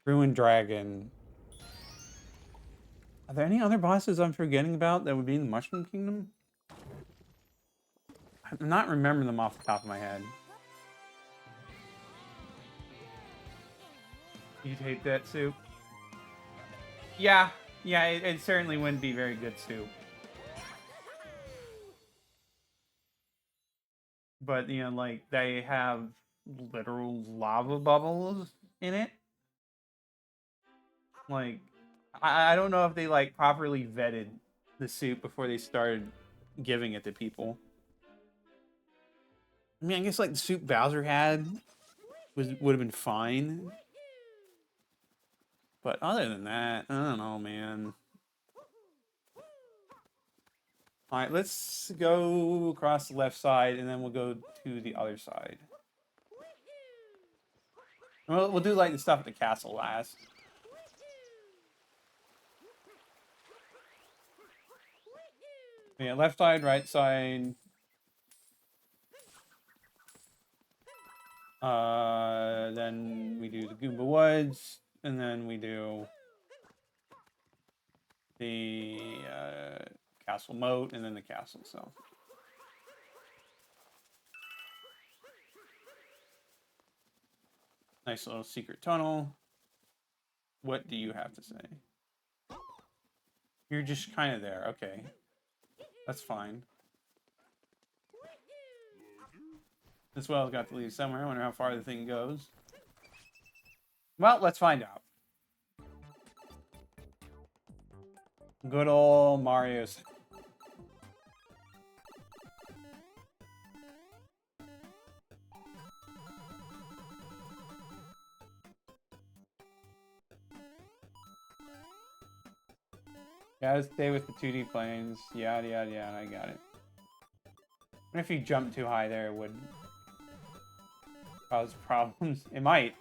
Ruined Dragon. Are there any other bosses I'm forgetting about that would be in the Mushroom Kingdom? I'm not remembering them off the top of my head. You'd hate that soup? Yeah, it certainly wouldn't be very good soup. But, you know, like, they have literal lava bubbles in it. Like, I don't know if they, like, properly vetted the soup before they started giving it to people. I mean, I guess, like, the soup Bowser had would have been fine. But other than that, I don't know, man. Alright, let's go across the left side, and then we'll go to the other side. We'll do, like, the stuff at the castle last. Yeah, left side, right side. Then we do the Goomba Woods, and then we do the castle moat, and then the castle itself. Nice little secret tunnel. What do you have to say? You're just kind of there. Okay. That's fine. This well's got to leave somewhere. I wonder how far the thing goes. Well, let's find out. Good old Mario's. Gotta stay with the 2D planes. Yada, yada, yada. I got it. What if you jump too high there, it would cause problems? It might.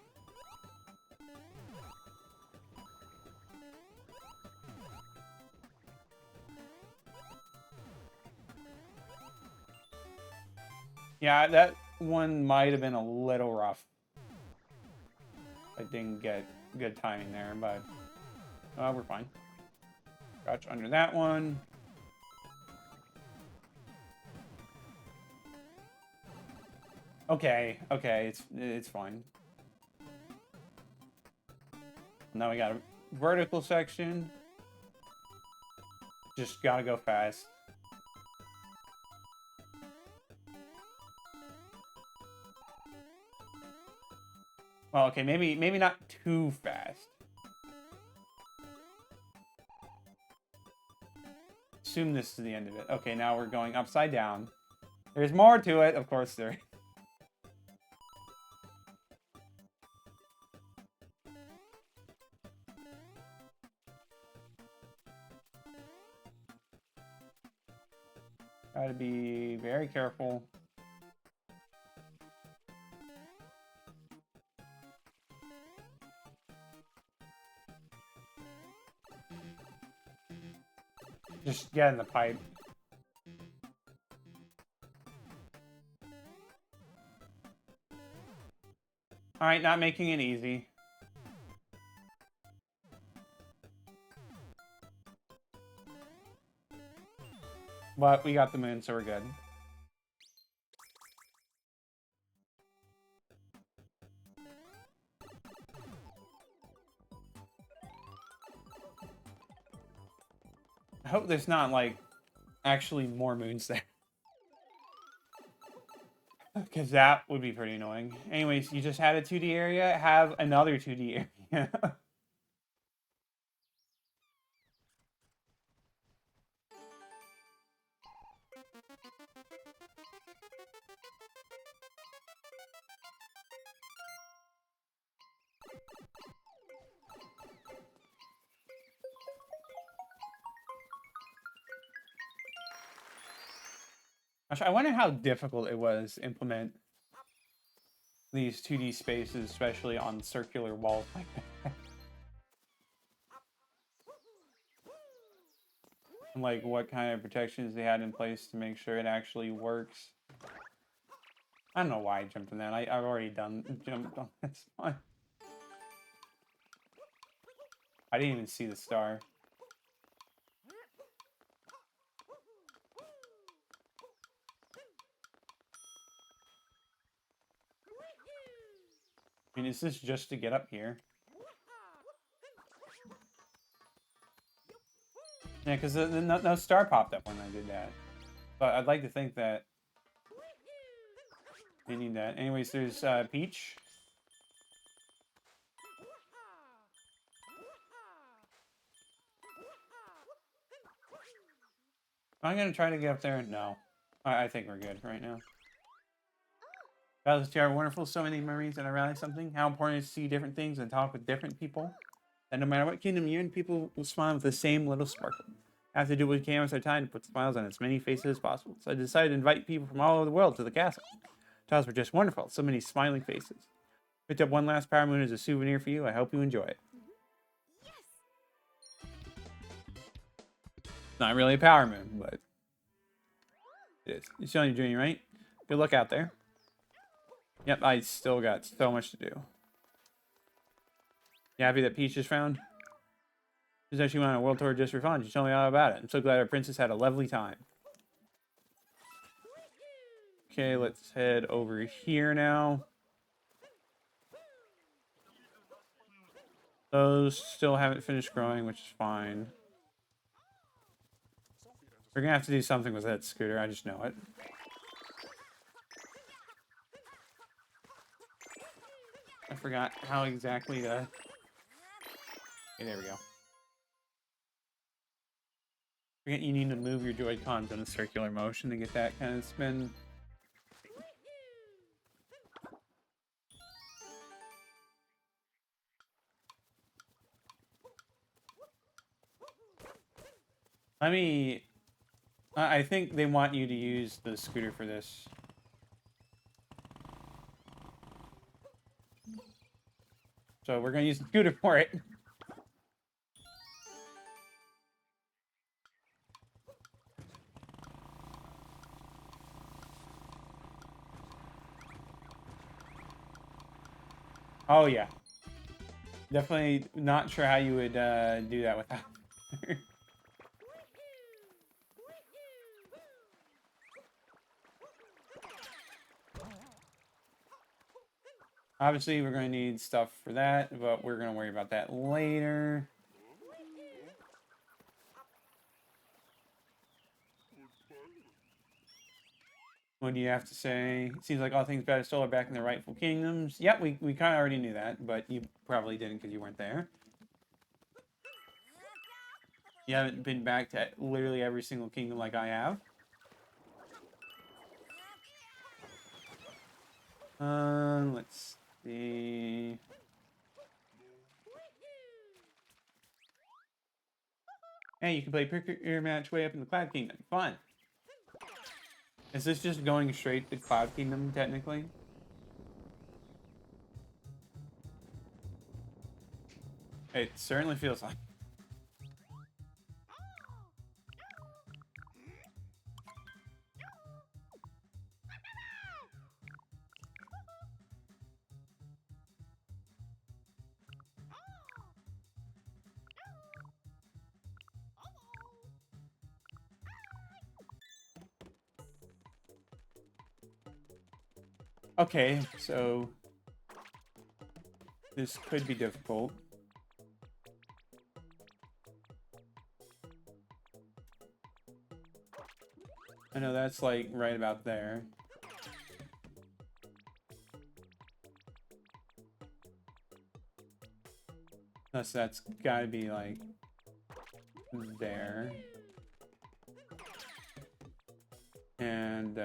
Yeah, that one might have been a little rough. I didn't get good timing there, but we're fine. Crouch under that one. Okay, it's fine. Now we got a vertical section. Just gotta go fast. Well, okay, maybe not too fast. Assume this is the end of it. Okay, now we're going upside down. There's more to it, of course there. Gotta be very careful. Just get in the pipe. Alright, not making it easy. But we got the moon, so we're good. I hope there's not, like, actually more moons there. Because that would be pretty annoying. Anyways, you just had a 2D area, have another 2D area. Gosh, I wonder how difficult it was to implement these 2D spaces, especially on circular walls like that. And like what kind of protections they had in place to make sure it actually works. I don't know why I jumped on that. I've already jumped on this one. I didn't even see the star. I mean, is this just to get up here? Yeah, because no star popped up when I did that. But I'd like to think that they need that. Anyways, there's Peach. I'm going to try to get up there. No. I think we're good right now. Battles are wonderful. So many memories, and I realized something. How important it is to see different things and talk with different people. And no matter what kingdom you're in, people will smile with the same little sparkle. I have to do what we can with our time to put smiles on as many faces as possible. So I decided to invite people from all over the world to the castle. Tiles were just wonderful. So many smiling faces. Picked up one last power moon as a souvenir for you. I hope you enjoy it. Not really a power moon, but it is. You still on your journey, right? Good luck out there. Yep, I still got so much to do. You happy that Peach is found? She said she went on a world tour just for fun. She told me all about it. I'm so glad our princess had a lovely time. Okay, let's head over here now. Those still haven't finished growing, which is fine. We're gonna have to do something with that scooter, I just know it. I forgot how exactly to... Okay, there we go. Forget you need to move your Joy-Cons in a circular motion to get that kind of spin. I think they want you to use the scooter for this. So we're gonna use the scooter for it. Oh yeah. Definitely not sure how you would do that without. Obviously, we're going to need stuff for that, but we're going to worry about that later. What do you have to say? It seems like all things bad still are back in their rightful kingdoms. Yep, we kind of already knew that, but you probably didn't because you weren't there. You haven't been back to literally every single kingdom like I have. Let's see. Hey, you can play pick your match way up in the Cloud Kingdom. Fun. Is this just going straight to Cloud Kingdom, technically? It certainly feels like. Okay, so this could be difficult. I know that's like right about there. Thus, that's gotta be like there. And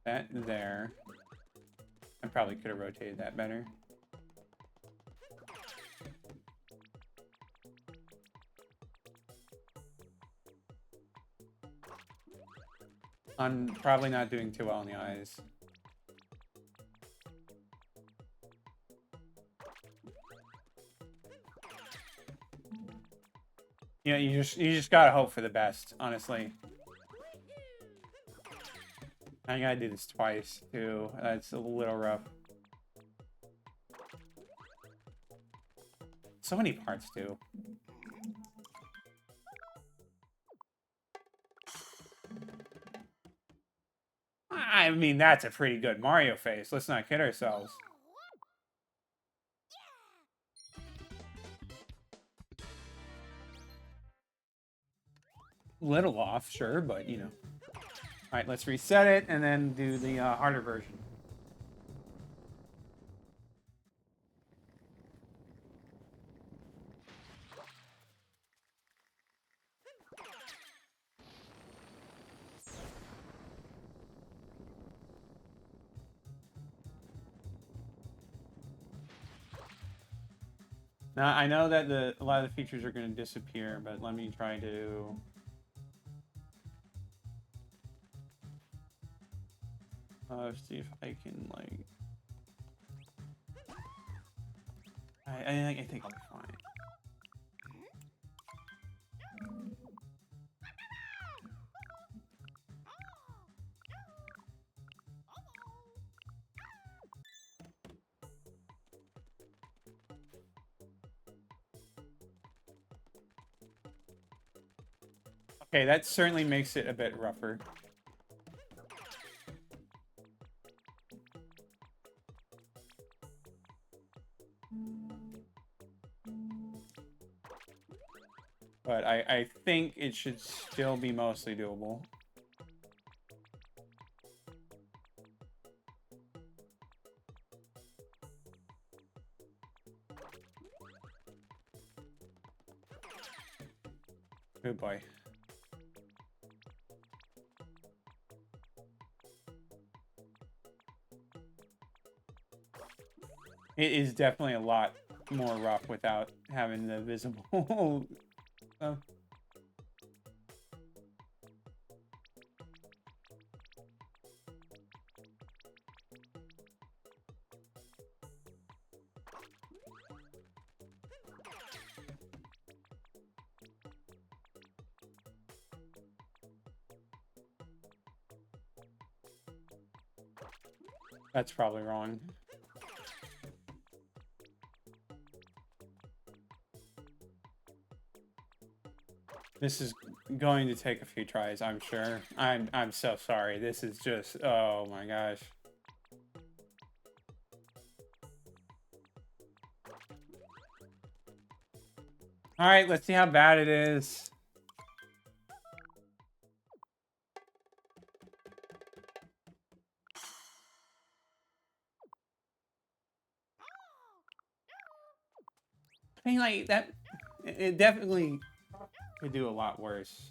that there. I probably could have rotated that better. I'm probably not doing too well in the eyes. You know, you just gotta hope for the best, honestly. I gotta do this twice too. That's a little rough. So many parts too. I mean, that's a pretty good Mario face. Let's not kid ourselves. Little off, sure, but you know. All right, let's reset it and then do the harder version. Now, I know that a lot of the features are going to disappear, but let me try to... see if I can, like... I think I'll be fine. Okay, that certainly makes it a bit rougher. But I think it should still be mostly doable. Oh boy. It is definitely a lot more rough without having the visible... Oh. That's probably wrong. This is going to take a few tries, I'm sure. I'm so sorry. This is just, oh my gosh. All right, let's see how bad it is. I mean, like, that, it definitely could do a lot worse.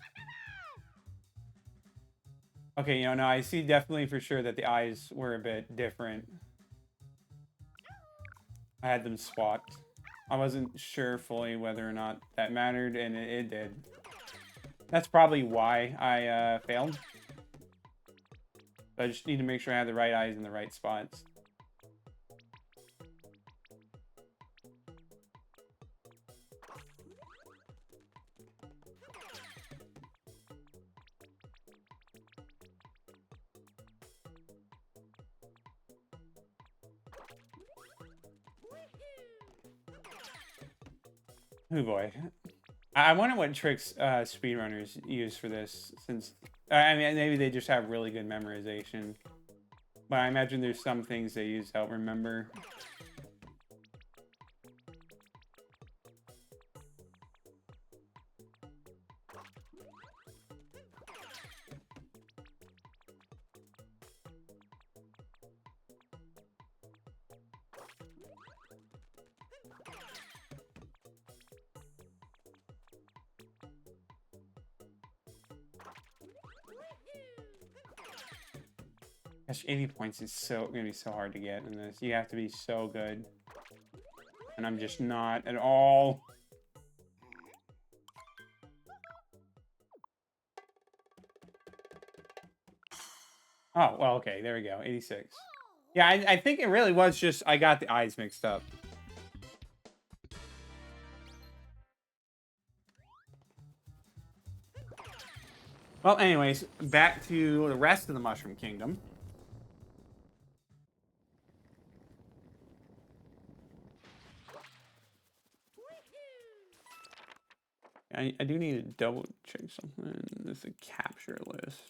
Okay, you know, no, I see definitely for sure that the eyes were a bit different. I had them swapped. I wasn't sure fully whether or not that mattered, and it did. That's probably why I failed. I just need to make sure I have the right eyes in the right spots. Oh boy. I wonder what tricks speedrunners use for this, since I mean, maybe they just have really good memorization. But I imagine there's some things they use to help remember. Gosh, 80 points is gonna be so hard to get in this. You have to be so good. And I'm just not at all. Oh, well, okay, there we go. 86. Yeah, I think it really was just I got the eyes mixed up. Well, anyways, back to the rest of the Mushroom Kingdom. I do need to double check something. This is a capture list.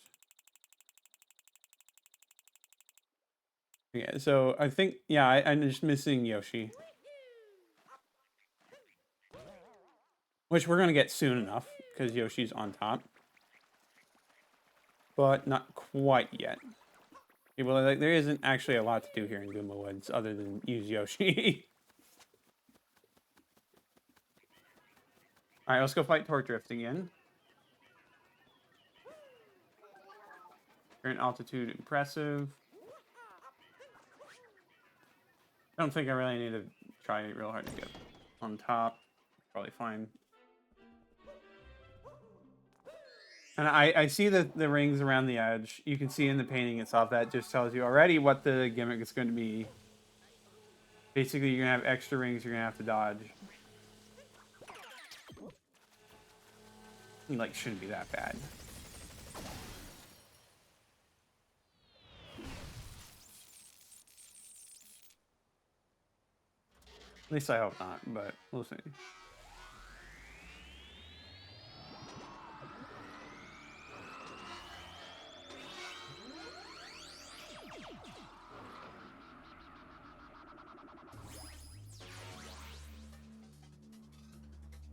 Yeah, so I think, yeah, I'm just missing Yoshi. Which we're going to get soon enough, because Yoshi's on top. But not quite yet. Yeah, well, like, there isn't actually a lot to do here in Goomba Woods, other than use Yoshi. Alright, let's go fight Torque Drift again. Current altitude, impressive. I don't think I really need to try real hard to get on top. Probably fine. And I see the rings around the edge. You can see in the painting itself, that just tells you already what the gimmick is going to be. Basically, you're going to have extra rings you're going to have to dodge. Like, shouldn't be that bad. At least I hope not, but we'll see.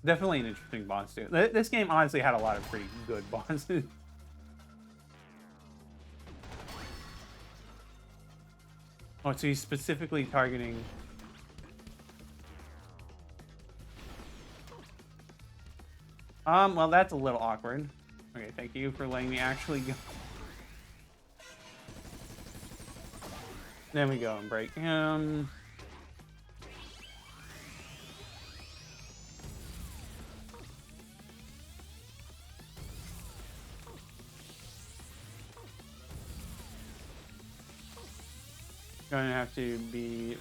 Definitely an interesting boss, too. This game honestly had a lot of pretty good bosses. Oh, so he's specifically targeting... well, that's a little awkward. Okay, thank you for letting me actually go. Then we go and break him. Gonna have to be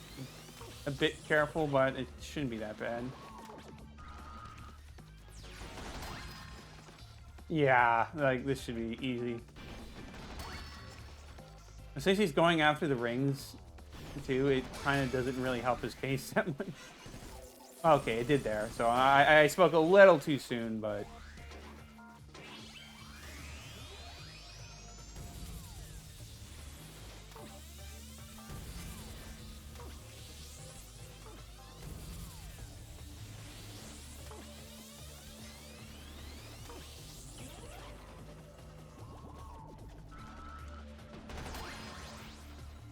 a bit careful, but it shouldn't be that bad. Yeah, like, this should be easy. Since he's going after the rings, too, it kind of doesn't really help his case that much. Okay, it did there. So I spoke a little too soon, but...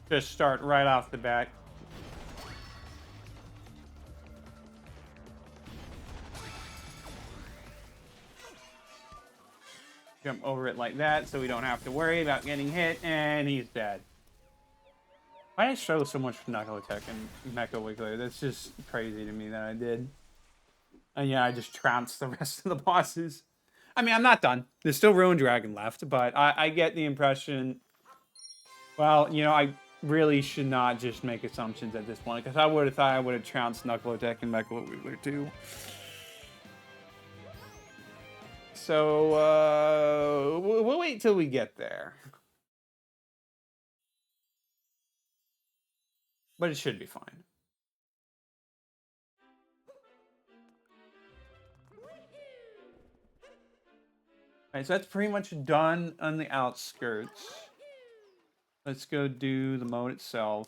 Just start right off the bat. Jump over it like that so we don't have to worry about getting hit, and he's dead. Why I struggle so much with Knuckle Attack and Mecha Wiggler? That's just crazy to me that I did. And yeah, I just trounced the rest of the bosses. I mean, I'm not done. There's still Ruined Dragon left, but I get the impression... Well, you know, I really should not just make assumptions at this point, because I would have thought I would have trounced Knuckle Attack and Mecha Wiggler too. So, we'll wait till we get there. But it should be fine. Alright, so that's pretty much done on the outskirts. Let's go do the mode itself.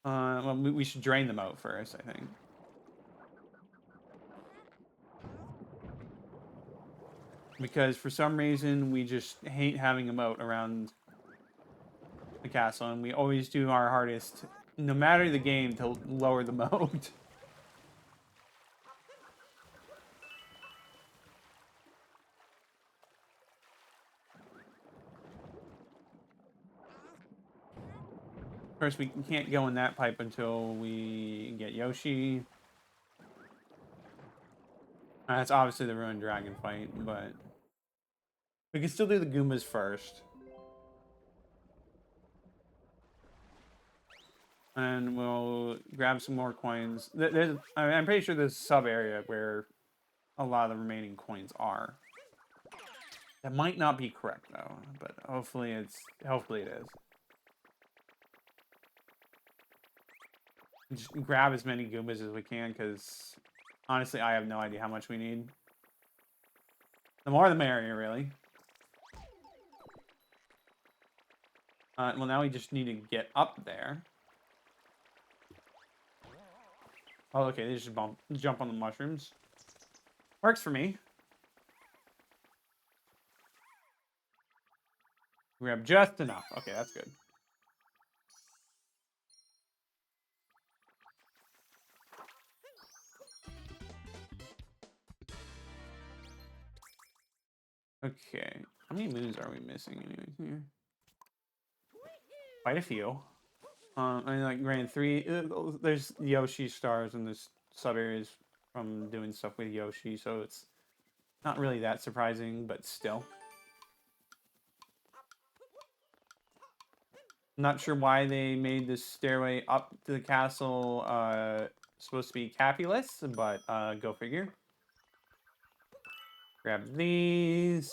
Well, we should drain the moat first, I think. Because for some reason, we just hate having a moat around the castle, and we always do our hardest, no matter the game, to lower the moat. Of course, we can't go in that pipe until we get Yoshi. That's obviously the Ruined Dragon fight, but we can still do the Goombas first. And we'll grab some more coins. I'm pretty sure there's a sub-area where a lot of the remaining coins are. That might not be correct, though, but hopefully it is. Just grab as many Goombas as we can, because honestly, I have no idea how much we need. The more the merrier, really. Well, now we just need to get up there. Oh, okay, they just jump on the mushrooms. Works for me. Grab just enough. Okay, that's good. Okay. How many moons are we missing anyway here? Quite a few. I mean, like, grand 3. There's Yoshi stars in this sub areas from doing stuff with Yoshi, so it's not really that surprising, but still. Not sure why they made this stairway up to the castle supposed to be Capulus, but go figure. Grab these.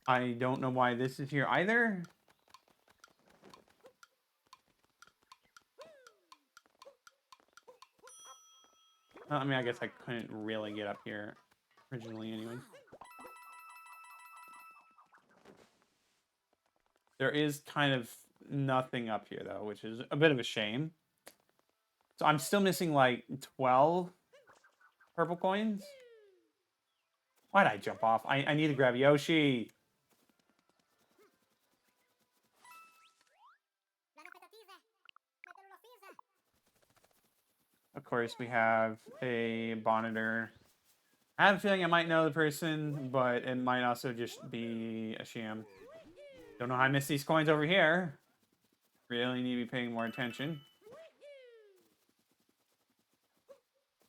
I don't know why this is here either. I mean, I guess I couldn't really get up here originally anyway. There is kind of nothing up here, though, which is a bit of a shame. So I'm still missing, like, 12 purple coins. Why'd I jump off? I need to grab Yoshi. Of course, we have a monitor. I have a feeling I might know the person, but it might also just be a sham. Don't know how I missed these coins over here. Really need to be paying more attention.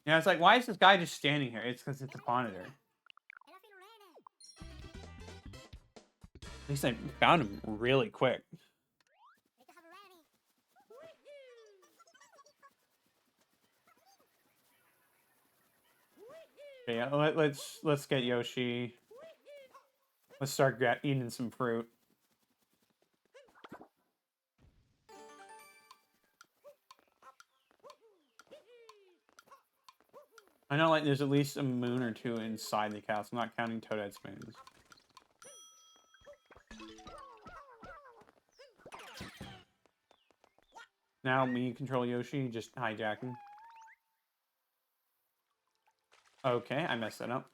Yeah, it's like, why is this guy just standing here? It's because it's a monitor. At least I found him really quick. Okay, yeah, let's get Yoshi. Let's start eating some fruit. I know, like, there's at least a moon or two inside the castle. I'm not counting Toadette spoons. Now me control Yoshi, just hijacking. Okay, I messed that up.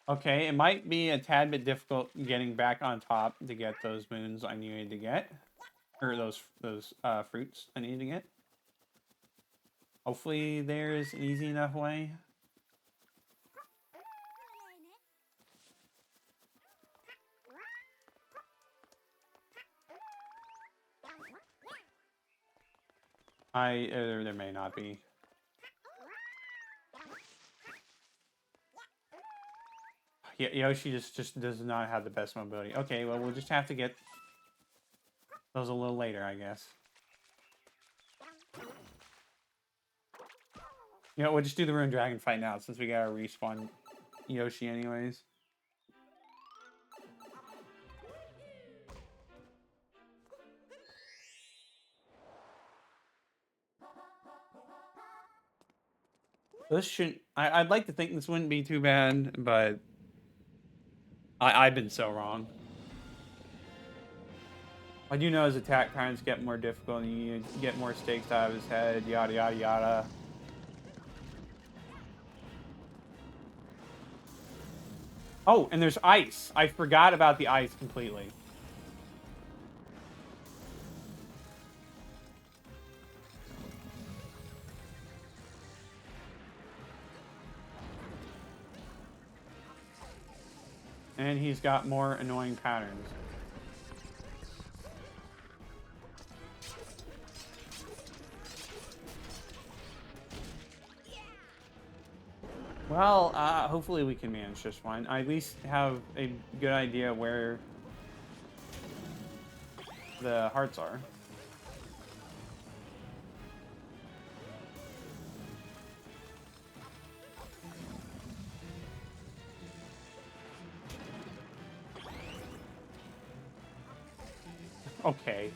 Okay, it might be a tad bit difficult getting back on top to get those moons I needed to get. Or those fruits I needed to get. Hopefully there's an easy enough way. There may not be. Yeah, Yoshi just does not have the best mobility. Okay, well, we'll just have to get those a little later, I guess. You know, we'll just do the Ruined Dragon fight now, since we gotta respawn Yoshi anyways. This shouldn't. I'd like to think this wouldn't be too bad, but I've been so wrong. I do know his attack times get more difficult, and you get more stakes out of his head. Yada yada yada. Oh, and there's ice. I forgot about the ice completely. And he's got more annoying patterns. Well, hopefully we can manage this one. I at least have a good idea where the hearts are. Okay.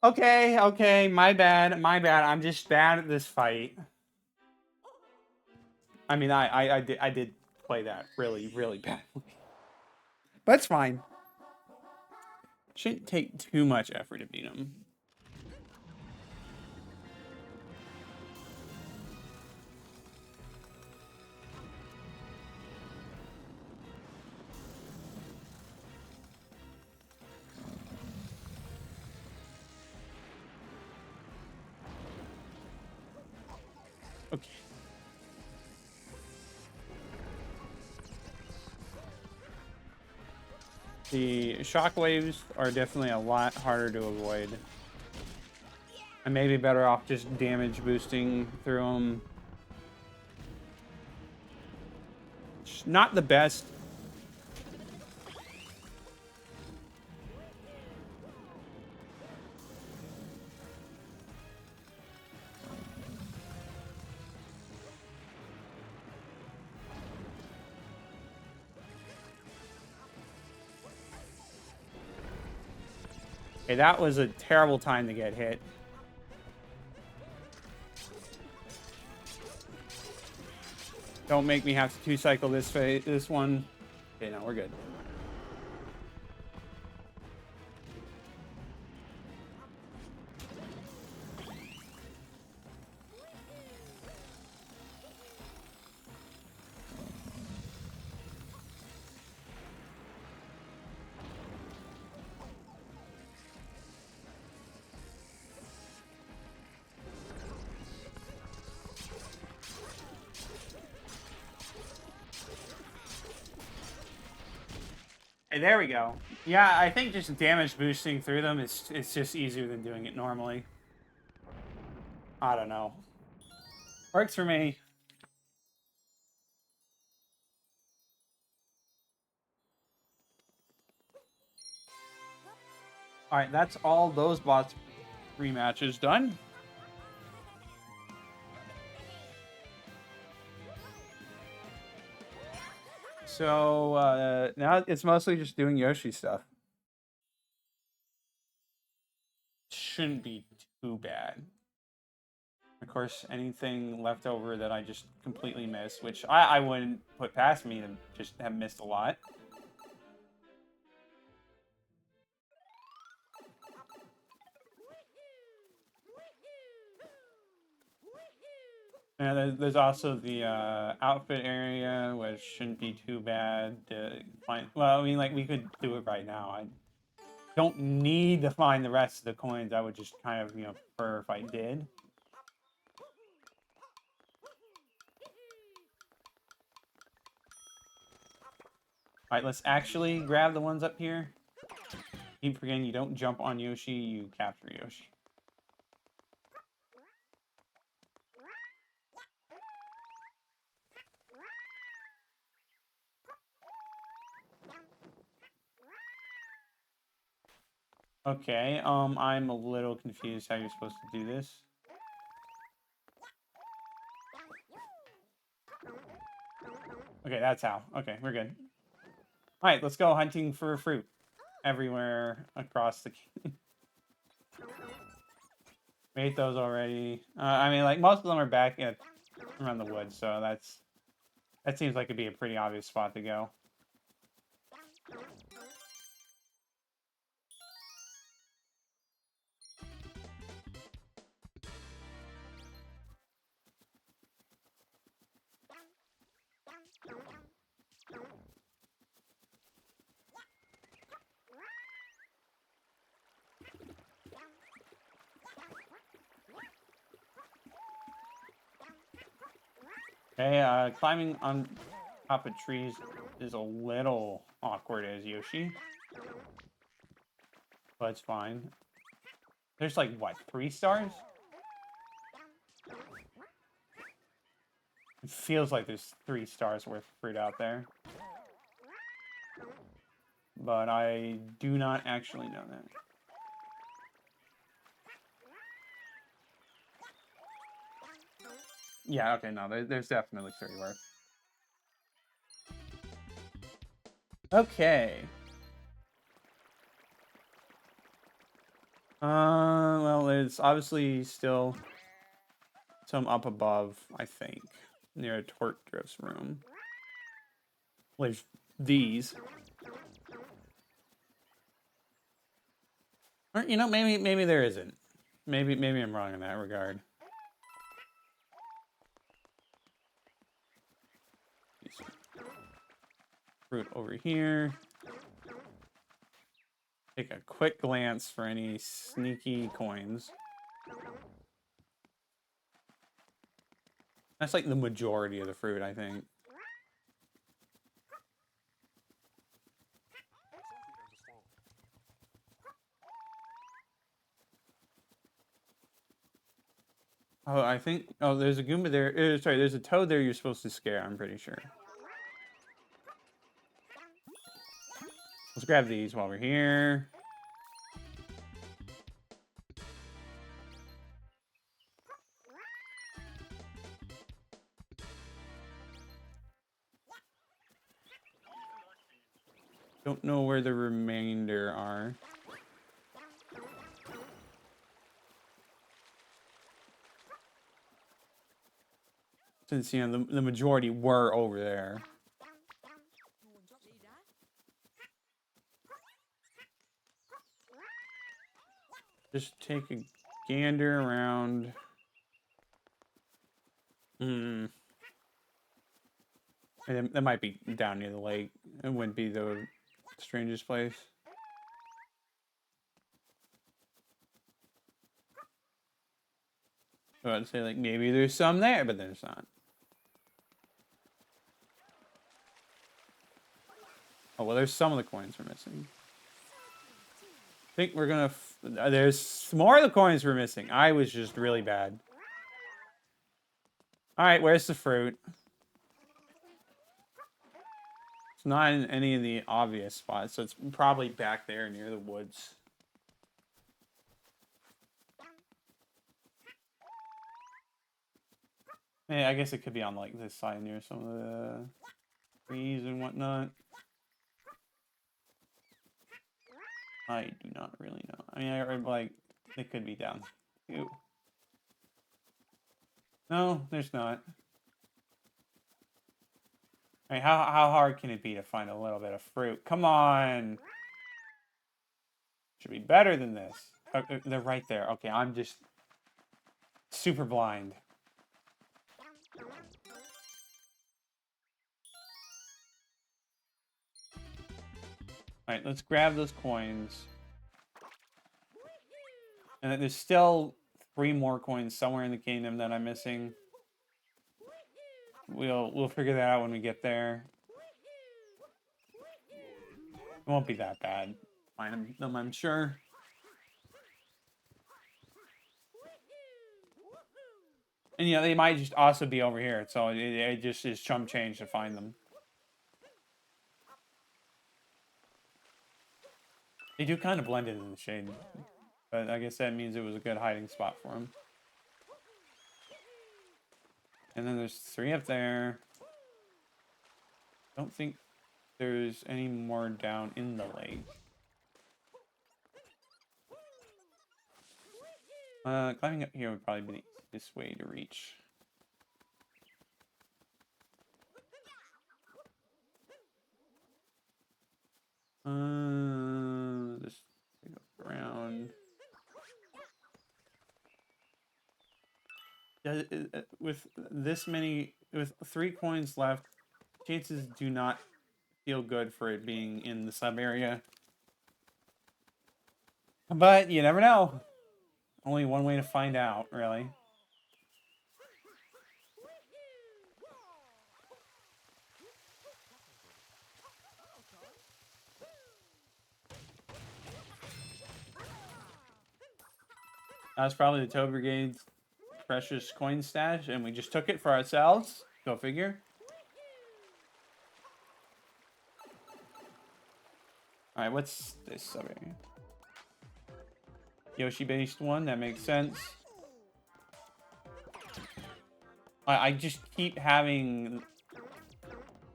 Okay, okay, my bad, my bad. I'm just bad at this fight. I mean, I did play that really, really badly. But it's fine. Shouldn't take too much effort to beat him. Okay. The shockwaves are definitely a lot harder to avoid. I may be better off just damage boosting through them. Not the best. Okay, that was a terrible time to get hit. Don't make me have to two-cycle this one. Okay, no, we're good. Hey, there we go. Yeah, I think just damage boosting through them is it's just easier than doing it normally. I don't know. Works for me. All right, that's all those boss rematches done. So now it's mostly just doing Yoshi stuff. Shouldn't be too bad. Of course, anything left over that I just completely missed, which I wouldn't put past me to just have missed a lot. And there's also the outfit area, which shouldn't be too bad to find. Well, I mean, like, we could do it right now. I don't need to find the rest of the coins. I would just kind of, prefer if I did. All right, let's actually grab the ones up here. Keep forgetting you don't jump on Yoshi, you capture Yoshi. Okay, I'm a little confused how you're supposed to do this. Okay, that's how. Okay, we're good. All right, let's go hunting for fruit everywhere across the. We ate those already. I mean, like most of them are back around the woods, so that seems like it'd be a pretty obvious spot to go. Okay, climbing on top of trees is a little awkward as Yoshi, but it's fine. There's like, what, 3 stars? It feels like there's 3 stars worth of fruit out there. But I do not actually know that. Yeah, okay, no, there's definitely 3 worth. Okay. Well, there's obviously still some up above, I think, near a Tort Drift's room. There's these. Or, you know, maybe there isn't. Maybe I'm wrong in that regard. Fruit over here. Take a quick glance for any sneaky coins. That's like the majority of the fruit, I think. Oh, I think... Oh, there's a Goomba there. Sorry, there's a toad there you're supposed to scare, I'm pretty sure. Let's grab these while we're here. Don't know where the remainder are. Since, you know, the majority were over there. Just take a gander around. That might be down near the lake. It wouldn't be the strangest place. So I'd say, like, maybe there's some there, but there's not. Oh, well, there's some of the coins we're missing. I think we're gonna... there's more of the coins we're missing. I was just really bad. Alright, where's the fruit? It's not in any of the obvious spots, so it's probably back there near the woods. Yeah, I guess it could be on, like, this side near some of the trees and whatnot. I do not really know. I mean, like, it could be down. Ew. No, there's not. I mean, how hard can it be to find a little bit of fruit? Come on! Should be better than this. They're right there. Okay, I'm just super blind. Alright, let's grab those coins. And there's still 3 more coins somewhere in the kingdom that I'm missing. We'll figure that out when we get there. It won't be that bad. Find them, I'm sure. And, you know, they might just also be over here. So it just is chump change to find them. They do kind of blend in the shade, but I guess that means it was a good hiding spot for him. And then there's 3 up there. Don't think there's any more down in the lake. Climbing up here would probably be the easiest way to reach. Just go around. With this many, with 3 coins left, chances do not feel good for it being in the sub area. But you never know. Only one way to find out, really. That's probably the Toad Brigade's precious coin stash, and we just took it for ourselves. Go figure. Alright, what's this sub area? Yoshi-based one, that makes sense. I just keep having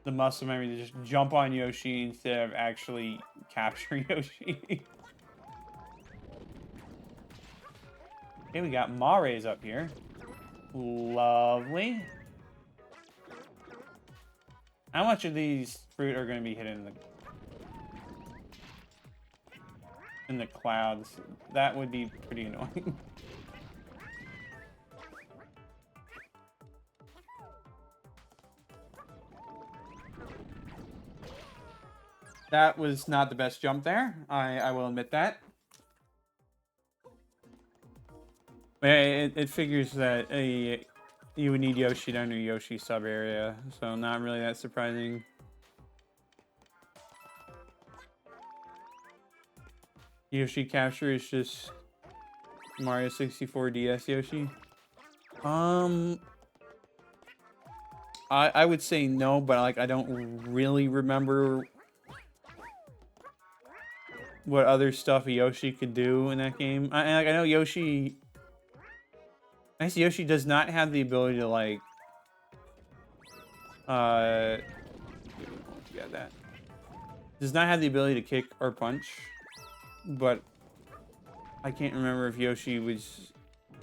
the muscle memory to just jump on Yoshi instead of actually capturing Yoshi. Okay, we got Mares up here. Lovely. How much of these fruit are going to be hidden in the clouds? That would be pretty annoying. That was not the best jump there. I will admit that. It figures that you would need Yoshi down to Yoshi sub area, so not really that surprising. Yoshi capture is just Mario 64 DS Yoshi. I would say no, but like I don't really remember what other stuff Yoshi could do in that game. I know Yoshi. I guess Yoshi does not have the ability to like. Yeah, that does not have the ability to kick or punch, but I can't remember if Yoshi was.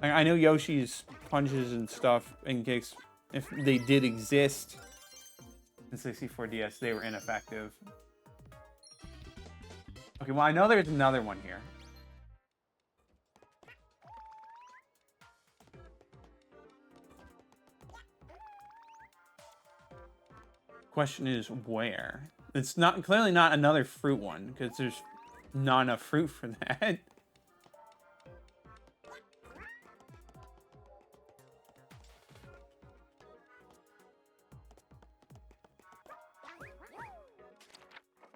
I know Yoshi's punches and stuff and kicks, if they did exist in 64 DS, they were ineffective. Okay, well, I know there's another one here. Question is where? It's not clearly not another fruit one, because there's not enough fruit for that.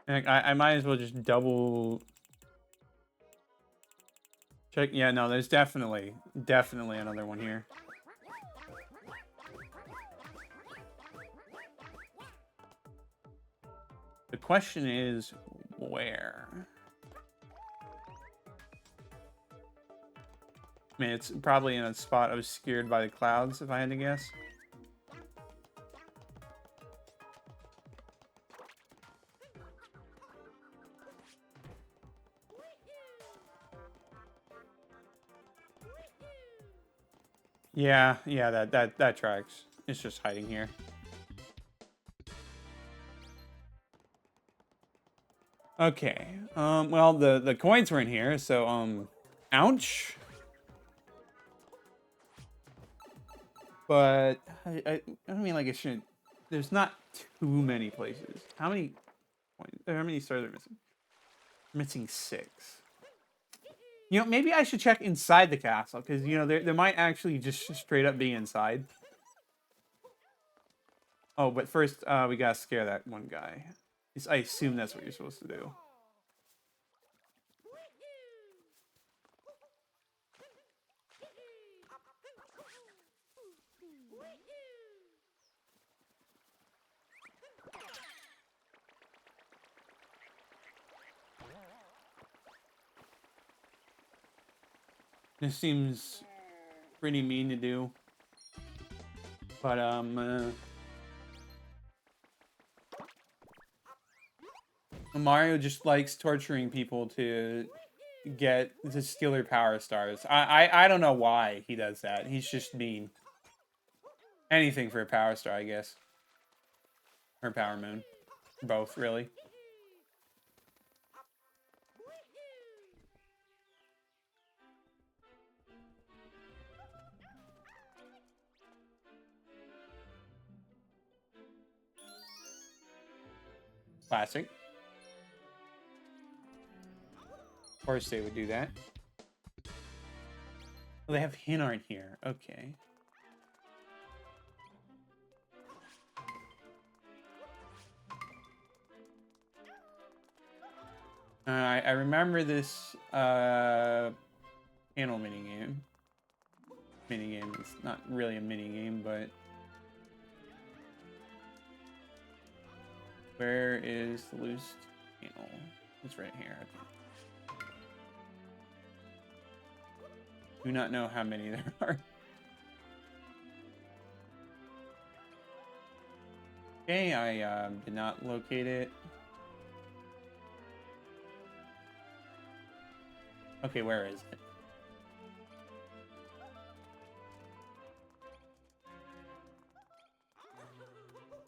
I might as well just double check. Yeah, no, there's definitely another one here. The question is where? I mean, it's probably in a spot obscured by the clouds, if I had to guess. Yeah, that tracks. It's just hiding here. Okay. Well, the coins were in here, so ouch. But I mean, like, it shouldn't. There's not too many places. How many coins? How many stars are missing? Missing 6. You know, maybe I should check inside the castle, because, you know, there might actually just straight up be inside. Oh, but first, we gotta scare that one guy. I assume that's what you're supposed to do. This seems pretty mean to do. But, Mario just likes torturing people to steal their power stars. I don't know why he does that. He's just mean. Anything for a power star, I guess. Or power moon. Both, really. Classic. Of course they would do that. Well, they have hint art here. Okay. I remember this panel minigame. Minigame. It's not really a minigame, but where is the loose panel? It's right here. Okay. Do not know how many there are. Okay, I did not locate it. Okay, where is it?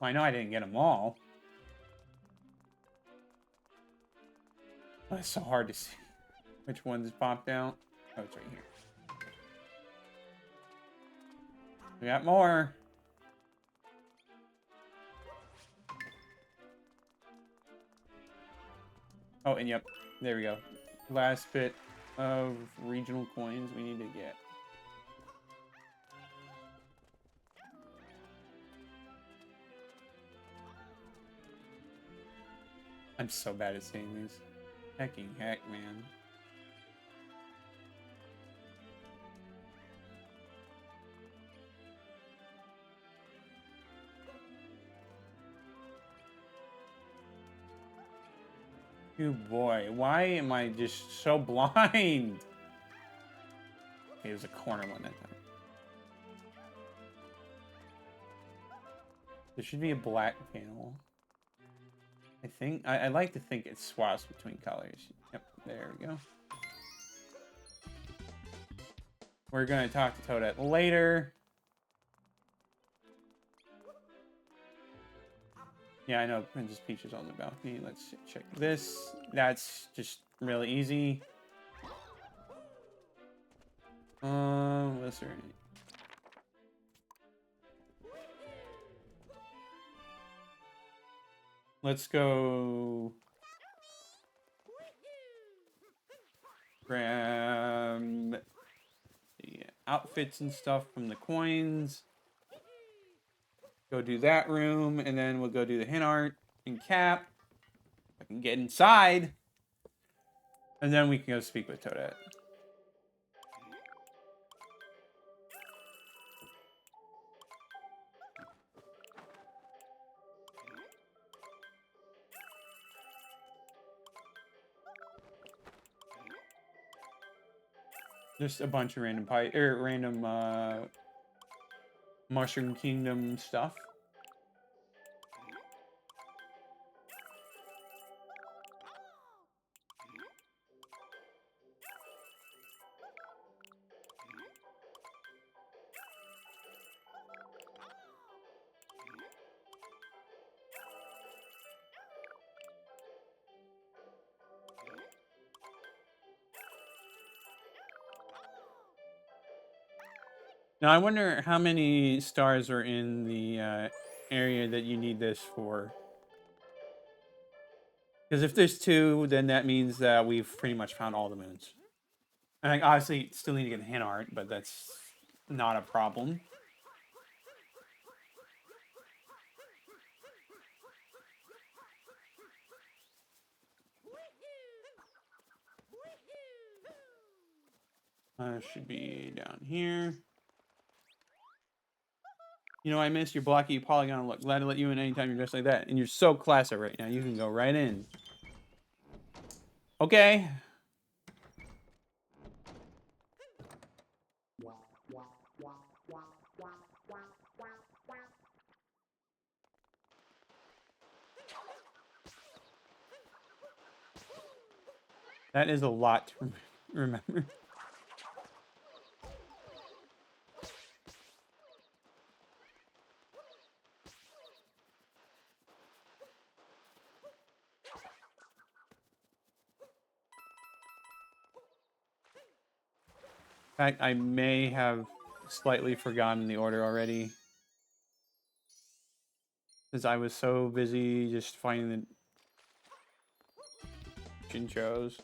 Well, I know I didn't get them all. Oh, it's so hard to see which ones popped out. Oh, it's right here. We got more. Oh, and yep, there we go. Last bit of regional coins we need to get. I'm so bad at saying these. Hecking heck, man. Oh boy, why am I just so blind? Okay, it was a corner one that time. There should be a black panel. I think, I like to think it swaps between colors. Yep, there we go. We're gonna talk to Toadette later. Yeah, I know Princess Peach is on the balcony. Let's check this. That's just really easy. What's there? Let's go grab the outfits and stuff from the coins. Go do that room, and then we'll go do the hint art and cap. I can get inside. And then we can go speak with Toadette. Just a bunch of random Mushroom Kingdom stuff. Now, I wonder how many stars are in the area that you need this for. Because if there's 2, then that means that we've pretty much found all the moons. And I obviously still need to get hint art, but that's not a problem. Should be down here. You know, I missed your blocky polygon look. Glad to let you in anytime you're dressed like that. And you're so classy right now. You can go right in. Okay. That is a lot to remember. In fact, I may have slightly forgotten the order already. Because I was so busy just finding the Chinchos.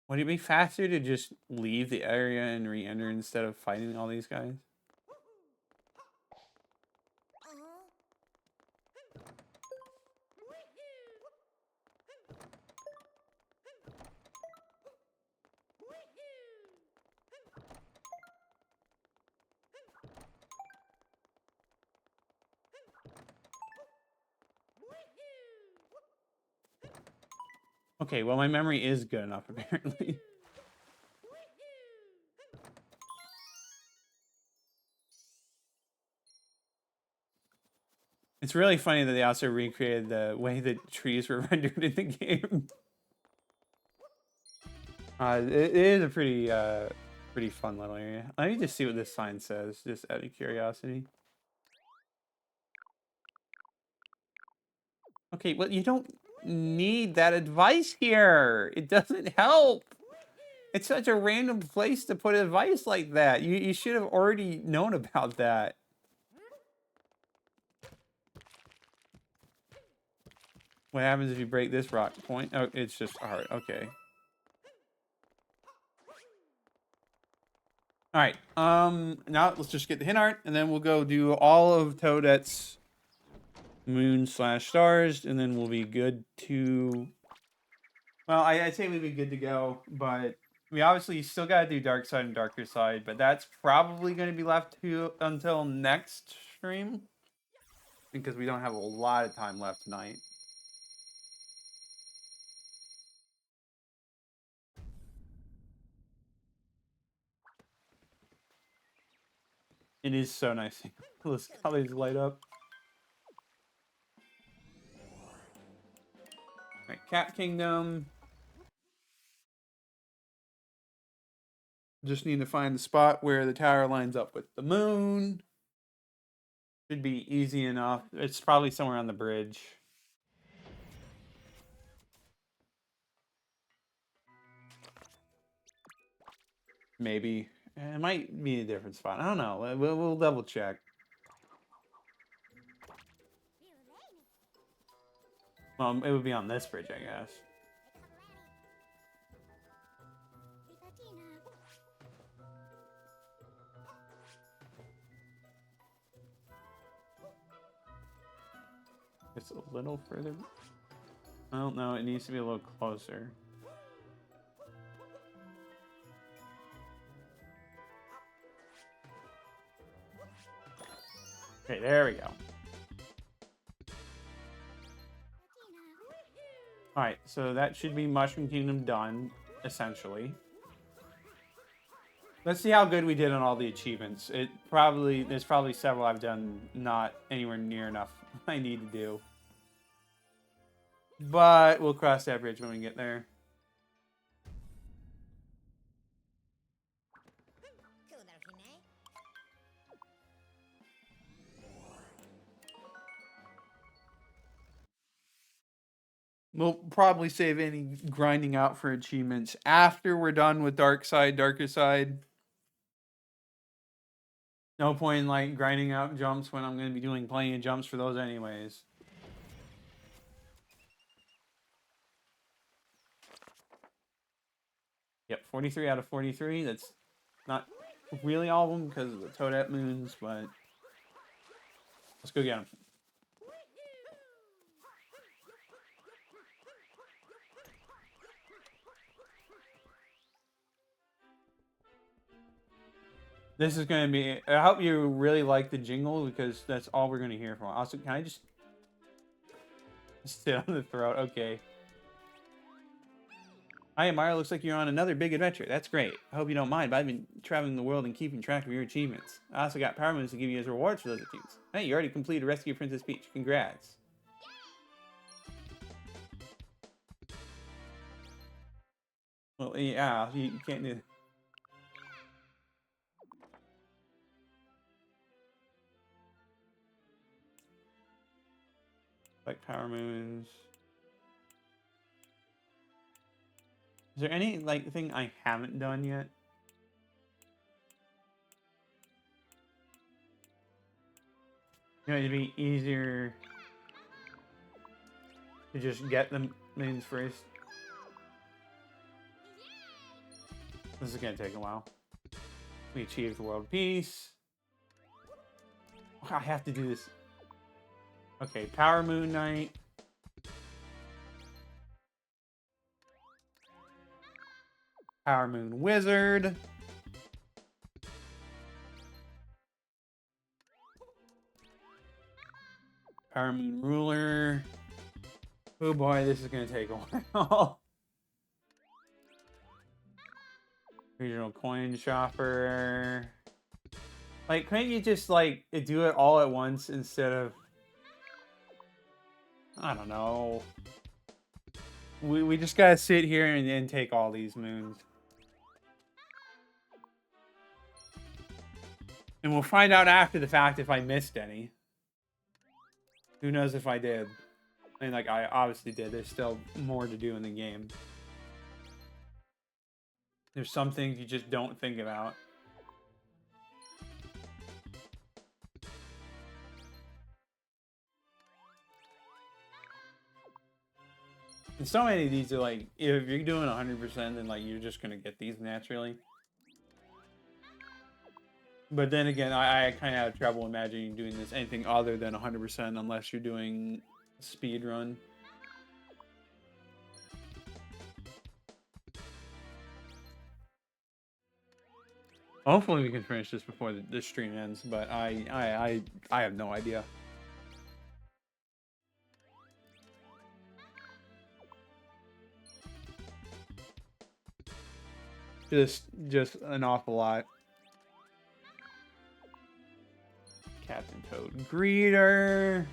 Would it be faster to just leave the area and re-enter instead of fighting all these guys? Okay, well, my memory is good enough, apparently. It's really funny that they also recreated the way that trees were rendered in the game. It is a pretty fun little area. Let me just see what this sign says, just out of curiosity. Okay, well, you don't need that advice here. It doesn't help. It's such a random place to put advice like that. You should have already known about that. What happens if you break this rock point? Oh, it's just a heart. Okay. All right. Now let's just get the hint art, and then we'll go do all of Toadette's moon/stars, and then we'll be good to. Well, I'd say we'd be good to go, but we obviously still got to do Dark Side and Darker Side, but that's probably going to be left to until next stream because we don't have a lot of time left tonight. It is so nice. Those colors light up. All right, Cat Kingdom. Just need to find the spot where the tower lines up with the moon. Should be easy enough. It's probably somewhere on the bridge. Maybe. It might be a different spot. I don't know. We'll double check. Well, it would be on this bridge, I guess. It's a little further. I don't know. It needs to be a little closer. Okay, there we go. Alright, so that should be Mushroom Kingdom done, essentially. Let's see how good we did on all the achievements. There's probably several I've done not anywhere near enough I need to do. But we'll cross that bridge when we get there. We'll probably save any grinding out for achievements after we're done with Dark Side, Darker Side. No point in like grinding out jumps when I'm going to be doing plenty of jumps for those anyways. Yep, 43 out of 43. That's not really all of them because of the Toadette moons, but let's go get them. This is going to be... I hope you really like the jingle because that's all we're going to hear from. Also, can I just sit on the throat? Okay. Hi, Mario. Looks like you're on another big adventure. That's great. I hope you don't mind, but I've been traveling the world and keeping track of your achievements. I also got power moons to give you as rewards for those achievements. Hey, you already completed Rescue Princess Peach. Congrats. Well, yeah, you can't do... like power moons. Is there any like thing I haven't done yet? You know, it'd be easier to just get the moons first. This is gonna take a while. We achieved world peace. I have to do this. Okay, Power Moon Knight. Power Moon Wizard. Power Moon Ruler. Oh boy, this is gonna take a while. Regional Coin Shopper. Like, couldn't you just, like, do it all at once instead of... I don't know. We just gotta sit here and take all these moons. And we'll find out after the fact if I missed any. Who knows if I did. I mean, like, I obviously did. There's still more to do in the game. There's some things you just don't think about. And so many of these are like, if you're doing 100%, then like you're just gonna get these naturally. But then again, I kind of have trouble imagining doing this anything other than 100% unless you're doing speed run. Hopefully we can finish this before the stream ends, but I have no idea. Just an awful lot. Captain Toad Greeter.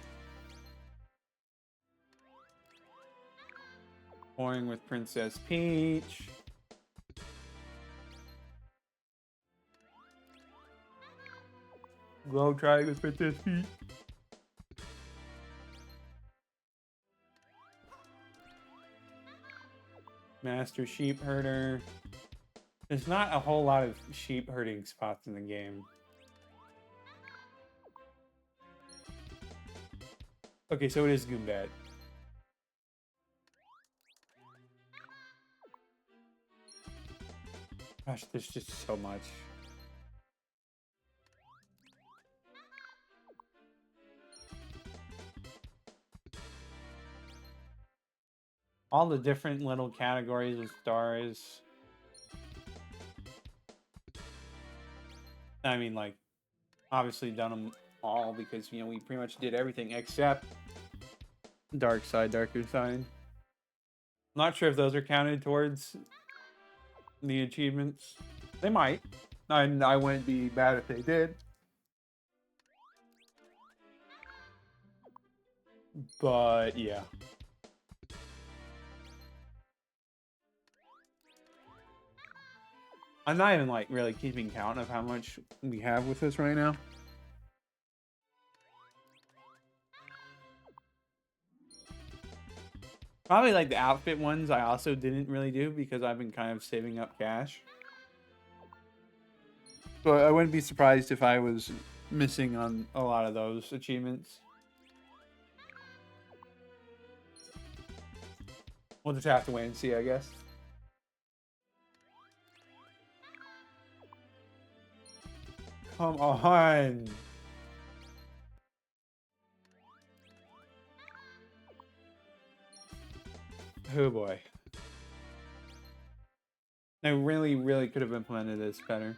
Pouring with Princess Peach. Globe Trying with Princess Peach. Master Sheep Herder. There's not a whole lot of sheep herding spots in the game. Okay, so it is Goombat. Gosh, there's just so much. All the different little categories of stars. I mean, like, obviously done them all because, you know, we pretty much did everything except Dark Side, Darker Side. I'm not sure if those are counted towards the achievements. They might. I wouldn't be bad if they did. But, yeah. I'm not even, like, really keeping count of how much we have with this right now. Probably, like, the outfit ones I also didn't really do because I've been kind of saving up cash. So I wouldn't be surprised if I was missing on a lot of those achievements. We'll just have to wait and see, I guess. Come on. Oh boy. They really could have implemented this better.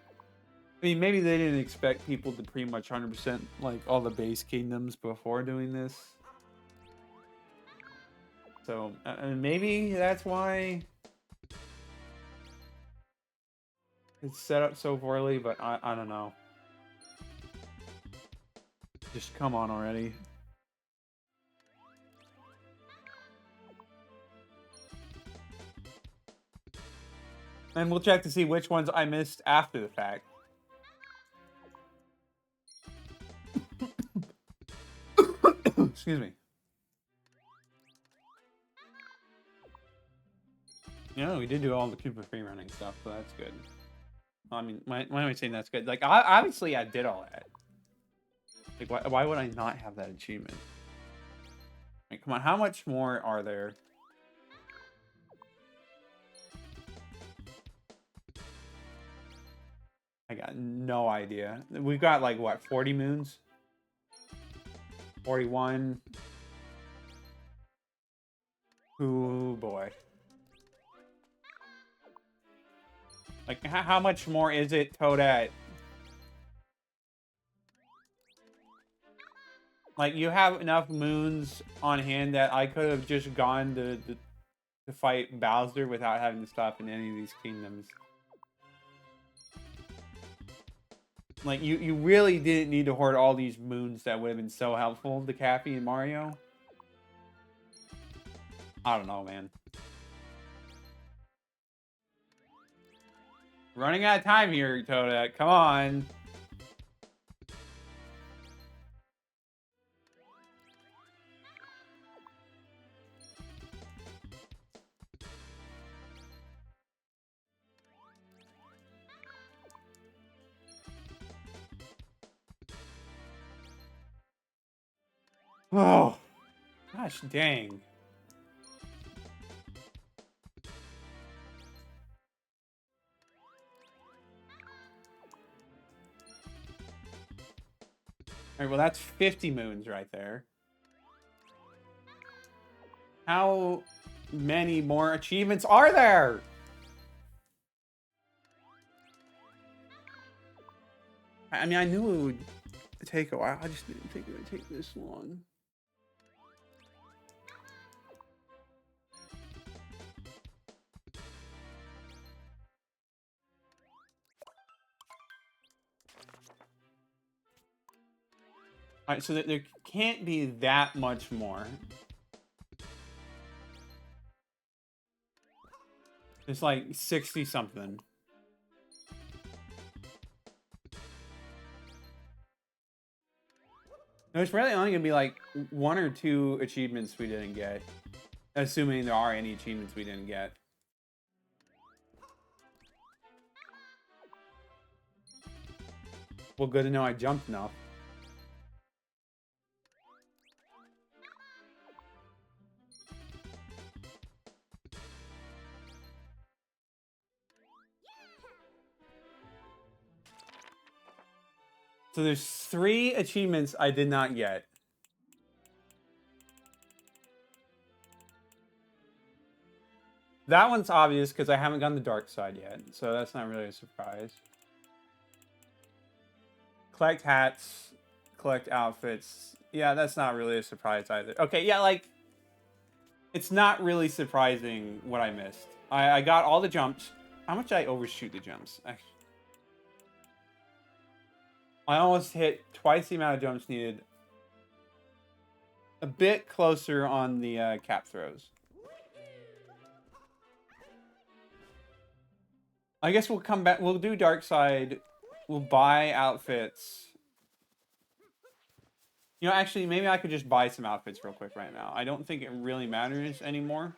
I mean, maybe they didn't expect people to pretty much 100% like all the base kingdoms before doing this. So, maybe that's why It's set up so poorly, but I don't know. Just come on already. And we'll check to see which ones I missed after the fact. Excuse me. Yeah, we did do all the Koopa free running stuff, so that's good. I mean, why am I saying that's good? Like, obviously I did all that. Like, why would I not have that achievement? Like, come on, how much more are there? I got no idea. We've got, like, what, 40 moons? 41. Ooh, boy. Like, how much more is it, Toadette? Like, you have enough moons on hand that I could have just gone to fight Bowser without having to stop in any of these kingdoms. Like, you really didn't need to hoard all these moons that would have been so helpful to Cappy and Mario. I don't know, man. Running out of time here, Toadette. Come on. Oh, gosh dang. All right, well, that's 50 moons right there. How many more achievements are there? I mean, I knew it would take a while. I just didn't think it would take this long. All right, so there can't be that much more. It's like 60 something. No, it's really only gonna be like 1 or 2 achievements we didn't get. Assuming there are any achievements we didn't get. Well, good to know I jumped enough. So there's 3 achievements I did not get. That one's obvious because I haven't gotten the dark side yet, so that's not really a surprise. Collect hats, collect outfits. Yeah, that's not really a surprise either. Okay, yeah, like, it's not really surprising what I missed. I got all the jumps. How much did I overshoot the jumps? I almost hit twice the amount of jumps needed. A bit closer on the cap throws. I guess we'll come back. We'll do dark side. We'll buy outfits. You know, actually, maybe I could just buy some outfits real quick right now. I don't think it really matters anymore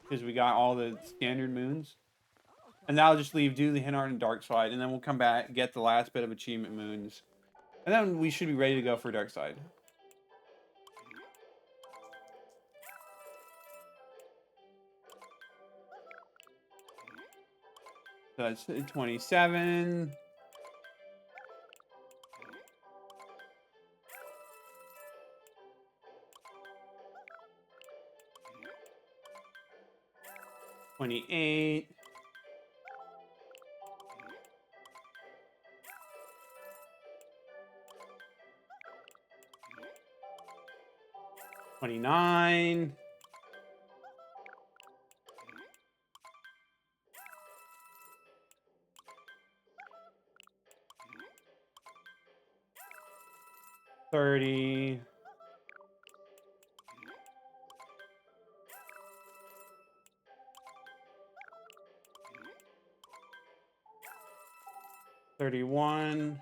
because we got all the standard moons. And now I'll just leave, do the hint art and dark side, and then we'll come back, get the last bit of achievement moons. And then we should be ready to go for dark side. So that's 27. $28. 29. 30. 31.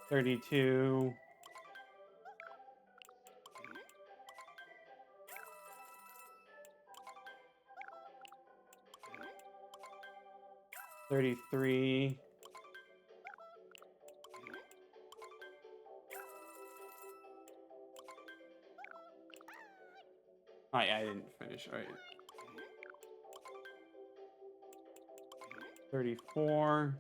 32. 33. Oh, yeah, I didn't finish. All right. 34.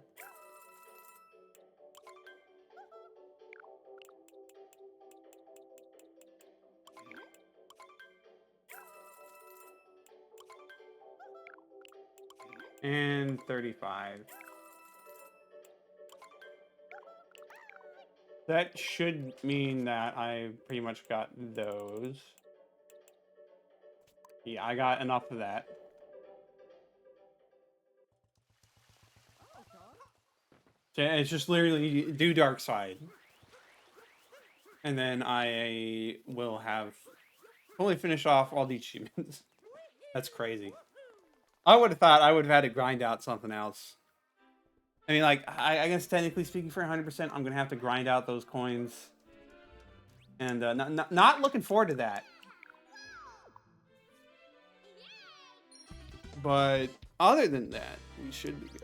35. That should mean that I pretty much got those. Yeah, I got enough of that. So it's just literally do Dark Side. And then I will have fully finished off all the achievements. That's crazy. I would have thought I would have had to grind out something else. I mean, like, I guess technically speaking, for 100%, I'm going to have to grind out those coins. And not looking forward to that. But other than that, we should be good.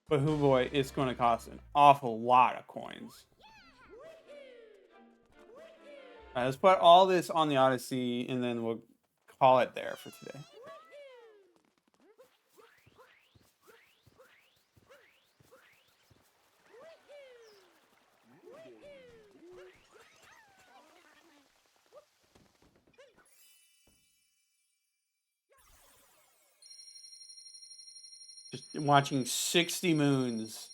But oh boy, it's going to cost an awful lot of coins. All right, let's put all this on the Odyssey, and then we'll call it there for today. Just watching 60 moons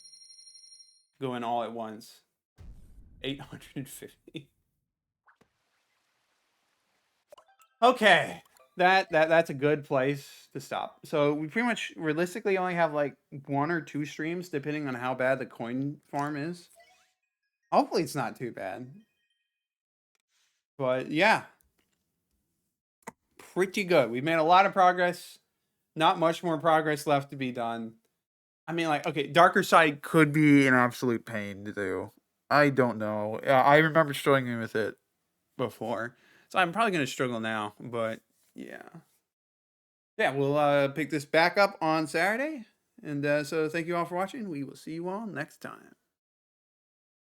going all at once. 850. Okay. That's a good place to stop. So we pretty much realistically only have like 1 or 2 streams depending on how bad the coin farm is. Hopefully it's not too bad. But yeah. Pretty good. We've made a lot of progress. Not much more progress left to be done. I mean, like, okay, Darker Side could be an absolute pain to do. I don't know. I remember struggling with it before. So I'm probably going to struggle now, but yeah. Yeah, we'll pick this back up on Saturday. And so thank you all for watching. We will see you all next time.